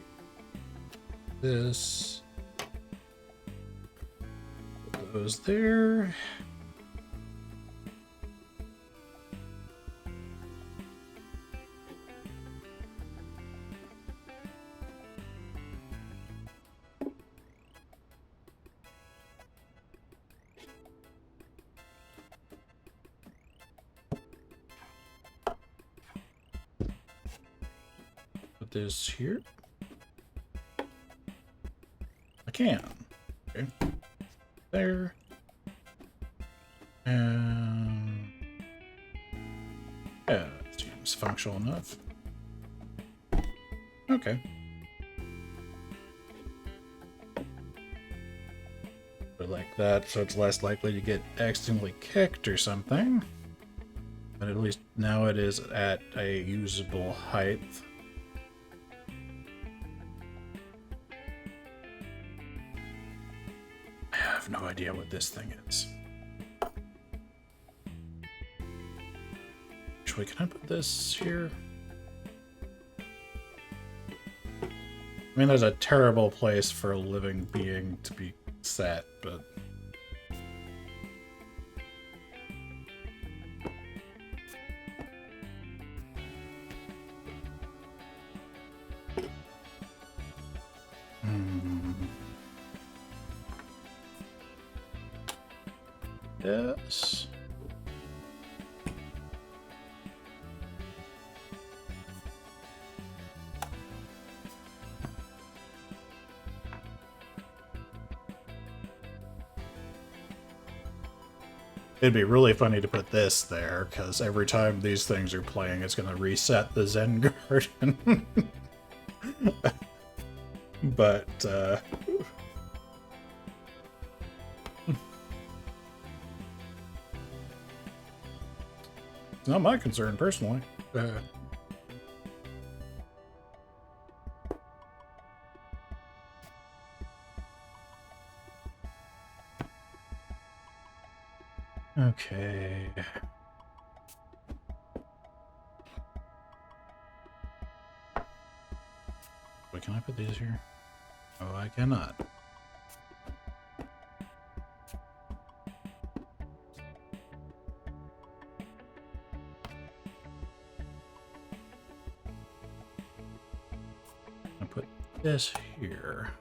this, put those there. This here. I can. Okay. There. And yeah, it seems functional enough. Okay. But like that, so it's less likely to get accidentally kicked or something. But at least now it is at a usable height. I have no idea what this thing is. Actually, can I put this here? I mean, there's a terrible place for a living being to be set, but... Yes. It'd be really funny to put this there, because every time these things are playing, it's going to reset the Zen Garden. But, it's not my concern, personally. Okay. Wait, can I put these here? Oh, I cannot. I put this here.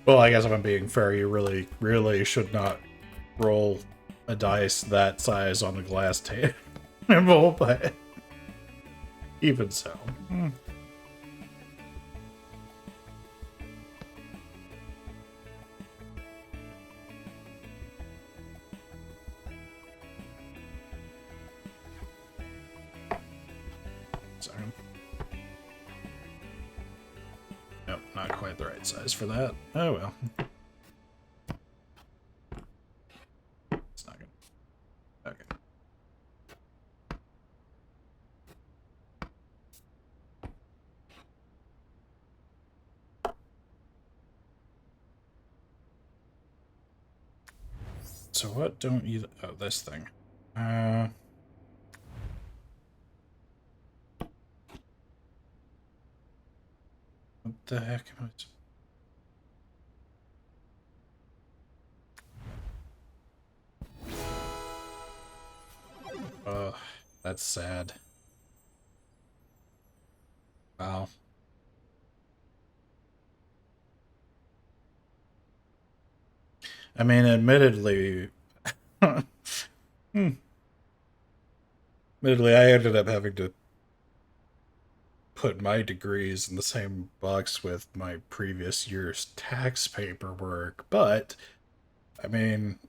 Well, I guess if I'm being fair, you really, really should not roll a dice that size on a glass table, but even so. Nope, not quite the right size for that. Oh well. It's not good. Okay. So what don't you... Oh, this thing. What the heck am I... Oh, that's sad. Wow. I mean, admittedly... Admittedly, I ended up having to put my degrees in the same box with my previous year's tax paperwork, but, I mean,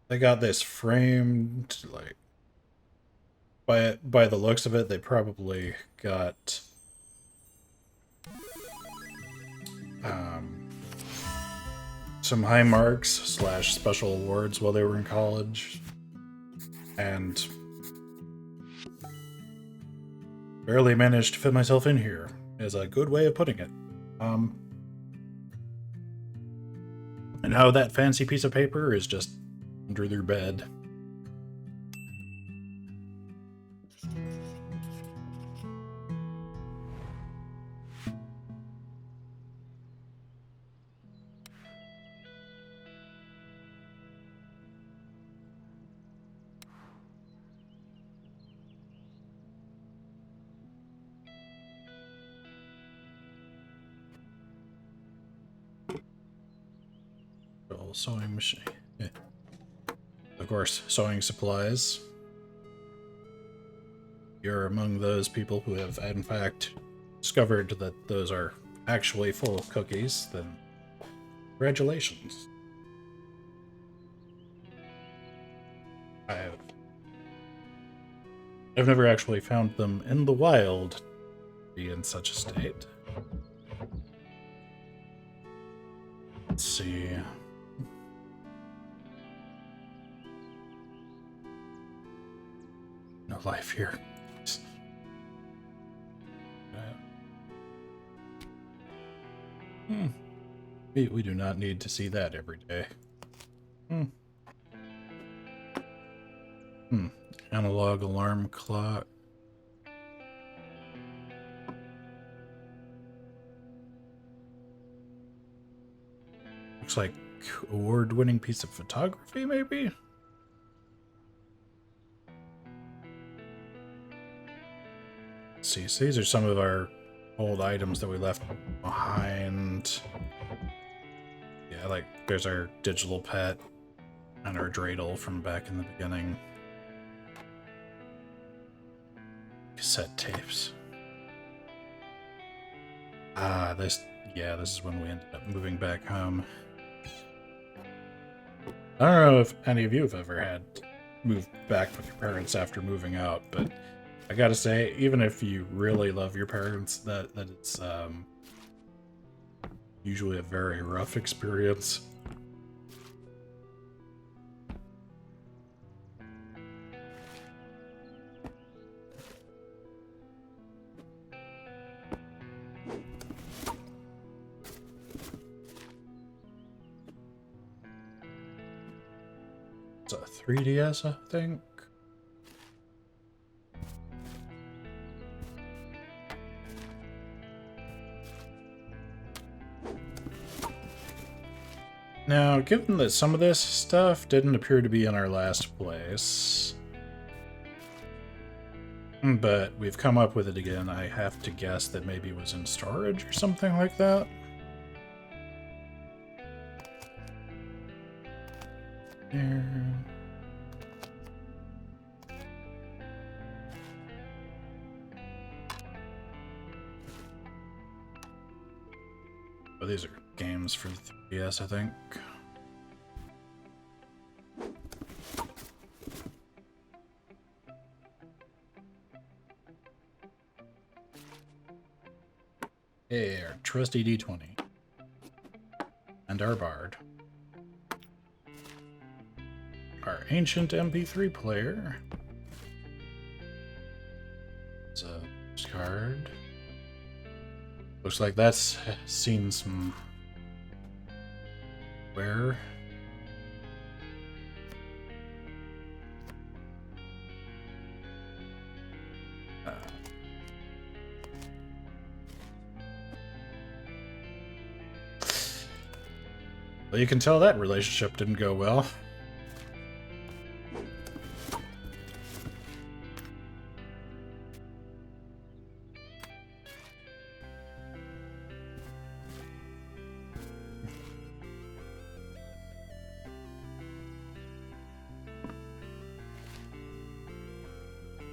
they got this framed, like, by the looks of it, they probably got, some high marks / special awards while they were in college, and barely managed to fit myself in here, is a good way of putting it. And how that fancy piece of paper is just under their bed. Sewing machine. Yeah. Of course, sewing supplies. You're among those people who have, in fact, discovered that those are actually full of cookies, then congratulations. I've never actually found them in the wild to be in such a state. Let's see. No life here. We do not need to see that every day. Analog alarm clock. Looks like award-winning piece of photography, maybe? See, so these are some of our old items that we left behind. Yeah, like there's our digital pet and our dreidel from back in the beginning. Cassette tapes. This is when we ended up moving back home. I don't know if any of you have ever had moved back with your parents after moving out, but I gotta say, even if you really love your parents, that it's usually a very rough experience. It's a 3DS, I think. Now, given that some of this stuff didn't appear to be in our last place, but we've come up with it again, I have to guess that maybe it was in storage or something like that. there. Oh, these are games for the 3DS, I think. Hey, our trusty D20. And our bard. Our ancient MP3 player. It's a card. Looks like that's seen some wear. Well, you can tell that relationship didn't go well.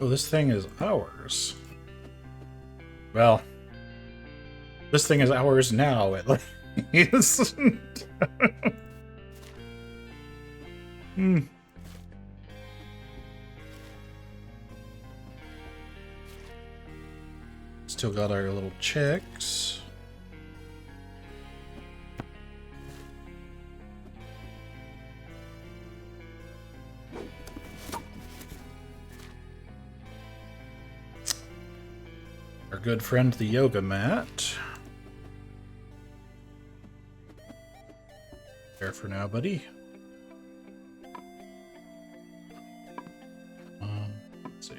Oh, this thing is ours. Well, this thing is ours now, at least. Still got our little chicks. Our good friend, the yoga mat. There for now, buddy. Let's see.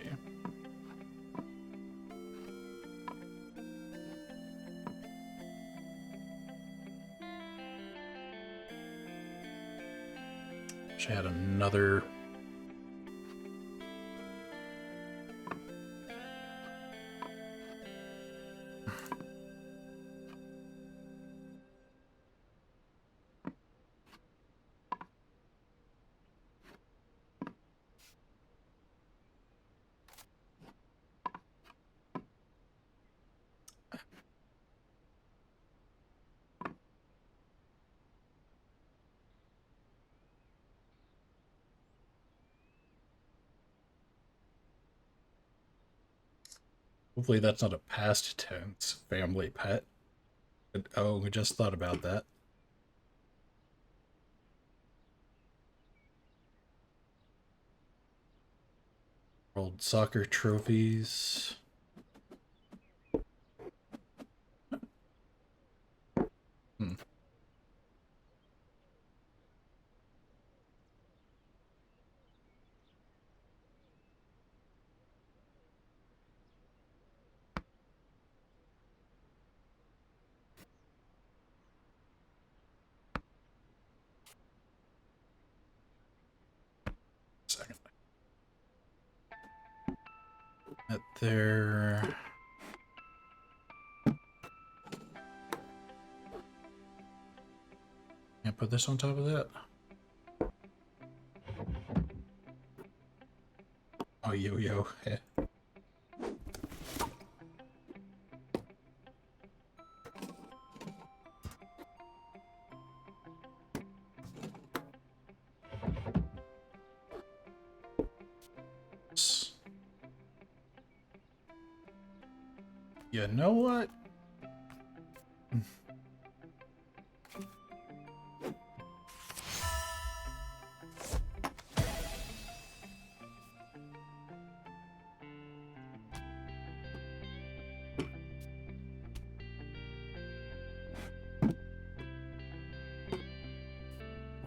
She had another. Hopefully that's not a past tense family pet. Oh, we just thought about that. Old soccer trophies. Second. That there. Can't put this on top of that. Oh, yo-yo. Yeah. You know what?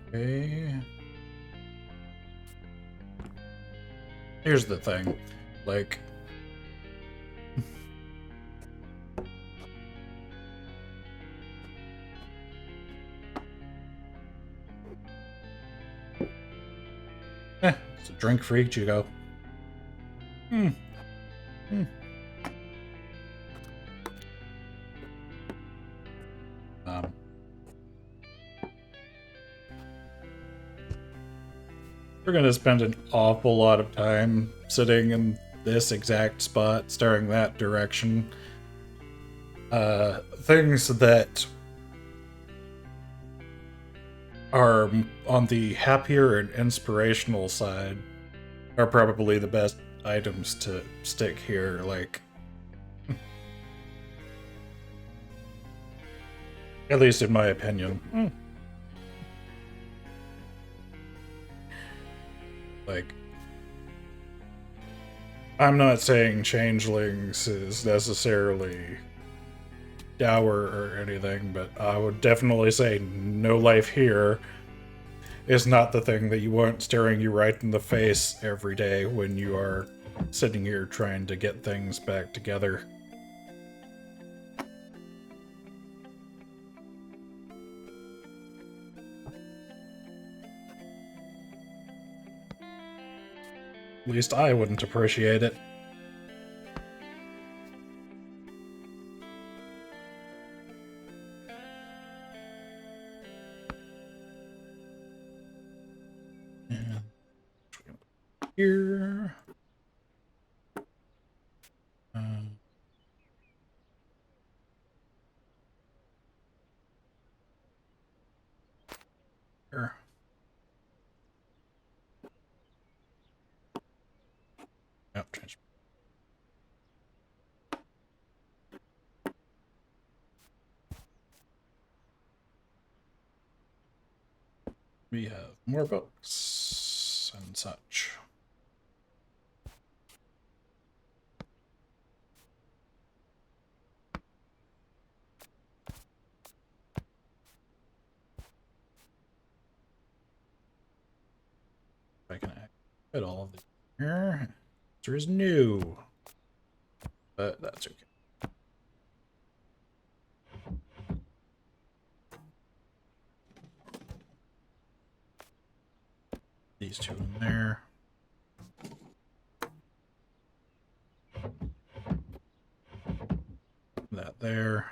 Okay. Here's the thing. Like, it's a drink free, you go. We're gonna spend an awful lot of time sitting in this exact spot, staring that direction. Things that are on the happier and inspirational side are probably the best items to stick here, like... At least in my opinion. Like, I'm not saying Changelings is necessarily dour or anything, but I would definitely say No Life Here is not the thing that you want staring you right in the face every day when you are sitting here trying to get things back together. At least I wouldn't appreciate it. And here. Here. Yep, change. We have more books and such. If I can fit all of these here. Answer is no. But that's okay. These two in there. That there.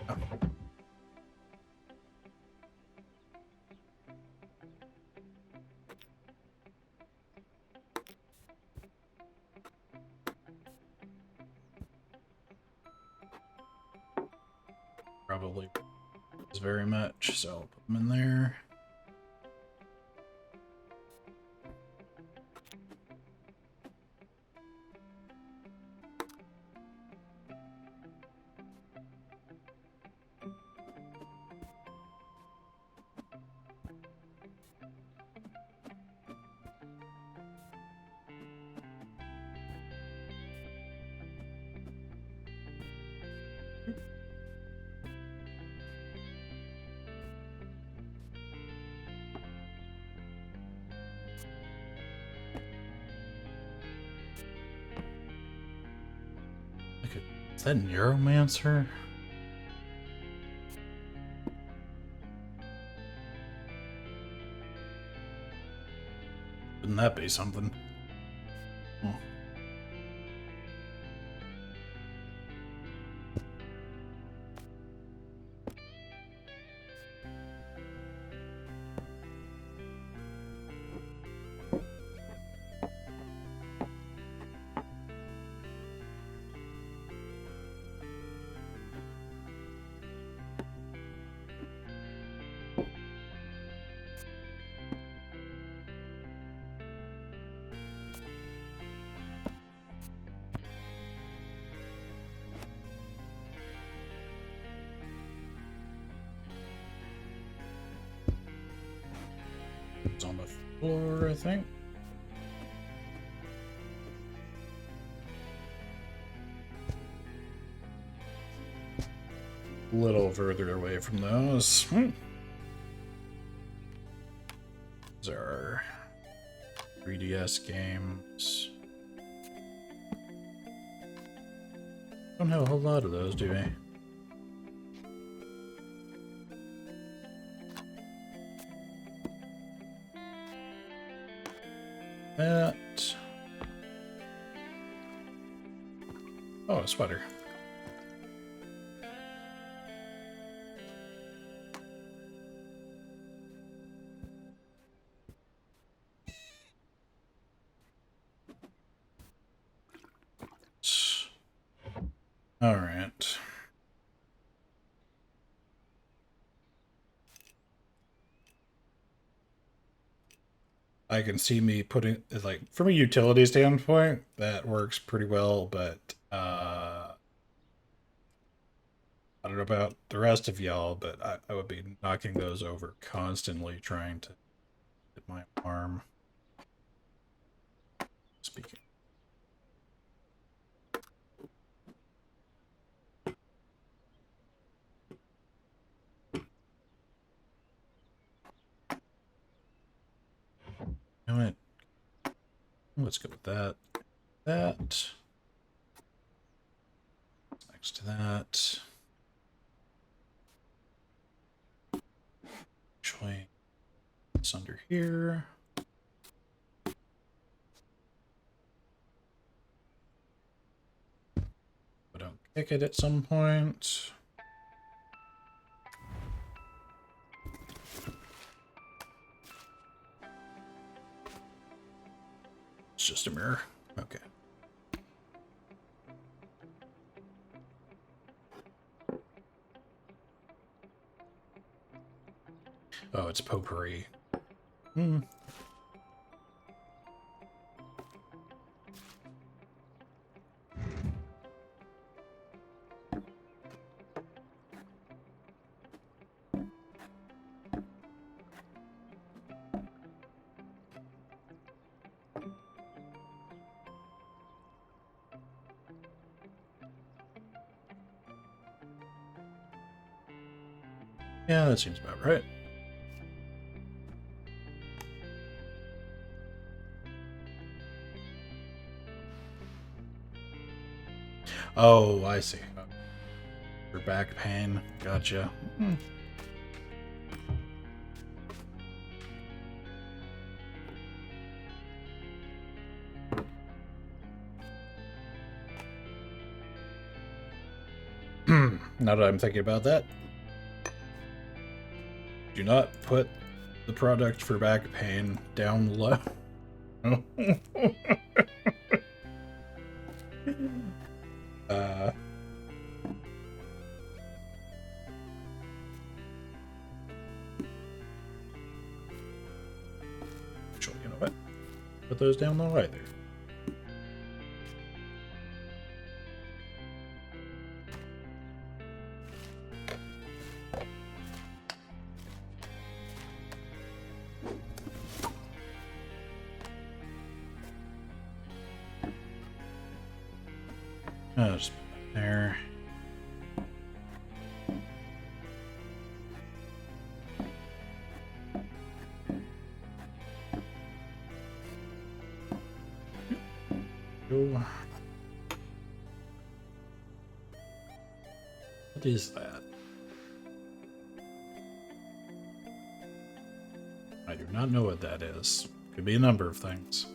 Oh. Probably is very much, so I'll put them in there. Is that Neuromancer? Wouldn't that be something? Oh. It's on the floor, I think. A little further away from those. These are 3DS games. Don't have a whole lot of those, do we? That. Oh, a sweater. All right. I can see me putting, like, from a utility standpoint, that works pretty well, but I don't know about the rest of y'all, but I would be knocking those over constantly trying to hit my arm. Speaking. You know what? Let's go with that. That. Next to that. Actually, it's under here. But don't kick it at some point. It's just a mirror. Okay. Oh, it's potpourri. Hmm. Yeah, that seems about right. Oh, I see. For back pain. Gotcha. Now that I'm thinking about that, do not put the product for back pain down low. Actually, you know what? Put those down low either. Just put that there. Go. What is that? I do not know what that is. Could be a number of things.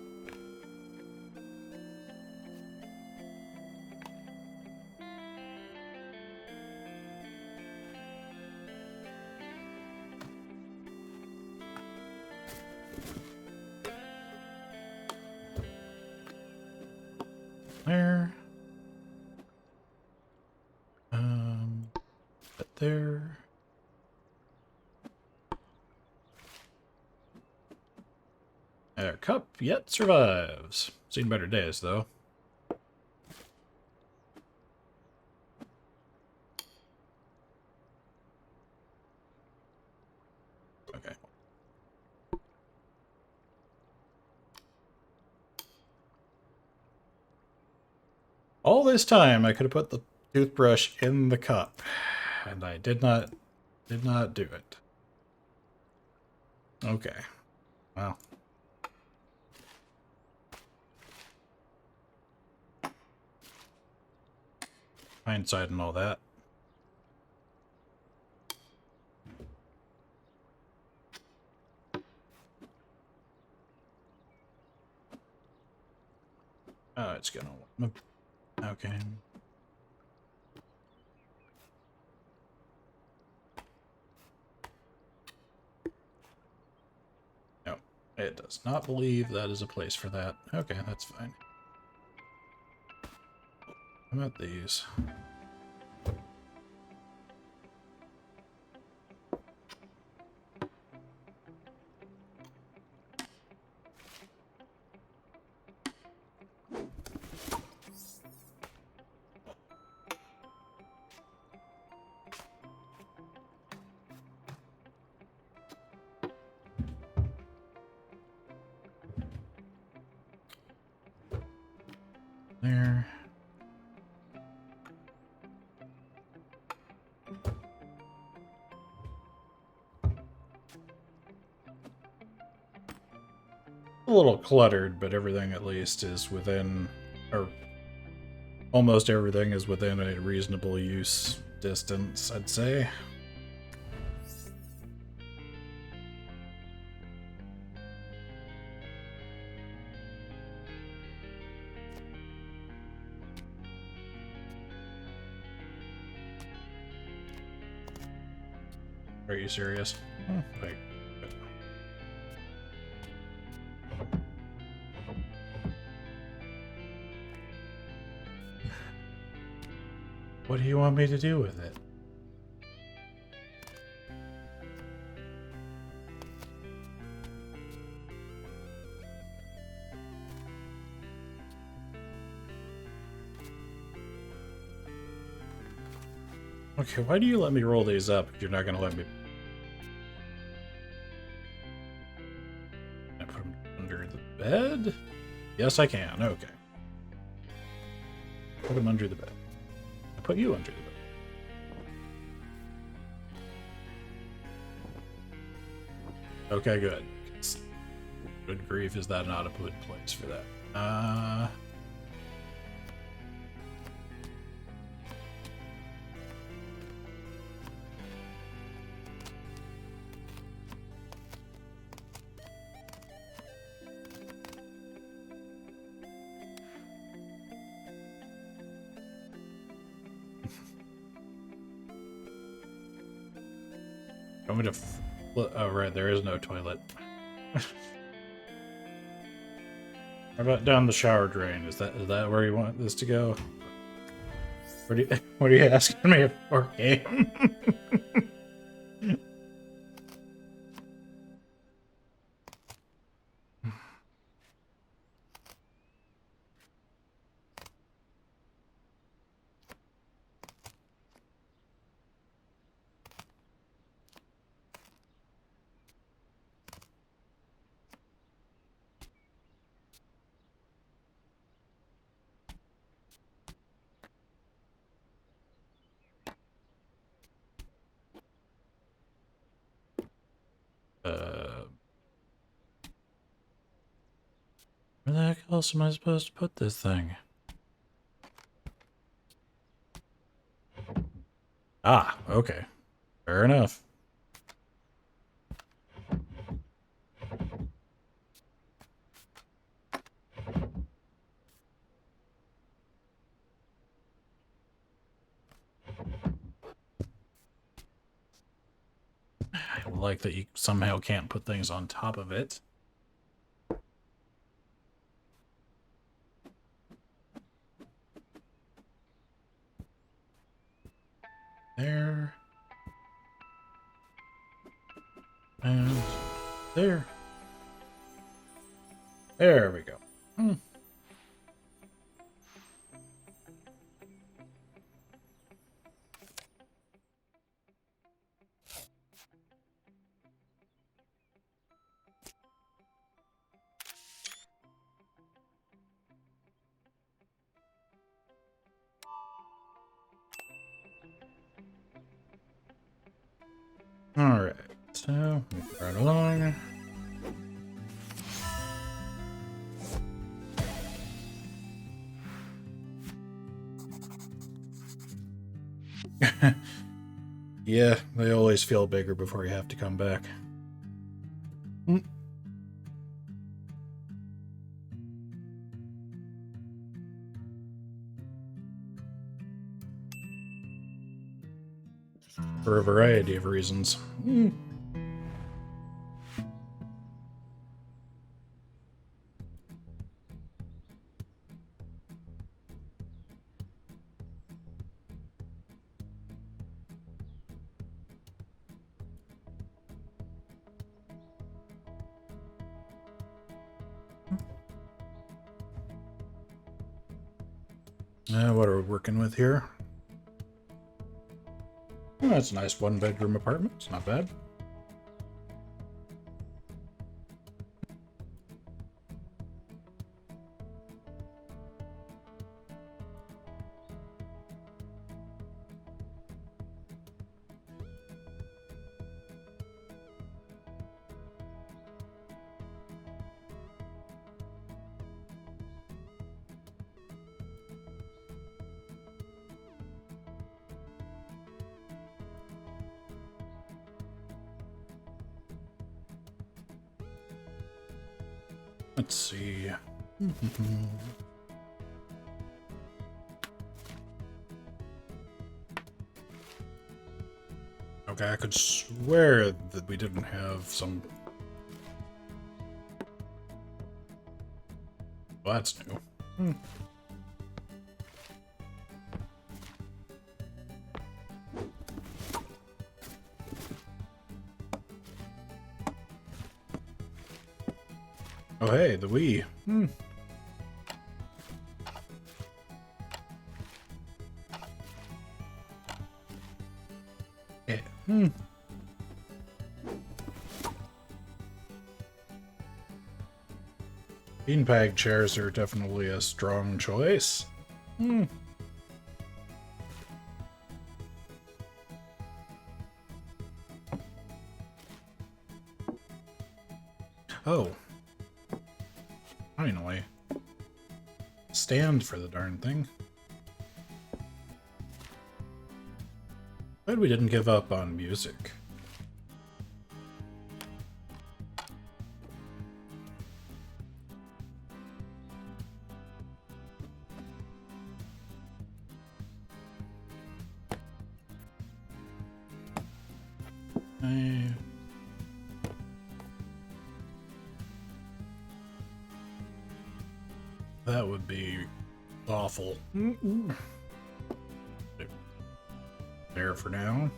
There. But there. Our cup yet survives. Seen better days, though. Okay. All this time, I could have put the toothbrush in the cup, and I did not do it. Okay. Well. Hindsight and all that. Oh, it's gonna... Okay. No, it does not believe that is a place for that. Okay, that's fine. How about these? There. A little cluttered, but everything at least is within, or almost everything is within a reasonable use distance, I'd say. Are you serious? Oh, wait. What do you want me to do with it? Okay, why do you let me roll these up if you're not going to let me... Can I put them under the bed? Yes, I can. Okay. Put them under the bed. I put you under the bed. Okay, good. Good grief, is that not a good place for that? I'm gonna... Oh, right, there is no toilet. How about down the shower drain? Is that where you want this to go? What are you asking me for, game? Where the heck else am I supposed to put this thing? Ah, okay. Fair enough. I like that you somehow can't put things on top of it. There. And there. There we go. Alright, so move right along. Yeah, they always feel bigger before you have to come back. For a variety of reasons. What are we working with here? Oh, that's a nice one-bedroom apartment. It's not bad. Let's see. Okay, I could swear that we didn't have some... Well, that's new. Oh, hey, the Wii. Yeah. Beanbag chairs are definitely a strong choice. Oh. Finally. Stand for the darn thing. Glad we didn't give up on music. That would be awful. There for now.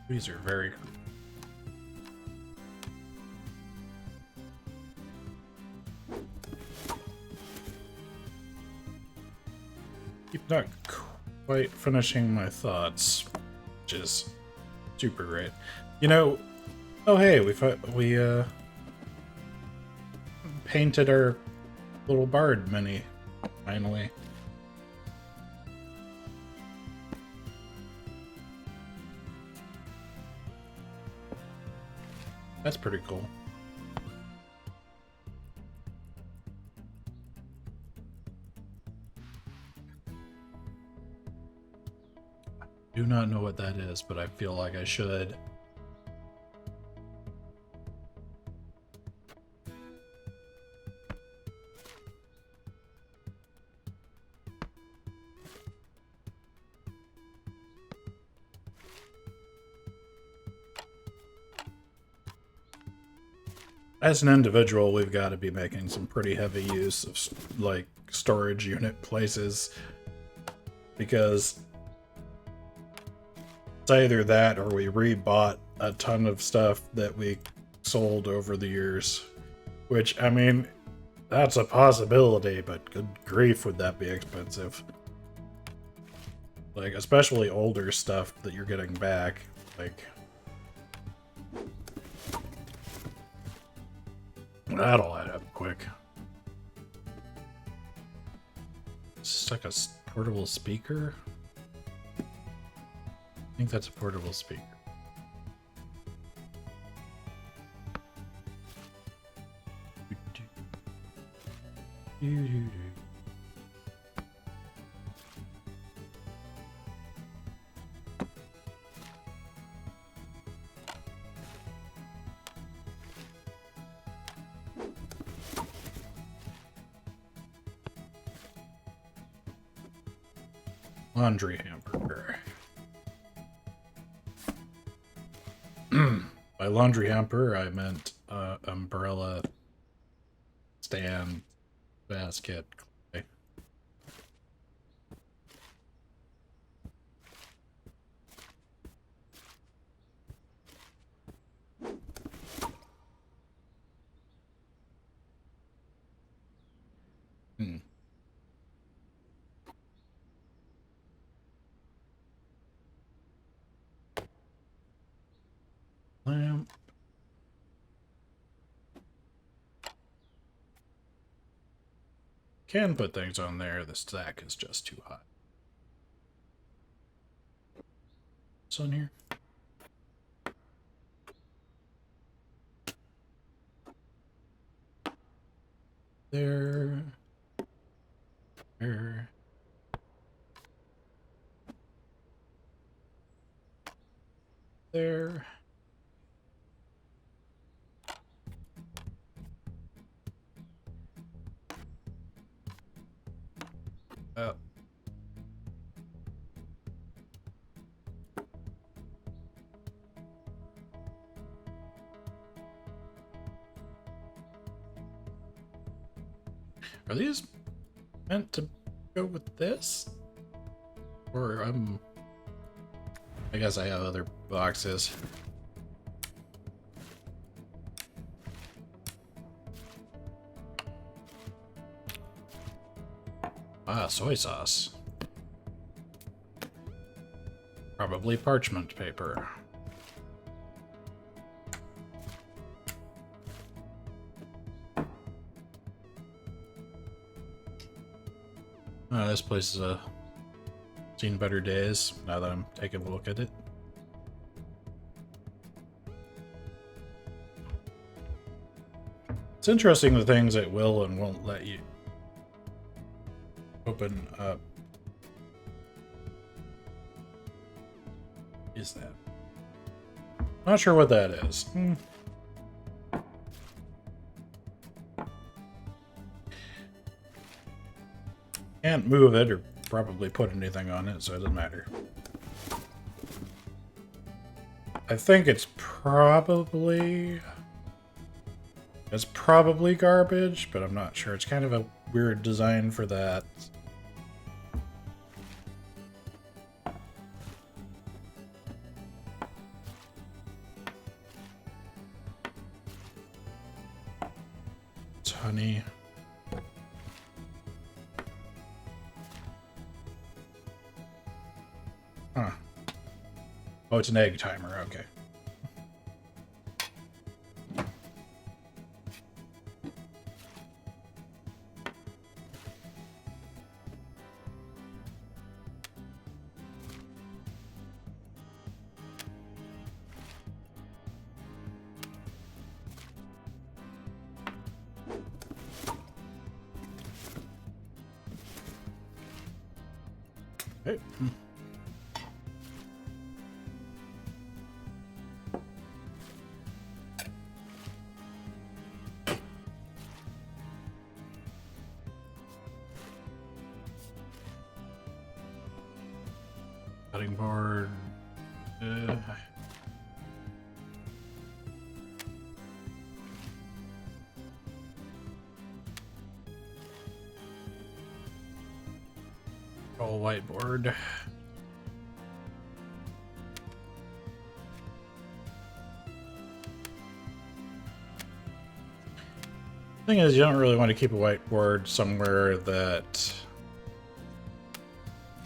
These are very... Keep not quite finishing my thoughts, which is super great. You know, oh hey, we painted our little bard mini, finally. That's pretty cool. Do not know what that is, but I feel like I should. As an individual, we've got to be making some pretty heavy use of, like, storage unit places. Because it's either that or we rebought a ton of stuff that we sold over the years. Which, I mean, that's a possibility, but good grief, would that be expensive. Like, especially older stuff that you're getting back. Like... That'll add up quick. It's just like a portable speaker. I think that's a portable speaker. Laundry hamper. By laundry hamper, I meant umbrella stand basket. Lamp. Can put things on there, the stack is just too hot. What's on here? There. There. There. Uh, are these meant to go with this? Or I guess I have other boxes. Ah, soy sauce. Probably parchment paper. This place has seen better days now that I'm taking a look at it. It's interesting the things it will and won't let you open up. Is that? Not sure what that is. Can't move it or probably put anything on it, so it doesn't matter. I think it's probably garbage, but I'm not sure. It's kind of a weird design for that. It's honey. Huh. Oh, it's an egg timer. Okay. Hey. Cutting board. All whiteboard. Thing is, you don't really want to keep a whiteboard somewhere that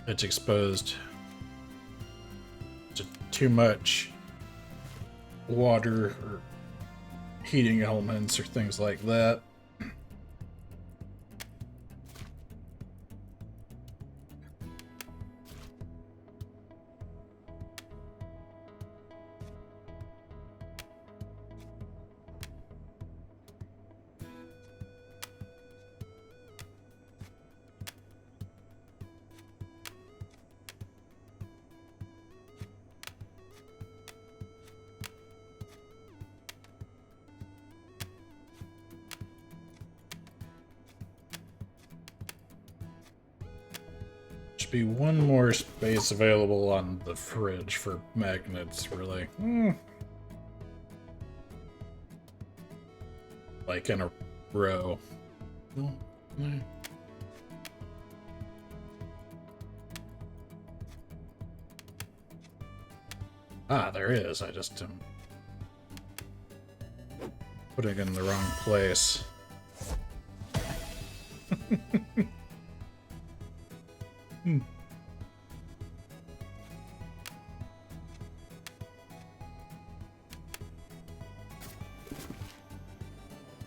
it's exposed to too much water or heating elements or things like that. Should be one more space available on the fridge for magnets, really. Like in a row. Ah, there is. I just am putting it in the wrong place.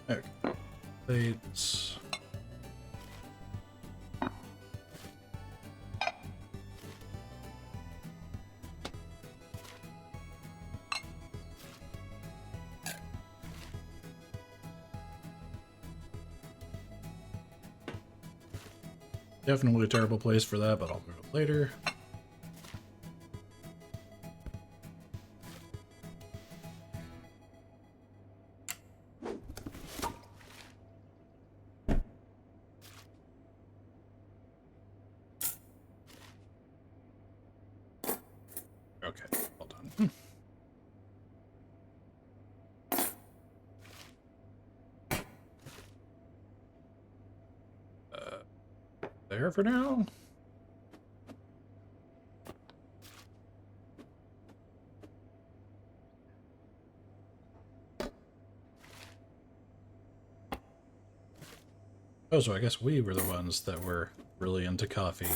Okay. Plates. Definitely a terrible place for that, but I'll move it later. There for now. Oh, so I guess we were the ones that were really into coffee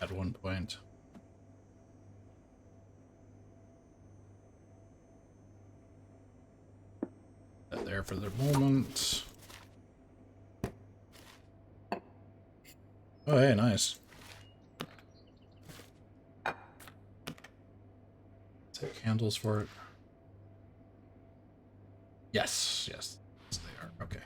at one point. There for the moment. Oh, hey, nice. Take candles for it. Yes, yes, yes, they are. Okay.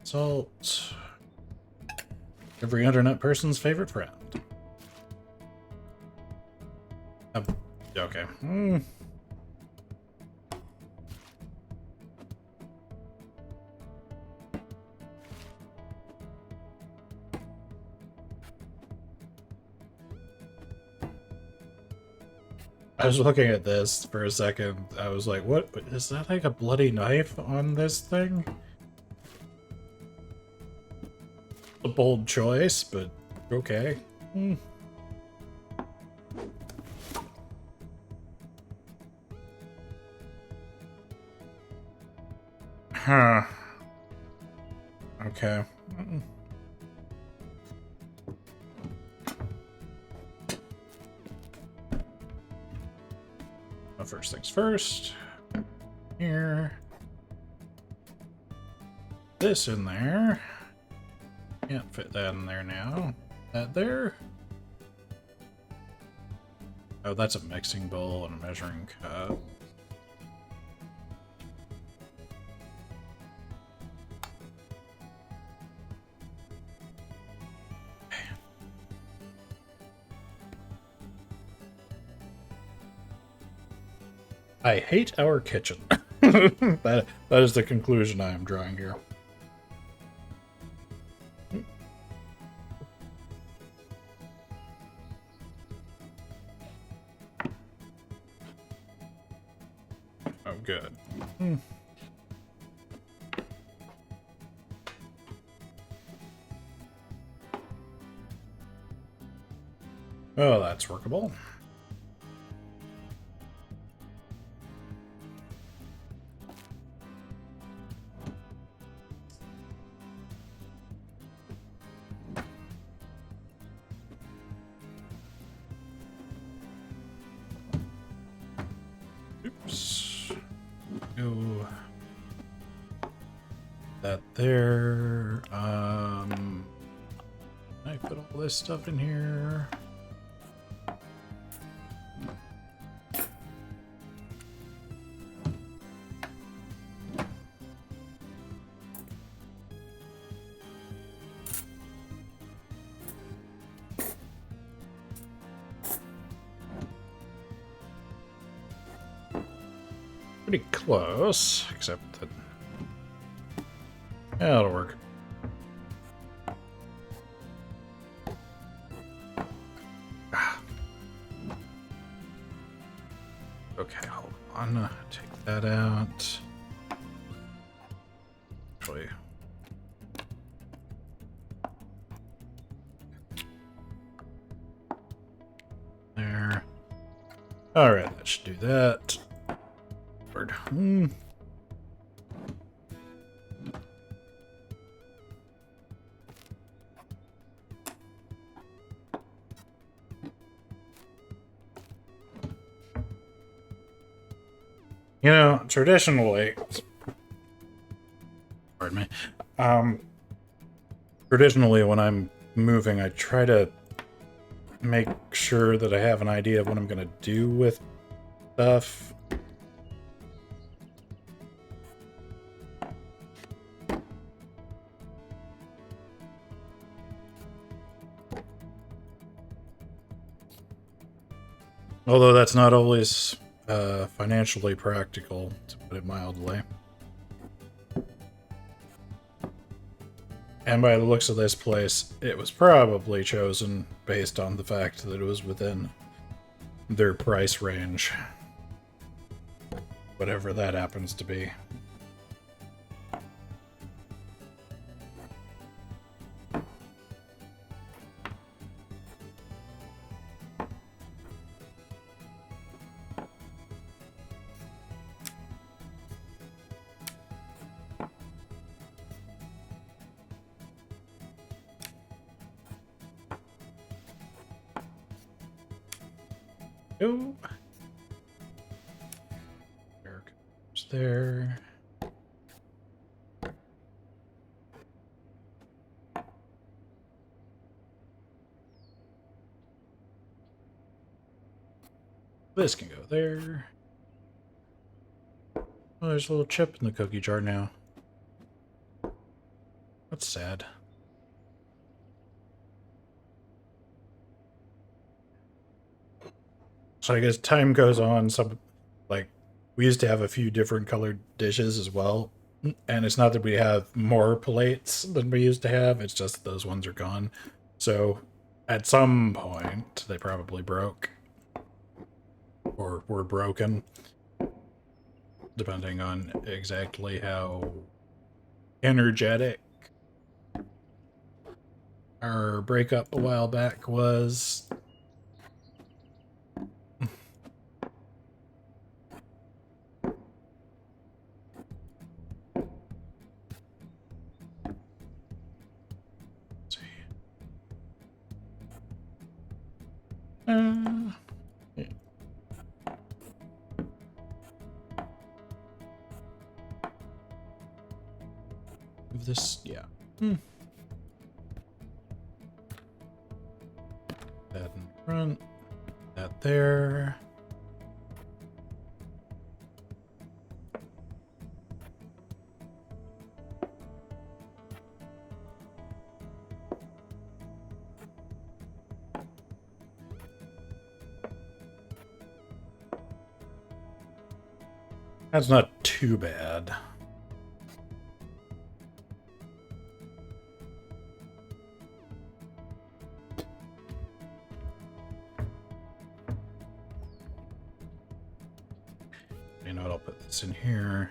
Salt. Every internet person's favorite friend. Okay. I was looking at this for a second. I was like, what? Is that like a bloody knife on this thing? A bold choice, but okay. Huh. Okay. Well, first things first. Here. This in there. Can't fit that in there now. That there. Oh, that's a mixing bowl and a measuring cup. I hate our kitchen. that is the conclusion I am drawing here. Oh, good. Oh, that's workable. Oops. Go. That there. Can I put all this stuff in here? Pretty close, except that... Yeah, that'll work. Okay, hold on. Take that out. Actually... There. Alright, that should do that. You know, traditionally, pardon me, traditionally when I'm moving, I try to make sure that I have an idea of what I'm going to do with stuff. Although that's not always financially practical, to put it mildly. And by the looks of this place, it was probably chosen based on the fact that it was within their price range. Whatever that happens to be. Oh. There goes there. This can go there. Oh, there's a little chip in the cookie jar now. That's sad. So I guess time goes on. We used to have a few different colored dishes as well. And it's not that we have more plates than we used to have. It's just that those ones are gone. So at some point, they probably broke. Or were broken. Depending on exactly how energetic our breakup a while back was. Yeah. This, yeah. That in front, that there. That's not too bad. You know what, I'll put this in here.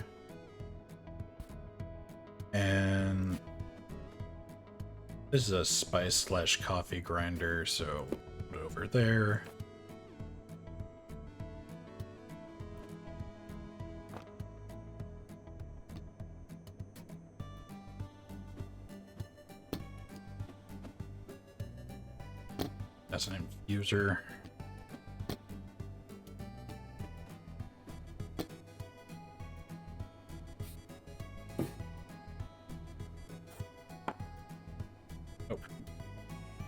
And this is a spice / coffee grinder, so put it over there. That's an infuser. Oh.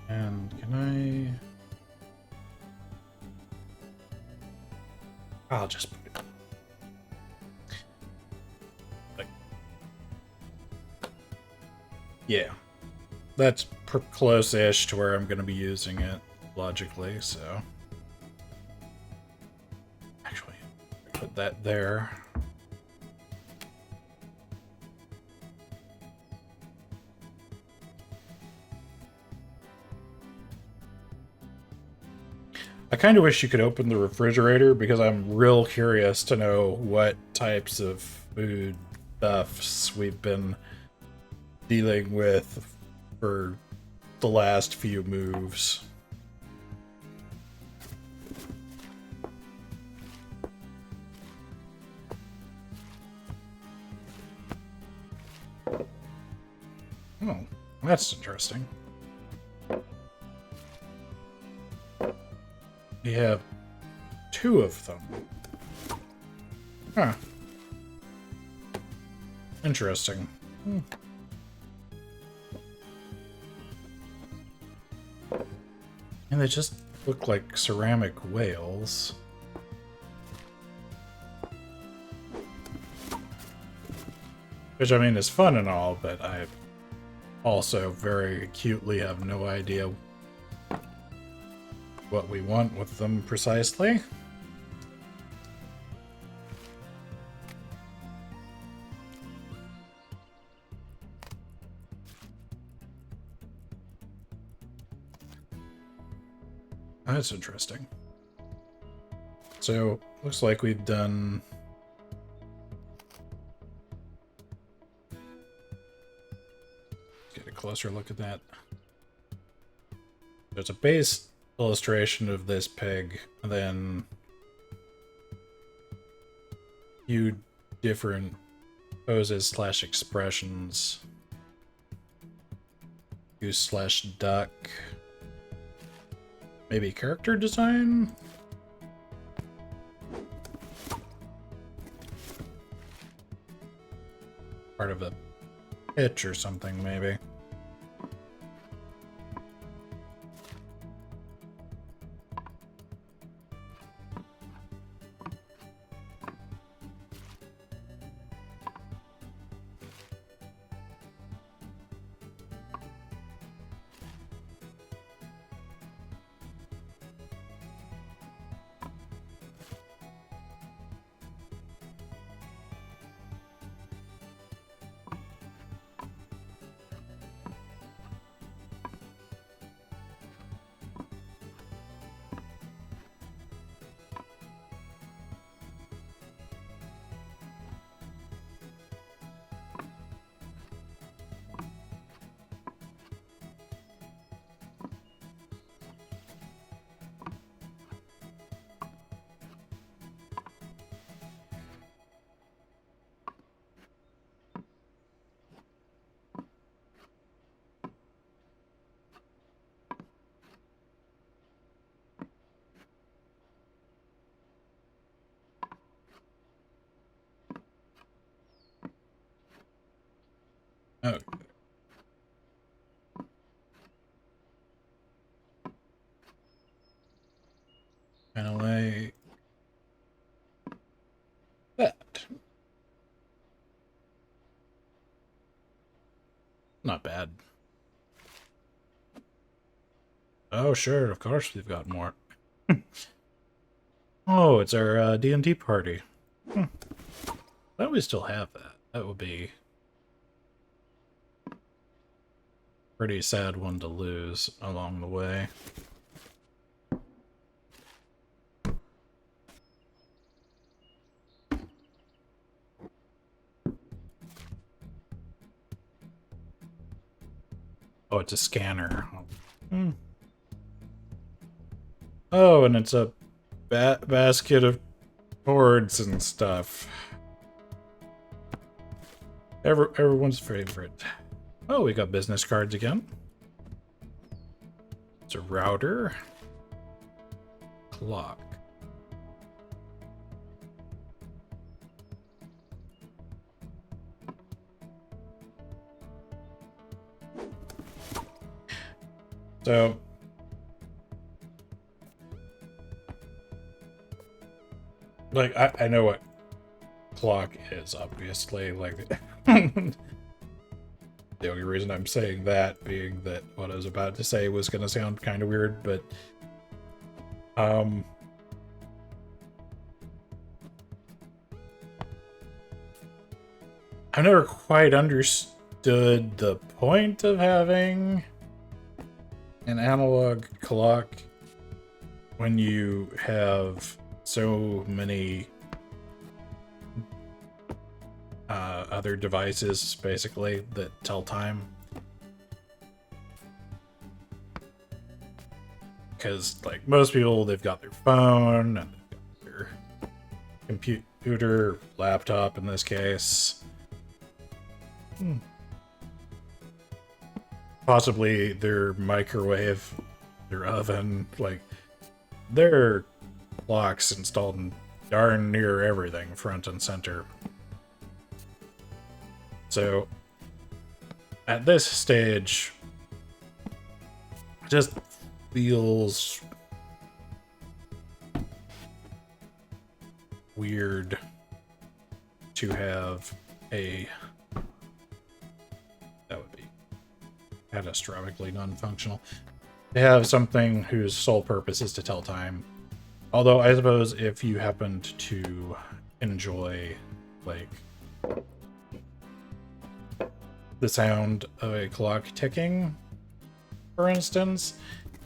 And can I'll just put it. Like, yeah. That's close-ish to where I'm going to be using it, logically, so. Actually, put that there. I kind of wish you could open the refrigerator because I'm real curious to know what types of food stuffs we've been dealing with for the last few moves. Oh, that's interesting. We have 2 of them. Huh. Interesting. And they just look like ceramic whales. Which, I mean, is fun and all, but I also very acutely have no idea what we want with them precisely. That's interesting. So, looks like we've done... Let's get a closer look at that. There's a base illustration of this pig, and then few different poses / expressions. Goose / duck. Maybe character design? Part of a pitch or something, maybe. Oh. Kind of like that. Not bad. Oh, sure, of course we've got more. Oh, it's our D&D party. Thought we still have that. That would be pretty sad one to lose along the way. Oh, it's a scanner. Oh, and it's a basket of boards and stuff. Everyone's favorite. Oh, we got business cards again. It's a router. Clock. So, like, I know what clock is, obviously, like, the only reason I'm saying that being that what I was about to say was going to sound kind of weird, but, I've never quite understood the point of having an analog clock when you have so many other devices basically that tell time. Because like most people, they've got their phone and their computer, laptop in this case. Possibly their microwave, their oven, like there are clocks installed in darn near everything, front and center. So at this stage, it just feels weird to have a that would be catastrophically non-functional. to have something whose sole purpose is to tell time. Although I suppose if you happened to enjoy, like, the sound of a clock ticking, for instance,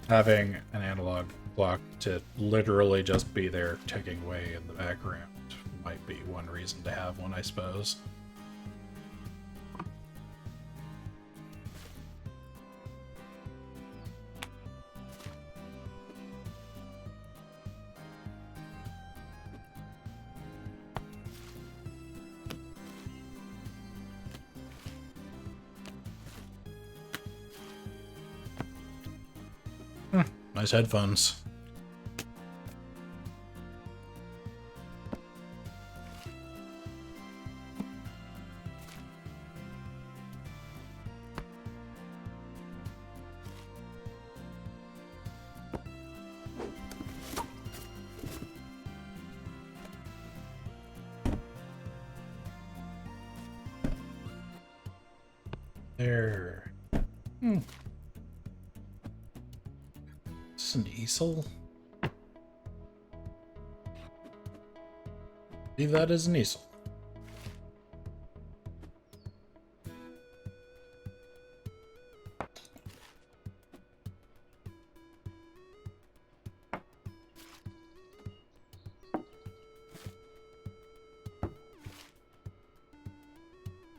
having an analog clock to literally just be there ticking away in the background might be one reason to have one, I suppose. Nice headphones. There. Is this an easel? I believe that is an easel.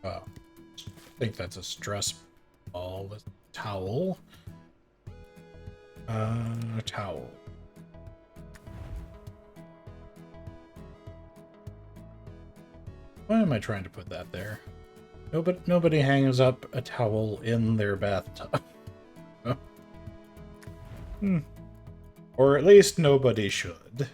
Oh, I think that's a stress ball with towel. Towel. Why am I trying to put that there? Nobody hangs up a towel in their bathtub. Or at least nobody should.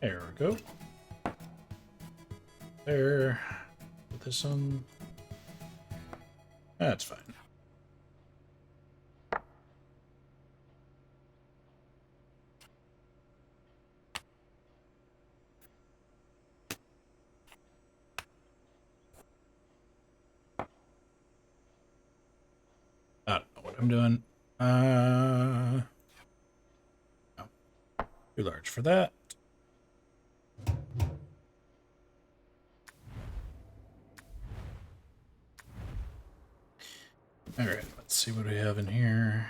There we go. There. Put this on. That's fine. I don't know what I'm doing. No. Too large for that. All right, let's see what we have in here.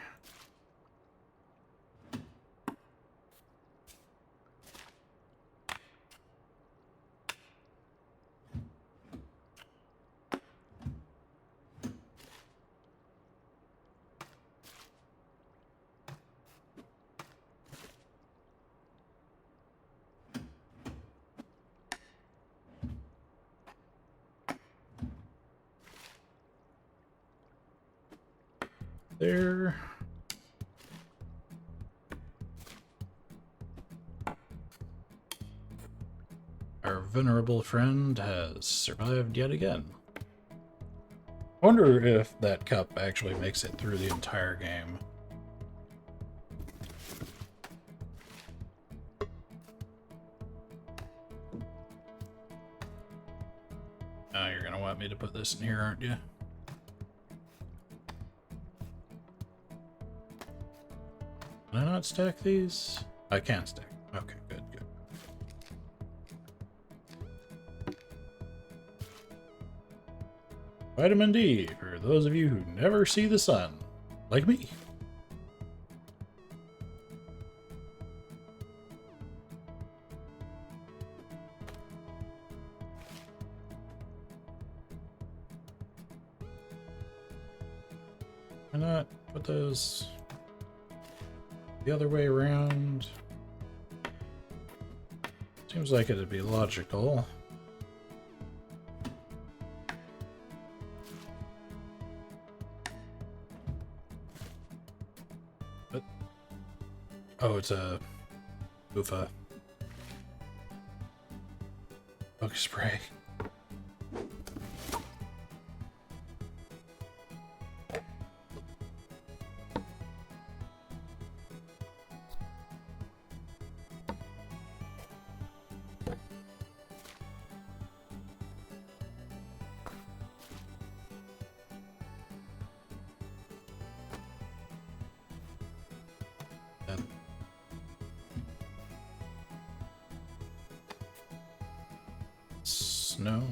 There. Our venerable friend has survived yet again. I wonder if that cup actually makes it through the entire game. Now you're gonna want me to put this in here, aren't you? Can I not stack these? I can stack. Okay, good, good. Vitamin D, for those of you who never see the sun, like me. Why not put those the other way around? Seems like it'd be logical. But, oh, it's a Buffa bug spray. Snow.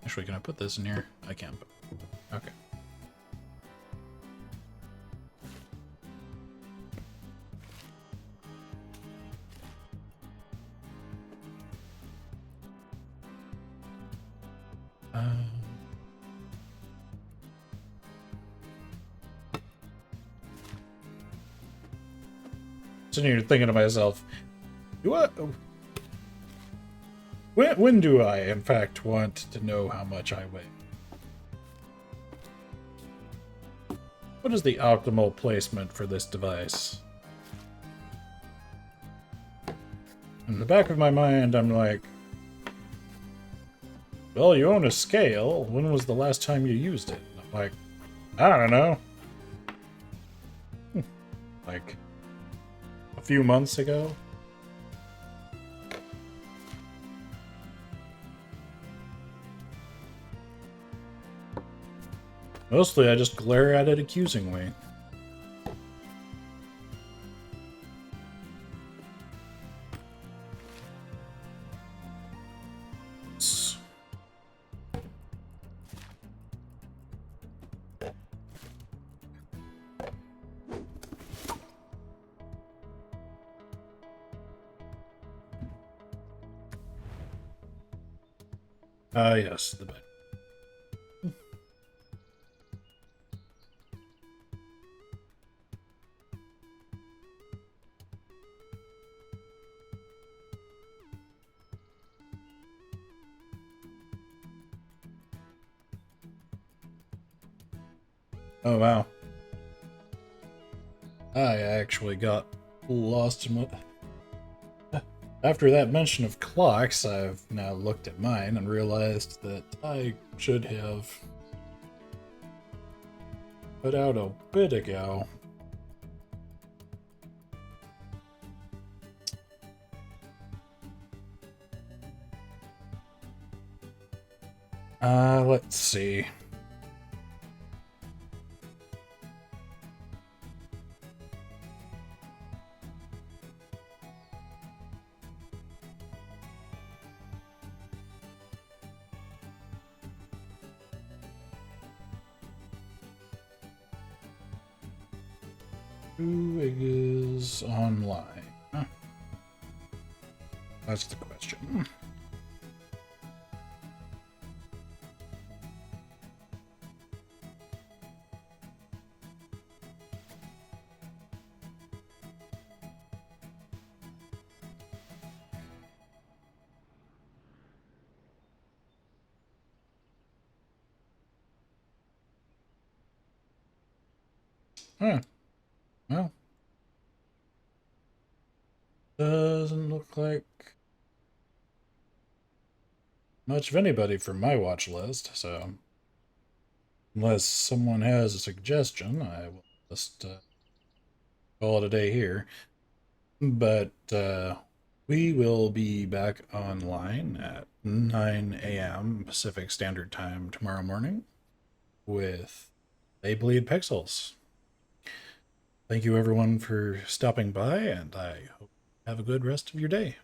Actually, can I put this in here? I can. Okay. Sitting here thinking to myself, when do I, in fact, want to know how much I weigh? What is the optimal placement for this device? In the back of my mind, I'm like, well, you own a scale. When was the last time you used it? And I'm like, I don't know. Like, a few months ago? Mostly I just glare at it accusingly. Yes, the bed. Oh, wow. I actually got lost in what... After that mention of clocks, I've now looked at mine and realized that I should have put out a bit ago. Let's see. Who is online? Huh. That's the question. Huh. Well, doesn't look like much of anybody from my watch list, so unless someone has a suggestion, I will just call it a day here. But we will be back online at 9 a.m. Pacific Standard Time tomorrow morning with They Bleed Pixels. Thank you everyone for stopping by, and I hope you have a good rest of your day.